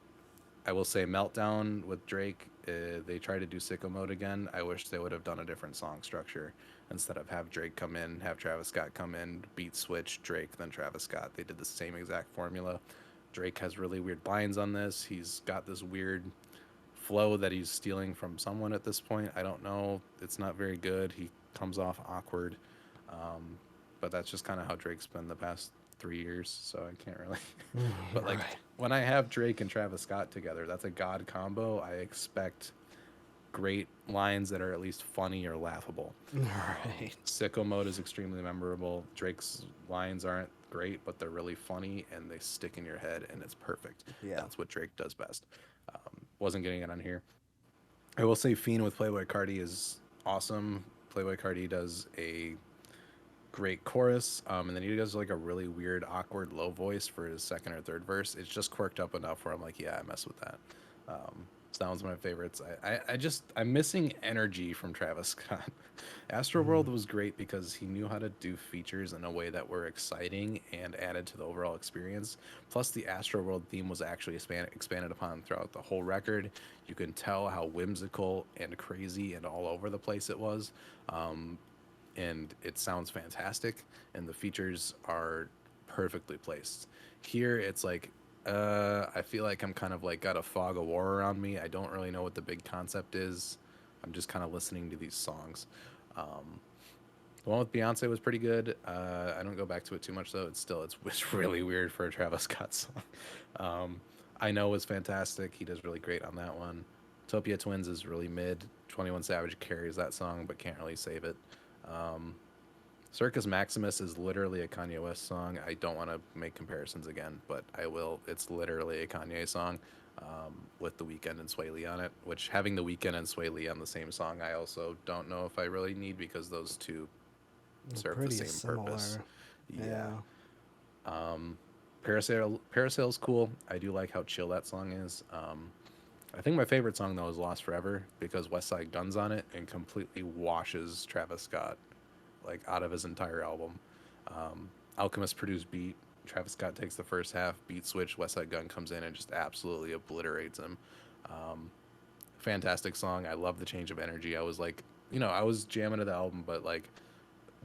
I will say Meltdown with Drake, they tried to do sicko mode again. I wish they would have done a different song structure instead of have Drake come in, have Travis Scott come in, beat switch Drake, then Travis Scott. They did the same exact formula. Drake has really weird lines on this. He's got this weird flow that he's stealing from someone at this point. I don't know. It's not very good. He comes off awkward. Um, but that's just kind of how Drake's been the past 3 years. So I can't really. But like Right. when I have Drake and Travis Scott together, that's a god combo. I expect great lines that are at least funny or laughable. Right. Sicko mode is extremely memorable. Drake's lines aren't great, but they're really funny and they stick in your head, and it's perfect. Yeah. That's what Drake does best. Wasn't getting it on here. I will say Fiend with Playboy Cardi is awesome. Playboy Cardi does a great chorus, and then he does like a really weird, awkward low voice for his second or third verse. It's just quirked up enough where I'm like, yeah, I mess with that. So that one's one of my favorites. I'm missing energy from Travis Scott. Astroworld was great because he knew how to do features in a way that were exciting and added to the overall experience. Plus, the Astroworld theme was actually expanded upon throughout the whole record. You can tell how whimsical and crazy and all over the place it was. And it sounds fantastic, and the features are perfectly placed. Here, it's like, I feel like I'm kind of like got a fog of war around me. I don't really know what the big concept is. I'm just kind of listening to these songs. Um, the one with Beyonce was pretty good. I don't go back to it too much though. It's really weird for a Travis Scott song. Um, I Know was fantastic. He does really great on that one. Topia Twins is really mid. 21 Savage carries that song but can't really save it. Um, Circus Maximus is literally a Kanye West song. I don't want to make comparisons again, but I will. It's literally a Kanye song with The Weeknd and Sway Lee on it. Which having The Weeknd and Sway Lee on the same song, I also don't know if I really need because those two serve the Pretty same purpose. similar. Yeah. Yeah. Parasail's cool. I do like how chill that song is. I think my favorite song though is Lost Forever because Westside Gunn's on it and completely washes Travis Scott like out of his entire album. Alchemist produced beat. Travis Scott takes the first half, beat switch. Westside Gunn comes in and just absolutely obliterates him. Um, Fantastic song. I love the change of energy. I was like, I was jamming to the album, but like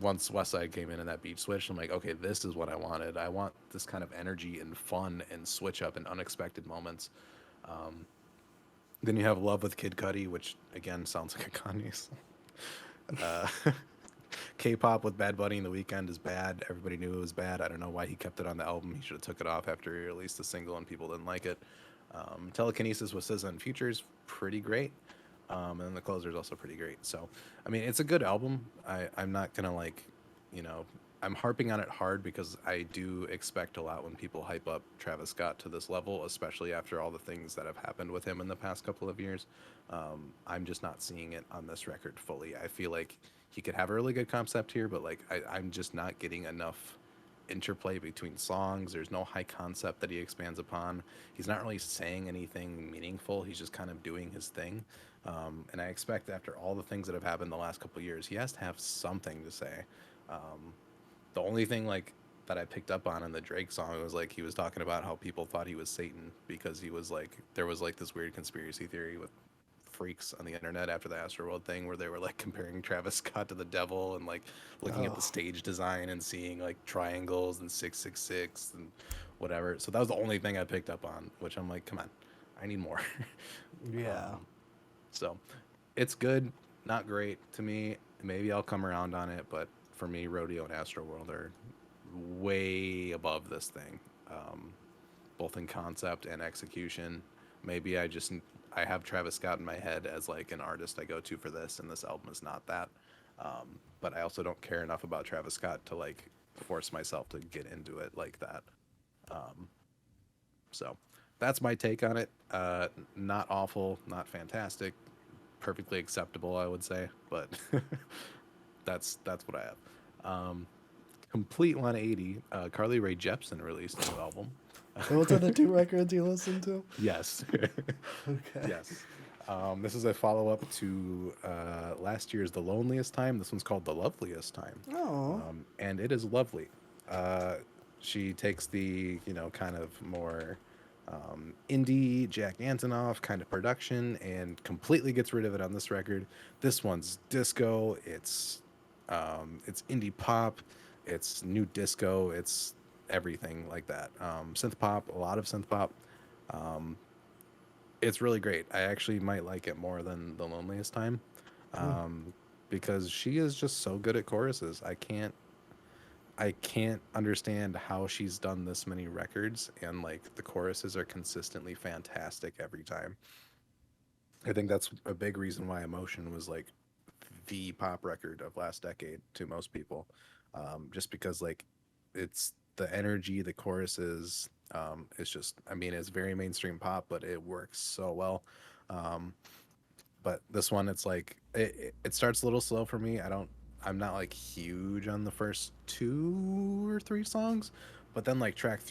once Westside came in and that beat switch, I'm like, okay, this is what I wanted. I want this kind of energy and fun and switch up in unexpected moments. Um, then you have Love with Kid Cudi, which again sounds like a Kanye song. Uh, K-pop with Bad Bunny and The Weeknd is bad. Everybody knew it was bad. I don't know why he kept it on the album. He should have took it off after he released the single and people didn't like it. Telekinesis with SZA and Future's pretty great. And then the closer is also pretty great. So, I mean, it's a good album. I'm not gonna like, you know, I'm harping on it hard because I do expect a lot when people hype up Travis Scott to this level, especially after all the things that have happened with him in the past couple of years. I'm just not seeing it on this record fully. I feel like he could have a really good concept here, but like I'm just not getting enough interplay between songs. There's no high concept that he expands upon. He's not really saying anything meaningful. He's just kind of doing his thing. And I expect after all the things that have happened the last couple of years, he has to have something to say. The only thing like that I picked up on in the Drake song was like he was talking about how people thought he was Satan because he was like there was like this weird conspiracy theory with freaks on the internet after the Astroworld thing where they were like comparing Travis Scott to the devil and like looking at the Oh. stage design and seeing like triangles and 666 and whatever. So that was the only thing I picked up on, which I'm like, come on, I need more. Yeah. So it's good, not great to me. Maybe I'll come around on it, but for me, Rodeo and Astroworld are way above this thing, both in concept and execution. Maybe I have Travis Scott in my head as like an artist I go to for this, and this album is not that. But I also don't care enough about Travis Scott to like force myself to get into it like that. So that's my take on it. Not awful, not fantastic, perfectly acceptable, I would say, but that's what I have. Complete 180. Carly Rae Jepsen released a new album. Those are the two records you listen to? Yes. Okay. Yes. This is a follow up to last year's The Loneliest Time. This one's called The Loveliest Time. Oh. And it is lovely. Uh, she takes the, kind of more indie Jack Antonoff kind of production and completely gets rid of it on this record. This one's disco. It's indie pop. It's new disco. It's everything like that. Synth pop, a lot of synth pop. Um, it's really great. I actually might like it more than The Loneliest Time, Hmm. because she is just so good at choruses. I can't understand how she's done this many records and like the choruses are consistently fantastic every time. I think that's a big reason why Emotion was like the pop record of last decade to most people. Just because like it's the energy, the choruses, it's just, I mean, it's very mainstream pop, but it works so well. Um, but this one, it's like it starts a little slow for me. I'm not like huge on the first two or three songs, but then like track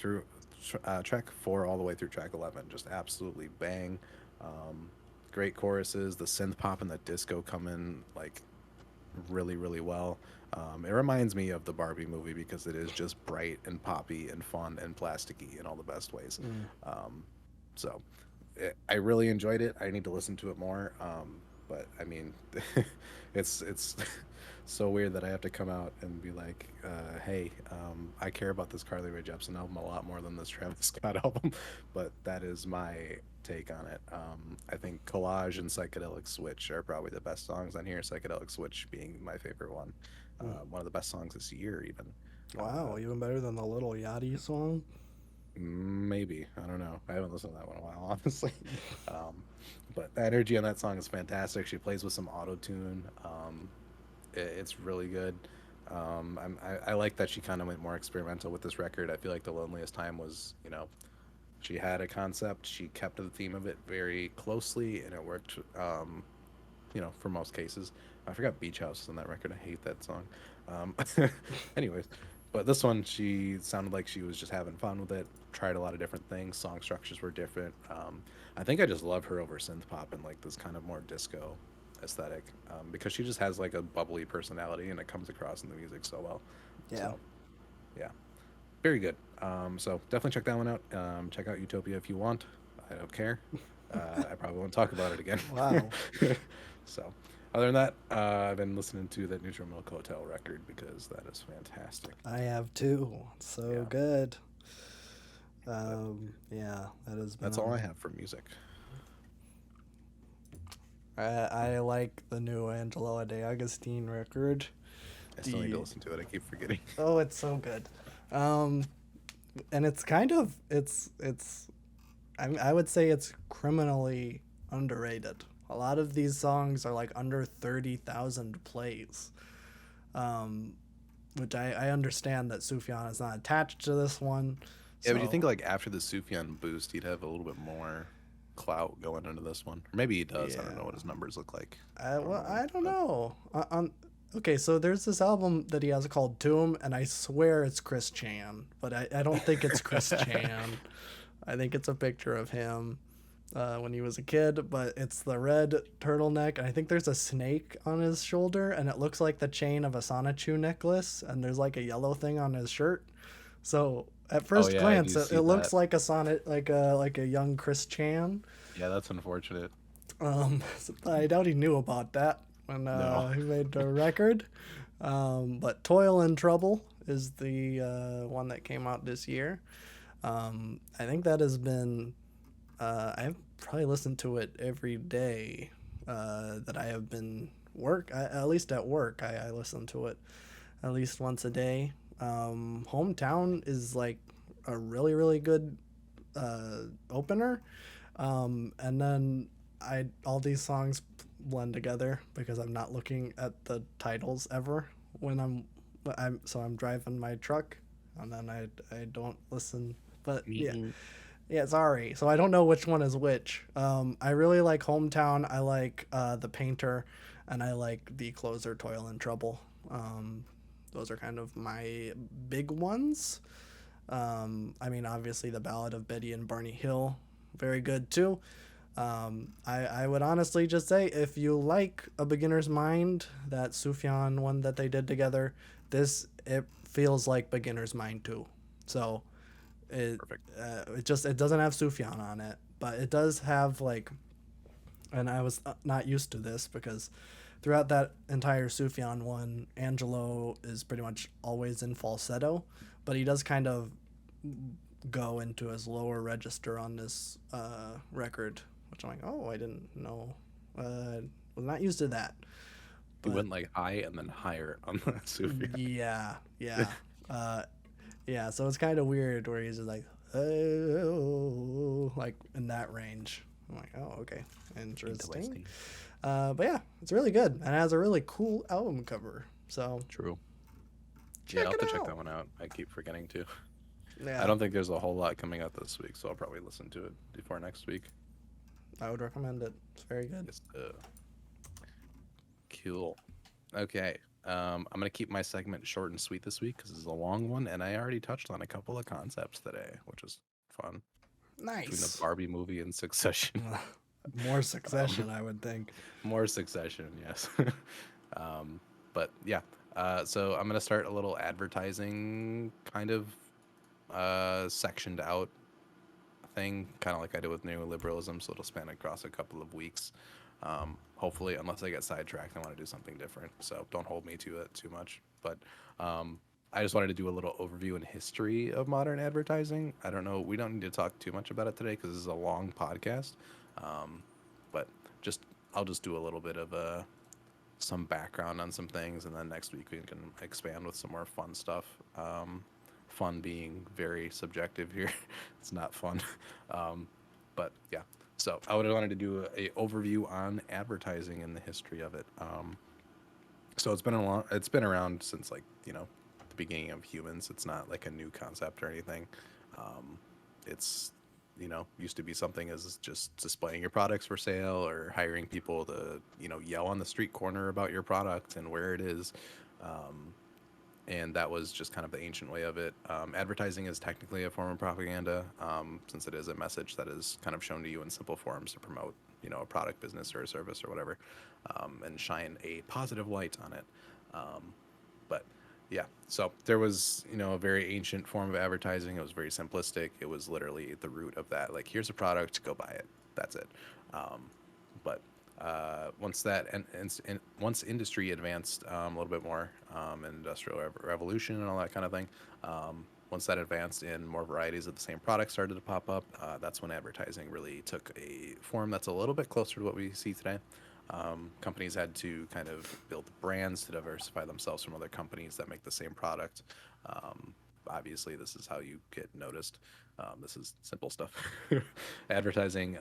four all the way through track 11, just absolutely bang. Um, Great choruses, the synth pop and the disco come in like really, really well. It reminds me of the Barbie movie because it is just bright and poppy and fun and plasticky in all the best ways. Mm. Um, so I really enjoyed it. I need to listen to it more. But I mean, it's so weird that I have to come out and be like, "Hey, I care about this Carly Rae Jepsen album a lot more than this Travis Scott album." But that is my take on it. I think Collage and Psychedelic Switch are probably the best songs on here. Psychedelic Switch being my favorite one. Mm. One of the best songs this year, even. Wow, even better than the Little Yachty song. Maybe, I don't know. I haven't listened to that one in a while, honestly. Um, but the energy on that song is fantastic. She plays with some auto tune. It's really good. I like that she kind of went more experimental with this record. I feel like The Loneliest Time was, she had a concept. She kept to the theme of it very closely, and it worked. For most cases. I forgot Beach House is on that record. I hate that song. Um, anyways, but this one, she sounded like she was just having fun with it. Tried a lot of different things. Song structures were different. I think I just love her over synth pop and like this kind of more disco aesthetic, because she just has like a bubbly personality and it comes across in the music so well. Yeah. So yeah, very good. So definitely check that one out. Check out Utopia if you want. I don't care. I probably won't talk about it again. Wow. So, other than that, I've been listening to that Neutral Milk Hotel record because that is fantastic. I have too. So Yeah, good. but Yeah, that has been that's all I have for music. I like the new Angelo De Agostine record. I still need to The listen to it. I keep forgetting. Oh, it's so good. Um, and it's kind of I would say it's criminally underrated. A lot of these songs are like under 30,000 plays. Um, which I understand that Sufjan is not attached to this one. Yeah, but do you think So, like after the Sufjan boost, he'd have a little bit more clout going into this one? Or maybe he does. I don't know what yeah. his numbers look like Well, normally. I don't But know. Okay, so there's this album that he has called Doom, and I swear it's Chris Chan, but I don't think it's Chris Chan. I think it's a picture of him when he was a kid, but it's the red turtleneck, and I think there's a snake on his shoulder, and it looks like the chain of a Sonichu necklace, and there's like a yellow thing on his shirt. So at oh first yeah, I glance, do it see looks that. like a sonnet, like a young Chris Chan. Yeah, that's unfortunate. I doubt he knew about that when No. he made the record. But Toil and Trouble is the one that came out this year. I think that has been, I've probably listened to it every day that I have been at least at work, I listen to it at least once a day. Hometown is like a really, really good opener. And then all these songs blend together because I'm not looking at the titles ever when I'm driving my truck, and then I don't listen. But yeah, Yeah, sorry. So I don't know which one is which. I really like Hometown. I like The Painter, and I like The Closer, Toil and Trouble. Those are kind of my big ones. I mean, obviously, The Ballad of Betty and Barney Hill, very good too. I would honestly just say if you like A Beginner's Mind, that Sufjan one that they did together, it feels like Beginner's Mind too. So Perfect. it doesn't have Sufjan on it, but it does have like, and I was not used to this because throughout that entire Sufjan one, Angelo is pretty much always in falsetto, but he does kind of go into his lower register on this record, which I'm like, oh, I didn't know. Was not used to that. He But went like high and then higher on the Sufjan. yeah, yeah, uh, yeah. So it's kind of weird where he's just like, oh, like in that range. I'm like, oh, okay, interesting. But yeah, it's really good and it has a really cool album cover. So True. Yeah, check I'll have it to check out. that one out. I keep forgetting to. I Yeah, don't think there's a whole lot coming out this week, so I'll probably listen to it before next week. I would recommend it. It's very good. Just cool. Okay. I'm gonna keep my segment short and sweet this week because it's a long one, and I already touched on a couple of concepts today, which is fun. Between the Nice. Barbie movie and Succession. More Succession, I would think. More Succession, yes. But yeah, so I'm gonna start a little advertising kind of sectioned out thing, kind of like I did with neoliberalism. So it'll span across a couple of weeks. Hopefully, unless I get sidetracked, I want to do something different. So don't hold me to it too much. But I just wanted to do a little overview and history of modern advertising. I don't know. We don't need to talk too much about it today because this is a long podcast. Um, but just I'll just do a little bit of some background on some things, and then next week we can expand with some more fun stuff. Fun being very subjective here. It's not fun. But yeah, so I would have wanted to do a overview on advertising and the history of it. So it's been around since like, the beginning of humans. It's not like a new concept or anything. It's, used to be something as just displaying your products for sale or hiring people to, yell on the street corner about your product and where it is. And that was just kind of the ancient way of it. Advertising is technically a form of propaganda, since it is a message that is kind of shown to you in simple forms to promote, a product, business, or a service or whatever, and shine a positive light on it. But yeah, so there was, a very ancient form of advertising. It was very simplistic. It was literally the root of that. Like, here's a product, go buy it. That's it. But once that and once industry advanced a little bit more, industrial revolution and all that kind of thing, once that advanced and more varieties of the same product started to pop up, that's when advertising really took a form that's a little bit closer to what we see today. Companies had to kind of build brands to diversify themselves from other companies that make the same product. Obviously, this is how you get noticed. This is simple stuff. Advertising.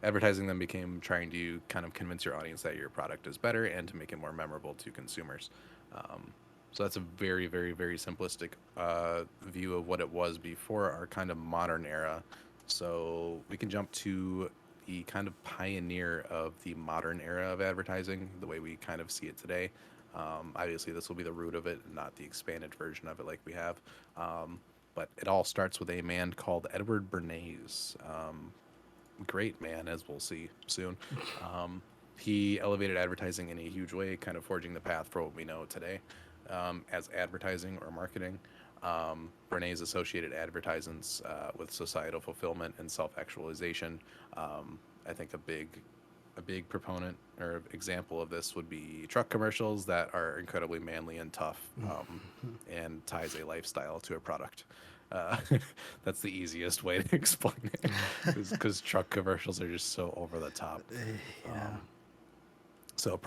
Advertising then became trying to kind of convince your audience that your product is better and to make it more memorable to consumers. So that's a very, very, very simplistic view of what it was before our kind of modern era. So we can jump to the kind of pioneer of the modern era of advertising, the way we kind of see it today. Obviously, this will be the root of it, not the expanded version of it like we have. But it all starts with a man called Edward Bernays. Great man, as we'll see soon. He elevated advertising in a huge way, kind of forging the path for what we know today as advertising or marketing. Bernays associated advertisements with societal fulfillment and self-actualization. I think a big proponent or example of this would be truck commercials that are incredibly manly and tough, and ties a lifestyle to a product. Uh, that's the easiest way to explain it, because truck commercials are just so over the top. Yeah. So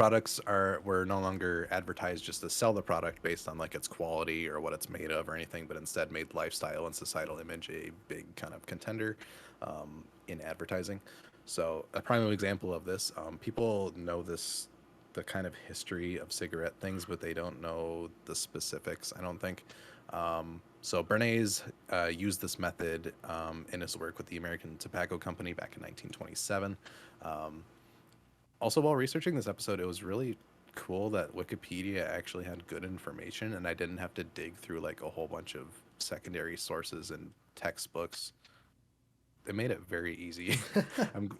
were no longer advertised just to sell the product based on like its quality or what it's made of or anything, but instead made lifestyle and societal image a big kind of contender in advertising. So a prime example of this, people know the kind of history of cigarette things, but they don't know the specifics, I don't think. So Bernays used this method in his work with the American Tobacco Company back in 1927. Um, Also, while researching this episode, it was really cool that Wikipedia actually had good information, and I didn't have to dig through like a whole bunch of secondary sources and textbooks. They made it very easy.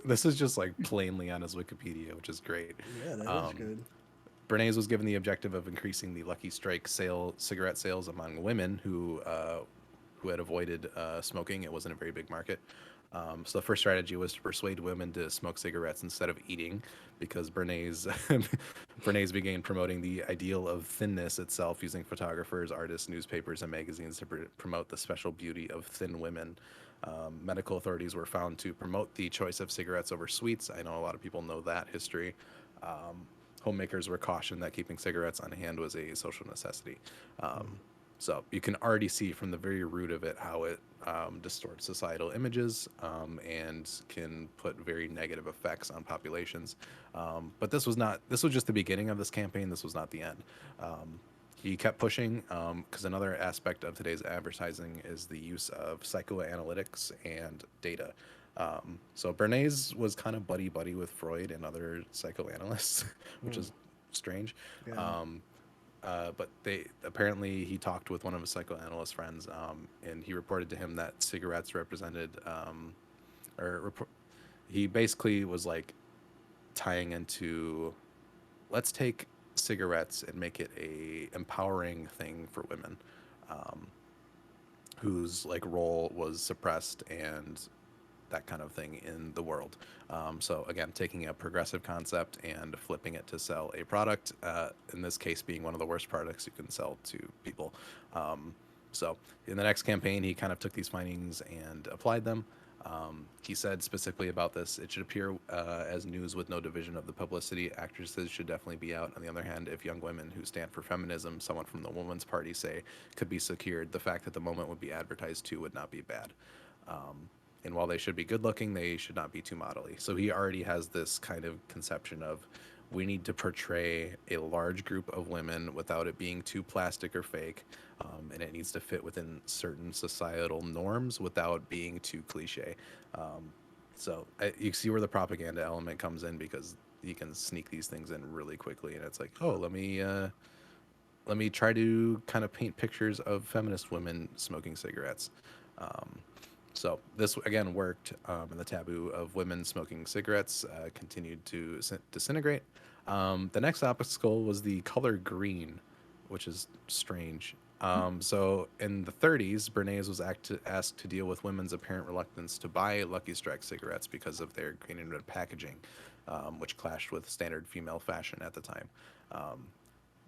This is just like plainly on his Wikipedia, which is great. Yeah, that is Um, good. Bernays was given the objective of increasing the Lucky Strike cigarette sales among women who had avoided smoking. It wasn't a very big market. So the first strategy was to persuade women to smoke cigarettes instead of eating, because Bernays Bernays began promoting the ideal of thinness itself, using photographers, artists, newspapers, and magazines to promote the special beauty of thin women. Medical authorities were found to promote the choice of cigarettes over sweets. I know a lot of people know that history. Homemakers were cautioned that keeping cigarettes on hand was a social necessity. So you can already see from the very root of it how it distorts societal images and can put very negative effects on populations. But this was just the beginning of this campaign. This was not the end. He kept pushing because another aspect of today's advertising is the use of psychoanalytics and data. So Bernays was kind of buddy with Freud and other psychoanalysts, which is strange. Yeah. But he talked with one of his psychoanalyst friends, and he reported to him that cigarettes represented, he basically was like tying into, let's take cigarettes and make it a empowering thing for women, whose like role was suppressed and that kind of thing in the world. So again, taking a progressive concept and flipping it to sell a product, in this case being one of the worst products you can sell to people. So in the next campaign, he kind of took these findings and applied them. He said specifically about this, it should appear as news with no division of the publicity. Actresses should definitely be out. On the other hand, if young women who stand for feminism, someone from the Women's Party say, could be secured, the fact that the moment would be advertised to would not be bad. And while they should be good looking, they should not be too modelly. So he already has this kind of conception of, we need to portray a large group of women without it being too plastic or fake. And it needs to fit within certain societal norms without being too cliche. So you see where the propaganda element comes in, because you can sneak these things in really quickly. And it's like, oh, let me try to kind of paint pictures of feminist women smoking cigarettes. So this again worked, and the taboo of women smoking cigarettes continued to disintegrate. The next obstacle was the color green, which is strange. So in the 30s, Bernays was asked to deal with women's apparent reluctance to buy Lucky Strike cigarettes because of their green and red packaging, which clashed with standard female fashion at the time.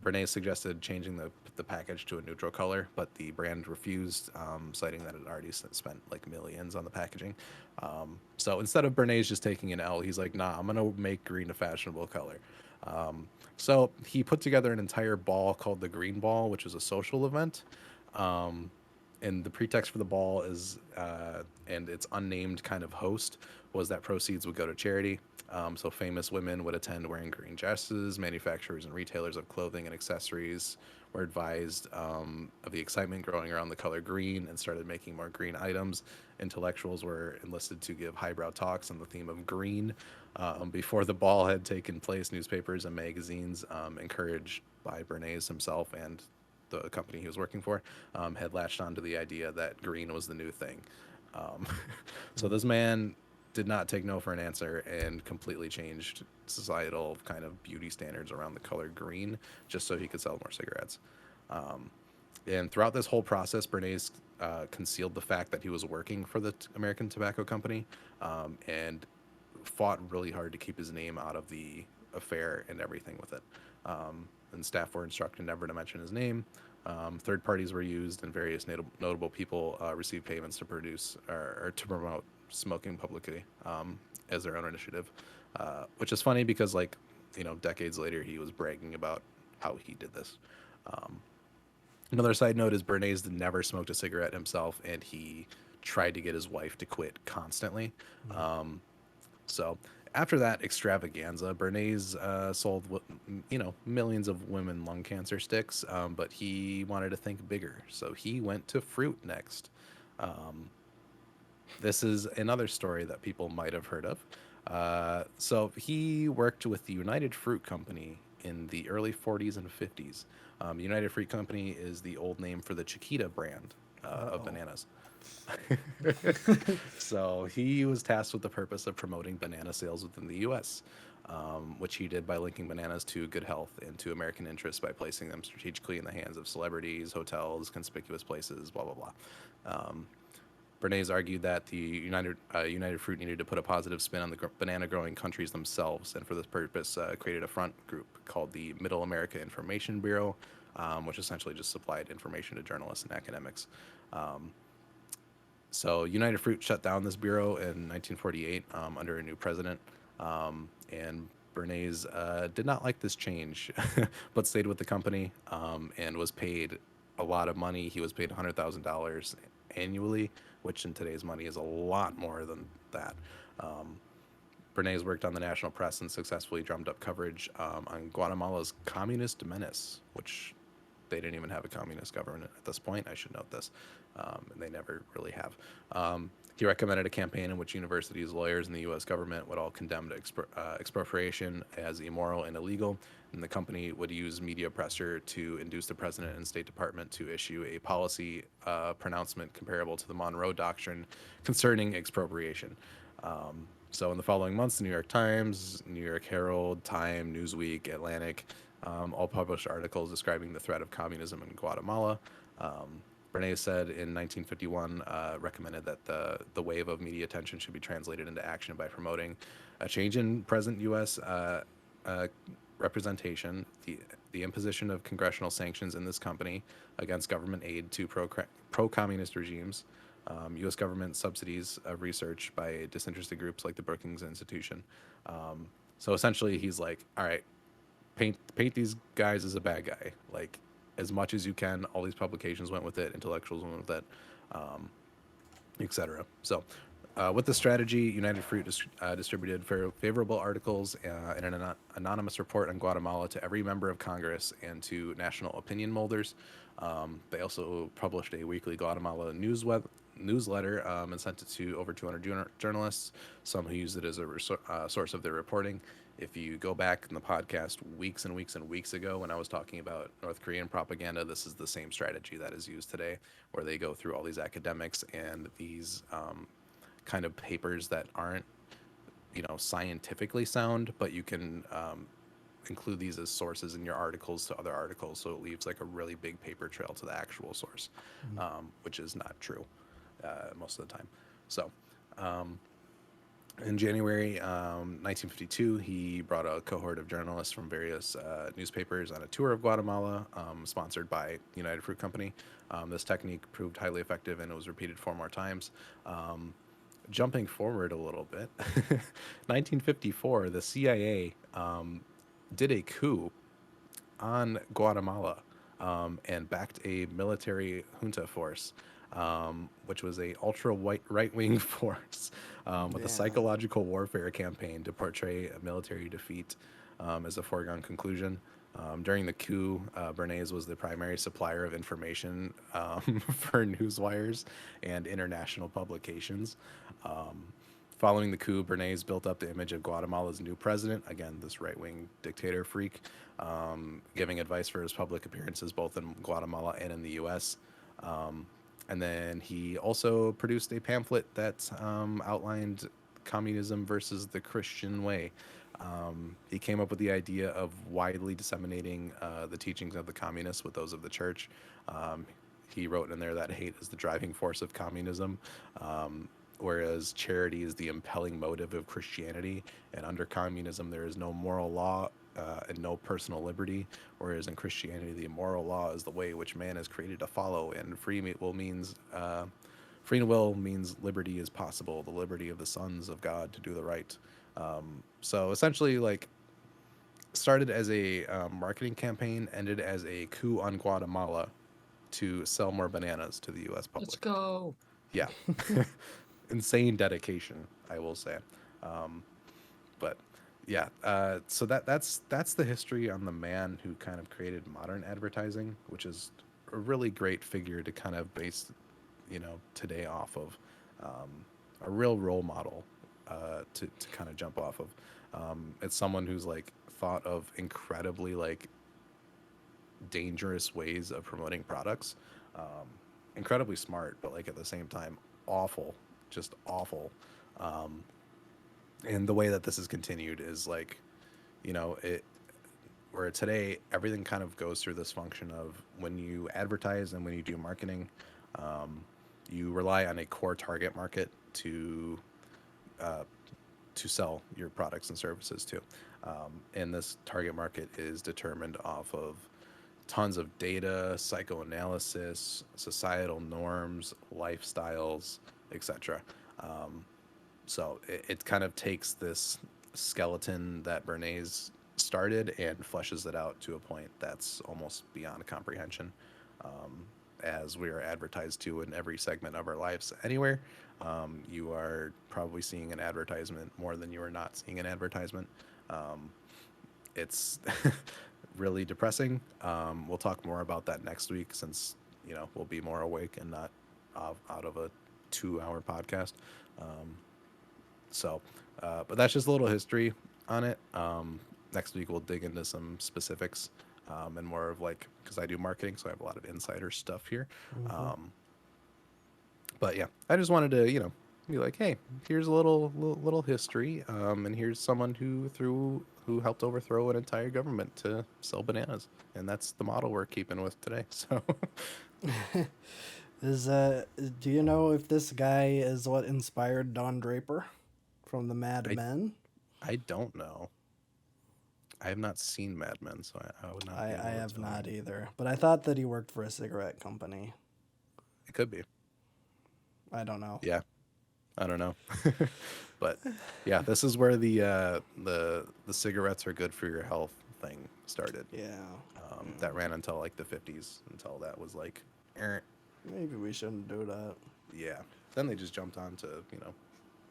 Bernays suggested changing the package to a neutral color, but the brand refused, citing that it already spent like millions on the packaging. So instead of Bernays just taking an L, he's like, nah, I'm going to make green a fashionable color. So he put together an entire ball called the Green Ball, which was a social event. And the pretext for the ball is, and its unnamed kind of host, was that proceeds would go to charity. So famous women would attend wearing green dresses. Manufacturers and retailers of clothing and accessories were advised of the excitement growing around the color green and started making more green items. Intellectuals were enlisted to give highbrow talks on the theme of green. Before the ball had taken place, newspapers and magazines, encouraged by Bernays himself and the company he was working for, had latched onto the idea that green was the new thing. So this man did not take no for an answer and completely changed societal kind of beauty standards around the color green just so he could sell more cigarettes. And throughout this whole process, Bernays concealed the fact that he was working for the American Tobacco Company, and fought really hard to keep his name out of the affair and everything with it. And staff were instructed never to mention his name. Third parties were used, and various notable people received payments to produce or to promote smoking publicly as their own initiative, which is funny because, like, decades later, he was bragging about how he did this. Another side note is Bernays never smoked a cigarette himself, and he tried to get his wife to quit constantly. So After that extravaganza, Bernays sold, millions of women lung cancer sticks, but he wanted to think bigger, so he went to fruit next. Um, this is another story that people might have heard of. So he worked with the United Fruit Company in the early 40s and 50s. United Fruit Company is the old name for the Chiquita brand of Uh-oh. bananas. So he was tasked with the purpose of promoting banana sales within the U.S., which he did by linking bananas to good health and to American interests by placing them strategically in the hands of celebrities, hotels, conspicuous places, blah, blah, blah. Um, Bernays argued that the United Fruit needed to put a positive spin on the banana growing countries themselves, and for this purpose, created a front group called the Middle America Information Bureau, which essentially just supplied information to journalists and academics. Um, so United Fruit shut down this bureau in 1948 under a new president, and Bernays did not like this change, but stayed with the company and was paid a lot of money. He was paid $100,000 annually, which in today's money is a lot more than that. Um, Bernays worked on the national press and successfully drummed up coverage on Guatemala's communist menace, which they didn't even have a communist government at this point. I should note this, and they never really have. He recommended a campaign in which universities, lawyers, and the U.S. government would all condemn expropriation as immoral and illegal, and the company would use media pressure to induce the president and State Department to issue a policy pronouncement comparable to the Monroe Doctrine concerning expropriation. So in the following months, the New York Times, New York Herald, Time, Newsweek, Atlantic, all published articles describing the threat of communism in Guatemala. Bernays said in 1951, recommended that the wave of media attention should be translated into action by promoting a change in present U.S. Representation, the imposition of congressional sanctions in this company against government aid to pro-communist regimes, U.S. government subsidies of research by disinterested groups like the Brookings Institution. So essentially, he's like, all right, paint these guys as a bad guy, like as much as you can. All these publications went with it, intellectuals went with it, etc. So with the strategy, United Fruit distributed favorable articles and an anonymous report on Guatemala to every member of Congress and to national opinion molders. They also published a weekly Guatemala newsletter and sent it to over 200 journalists, some who used it as a source of their reporting. If you go back in the podcast weeks and weeks and weeks ago when I was talking about North Korean propaganda, this is the same strategy that is used today, where they go through all these academics and these kind of papers that aren't, scientifically sound, but you can include these as sources in your articles to other articles, so it leaves like a really big paper trail to the actual source, which is not true most of the time. So in January 1952, he brought a cohort of journalists from various newspapers on a tour of Guatemala, sponsored by United Fruit Company. This technique proved highly effective, and it was repeated 4 more times. Jumping forward a little bit, 1954, the CIA did a coup on Guatemala and backed a military junta force, which was a ultra right wing force with a psychological warfare campaign to portray a military defeat as a foregone conclusion. During the coup, Bernays was the primary supplier of information for newswires and international publications. Following the coup, Bernays built up the image of Guatemala's new president, again, this right-wing dictator freak, giving advice for his public appearances both in Guatemala and in the U.S. And then he also produced a pamphlet that outlined communism versus the Christian way. He came up with the idea of widely disseminating the teachings of the communists with those of the church. He wrote in there that hate is the driving force of communism, whereas charity is the impelling motive of Christianity. And under communism, there is no moral law and no personal liberty, whereas in Christianity, the moral law is the way which man is created to follow, and free will means liberty is possible, the liberty of the sons of God to do the right. So essentially, like, started as a marketing campaign, ended as a coup on Guatemala to sell more bananas to the U.S. public. Let's go. Yeah. Insane dedication, I will say. But yeah, so that's the history on the man who kind of created modern advertising, which is a really great figure to kind of base, today off of, um, a real role model, to kind of jump off of. It's someone who's like thought of incredibly like dangerous ways of promoting products, um, incredibly smart, but like at the same time awful, just awful. Um, and the way that this is continued is like, it where today everything kind of goes through this function of when you advertise and when you do marketing, um, you rely on a core target market uh, to sell your products and services to. And this target market is determined off of tons of data, psychoanalysis, societal norms, lifestyles, etc. Um, so it kind of takes this skeleton that Bernays started and fleshes it out to a point that's almost beyond comprehension. Um, as we are advertised to in every segment of our lives anywhere, you are probably seeing an advertisement more than you are not seeing an advertisement. Um, it's really depressing. We'll talk more about that next week since, we'll be more awake and not out of a 2-hour podcast. Um, but that's just a little history on it. Next week we'll dig into some specifics, and more of like, because I do marketing, so I have a lot of insider stuff here. Mm-hmm. But yeah, I just wanted to, be like, hey, here's a little history, and here's someone who helped overthrow an entire government to sell bananas, and that's the model we're keeping with today. So, Is do you know if this guy is what inspired Don Draper from the Mad I Men? I don't know. I have not seen Mad Men, so I would not I be I able to have tell not you. either, but I thought that he worked for a cigarette company. It could be. I don't know. Yeah, I don't know. But yeah, this is where the cigarettes are good for your health thing started. Yeah, That ran until like the 50s, until that was like, eh, maybe we shouldn't do that. yeah. Then they just jumped on to,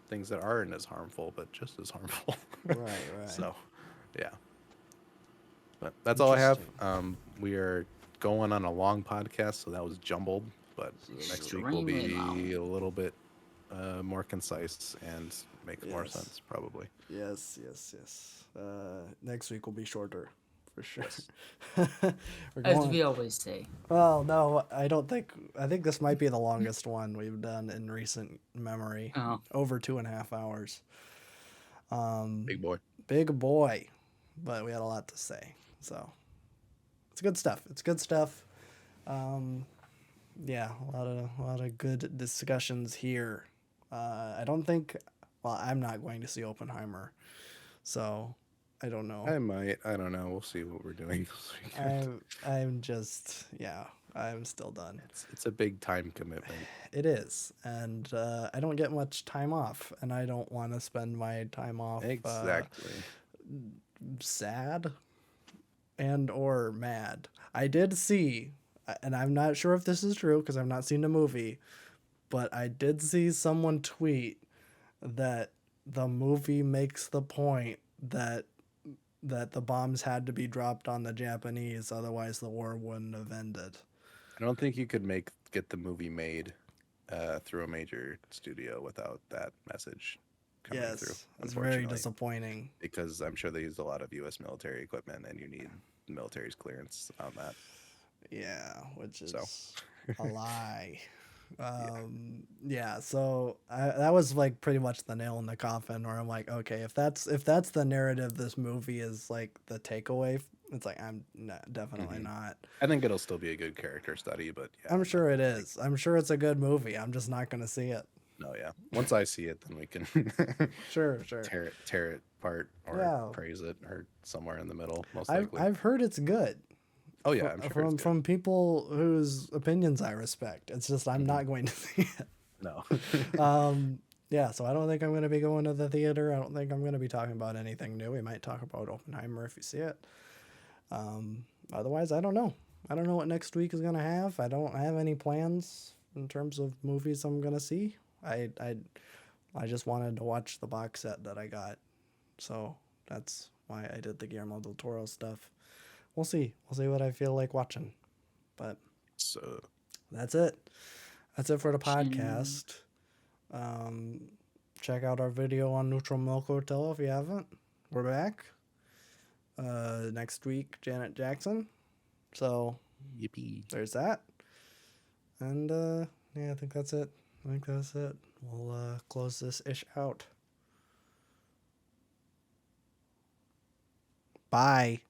things that aren't as harmful, but just as harmful. Right, right. So, yeah. But that's all I have. Interesting. We are going on a long podcast, so that was jumbled. But next week will Extremely be long. a little bit more concise and make more Yes. sense, probably. Yes, yes, yes. Next week will be shorter, for sure. Yes. We're As going. we always say. Well, no, I don't think. I think this might be the longest one we've done in recent memory. Oh, Over 2.5 hours. Big boy. Big boy, but we had a lot to say. So it's good stuff. It's good stuff. Yeah, a lot of good discussions here. I don't think. Well, I'm not going to see Oppenheimer, so I don't know. I might. I don't know. We'll see what we're doing this weekend. I'm just, yeah, I'm still done. It's a big time commitment. It is, and I don't get much time off, and I don't want to spend my time off Exactly. sad and or mad. I did see, and I'm not sure if this is true because I've not seen the movie, but I did see someone tweet that the movie makes the point that the bombs had to be dropped on the Japanese, otherwise the war wouldn't have ended. I don't think you could get the movie made through a major studio without that message coming through. Yes, it's very Unfortunately, disappointing. because I'm sure they used a lot of U.S. military equipment, and you need the military's clearance on that. Yeah, which is So. a lie. Yeah, so that was like pretty much the nail in the coffin where I'm like, okay, if that's the narrative this movie is like the takeaway, it's like I'm not, definitely not. I think it'll still be a good character study, but yeah, I'm sure it is. I'm sure it's a good movie. I'm just not going to see it. no, yeah. Once I see it, then we can Sure. tear it apart or Yeah. praise it or somewhere in the middle, most I've likely. I've heard it's good. Oh yeah, I'm sure from it's good. from people whose opinions I respect. It's just I'm not going to see it. No. Yeah, so I don't think I'm going to be going to the theater. I don't think I'm going to be talking about anything new. We might talk about Oppenheimer if you see it. Otherwise, I don't know. I don't know what next week is going to have. I don't have any plans in terms of movies I'm going to see. I just wanted to watch the box set that I got So that's why I did the Guillermo del Toro stuff. We'll see. We'll see what I feel like watching. But So that's it. That's it for the podcast. Check out our video on Neutral Milk Hotel if you haven't. We're back. Next week, Janet Jackson. So yippee. there's that. And yeah, I think that's it. We'll close this ish out. Bye.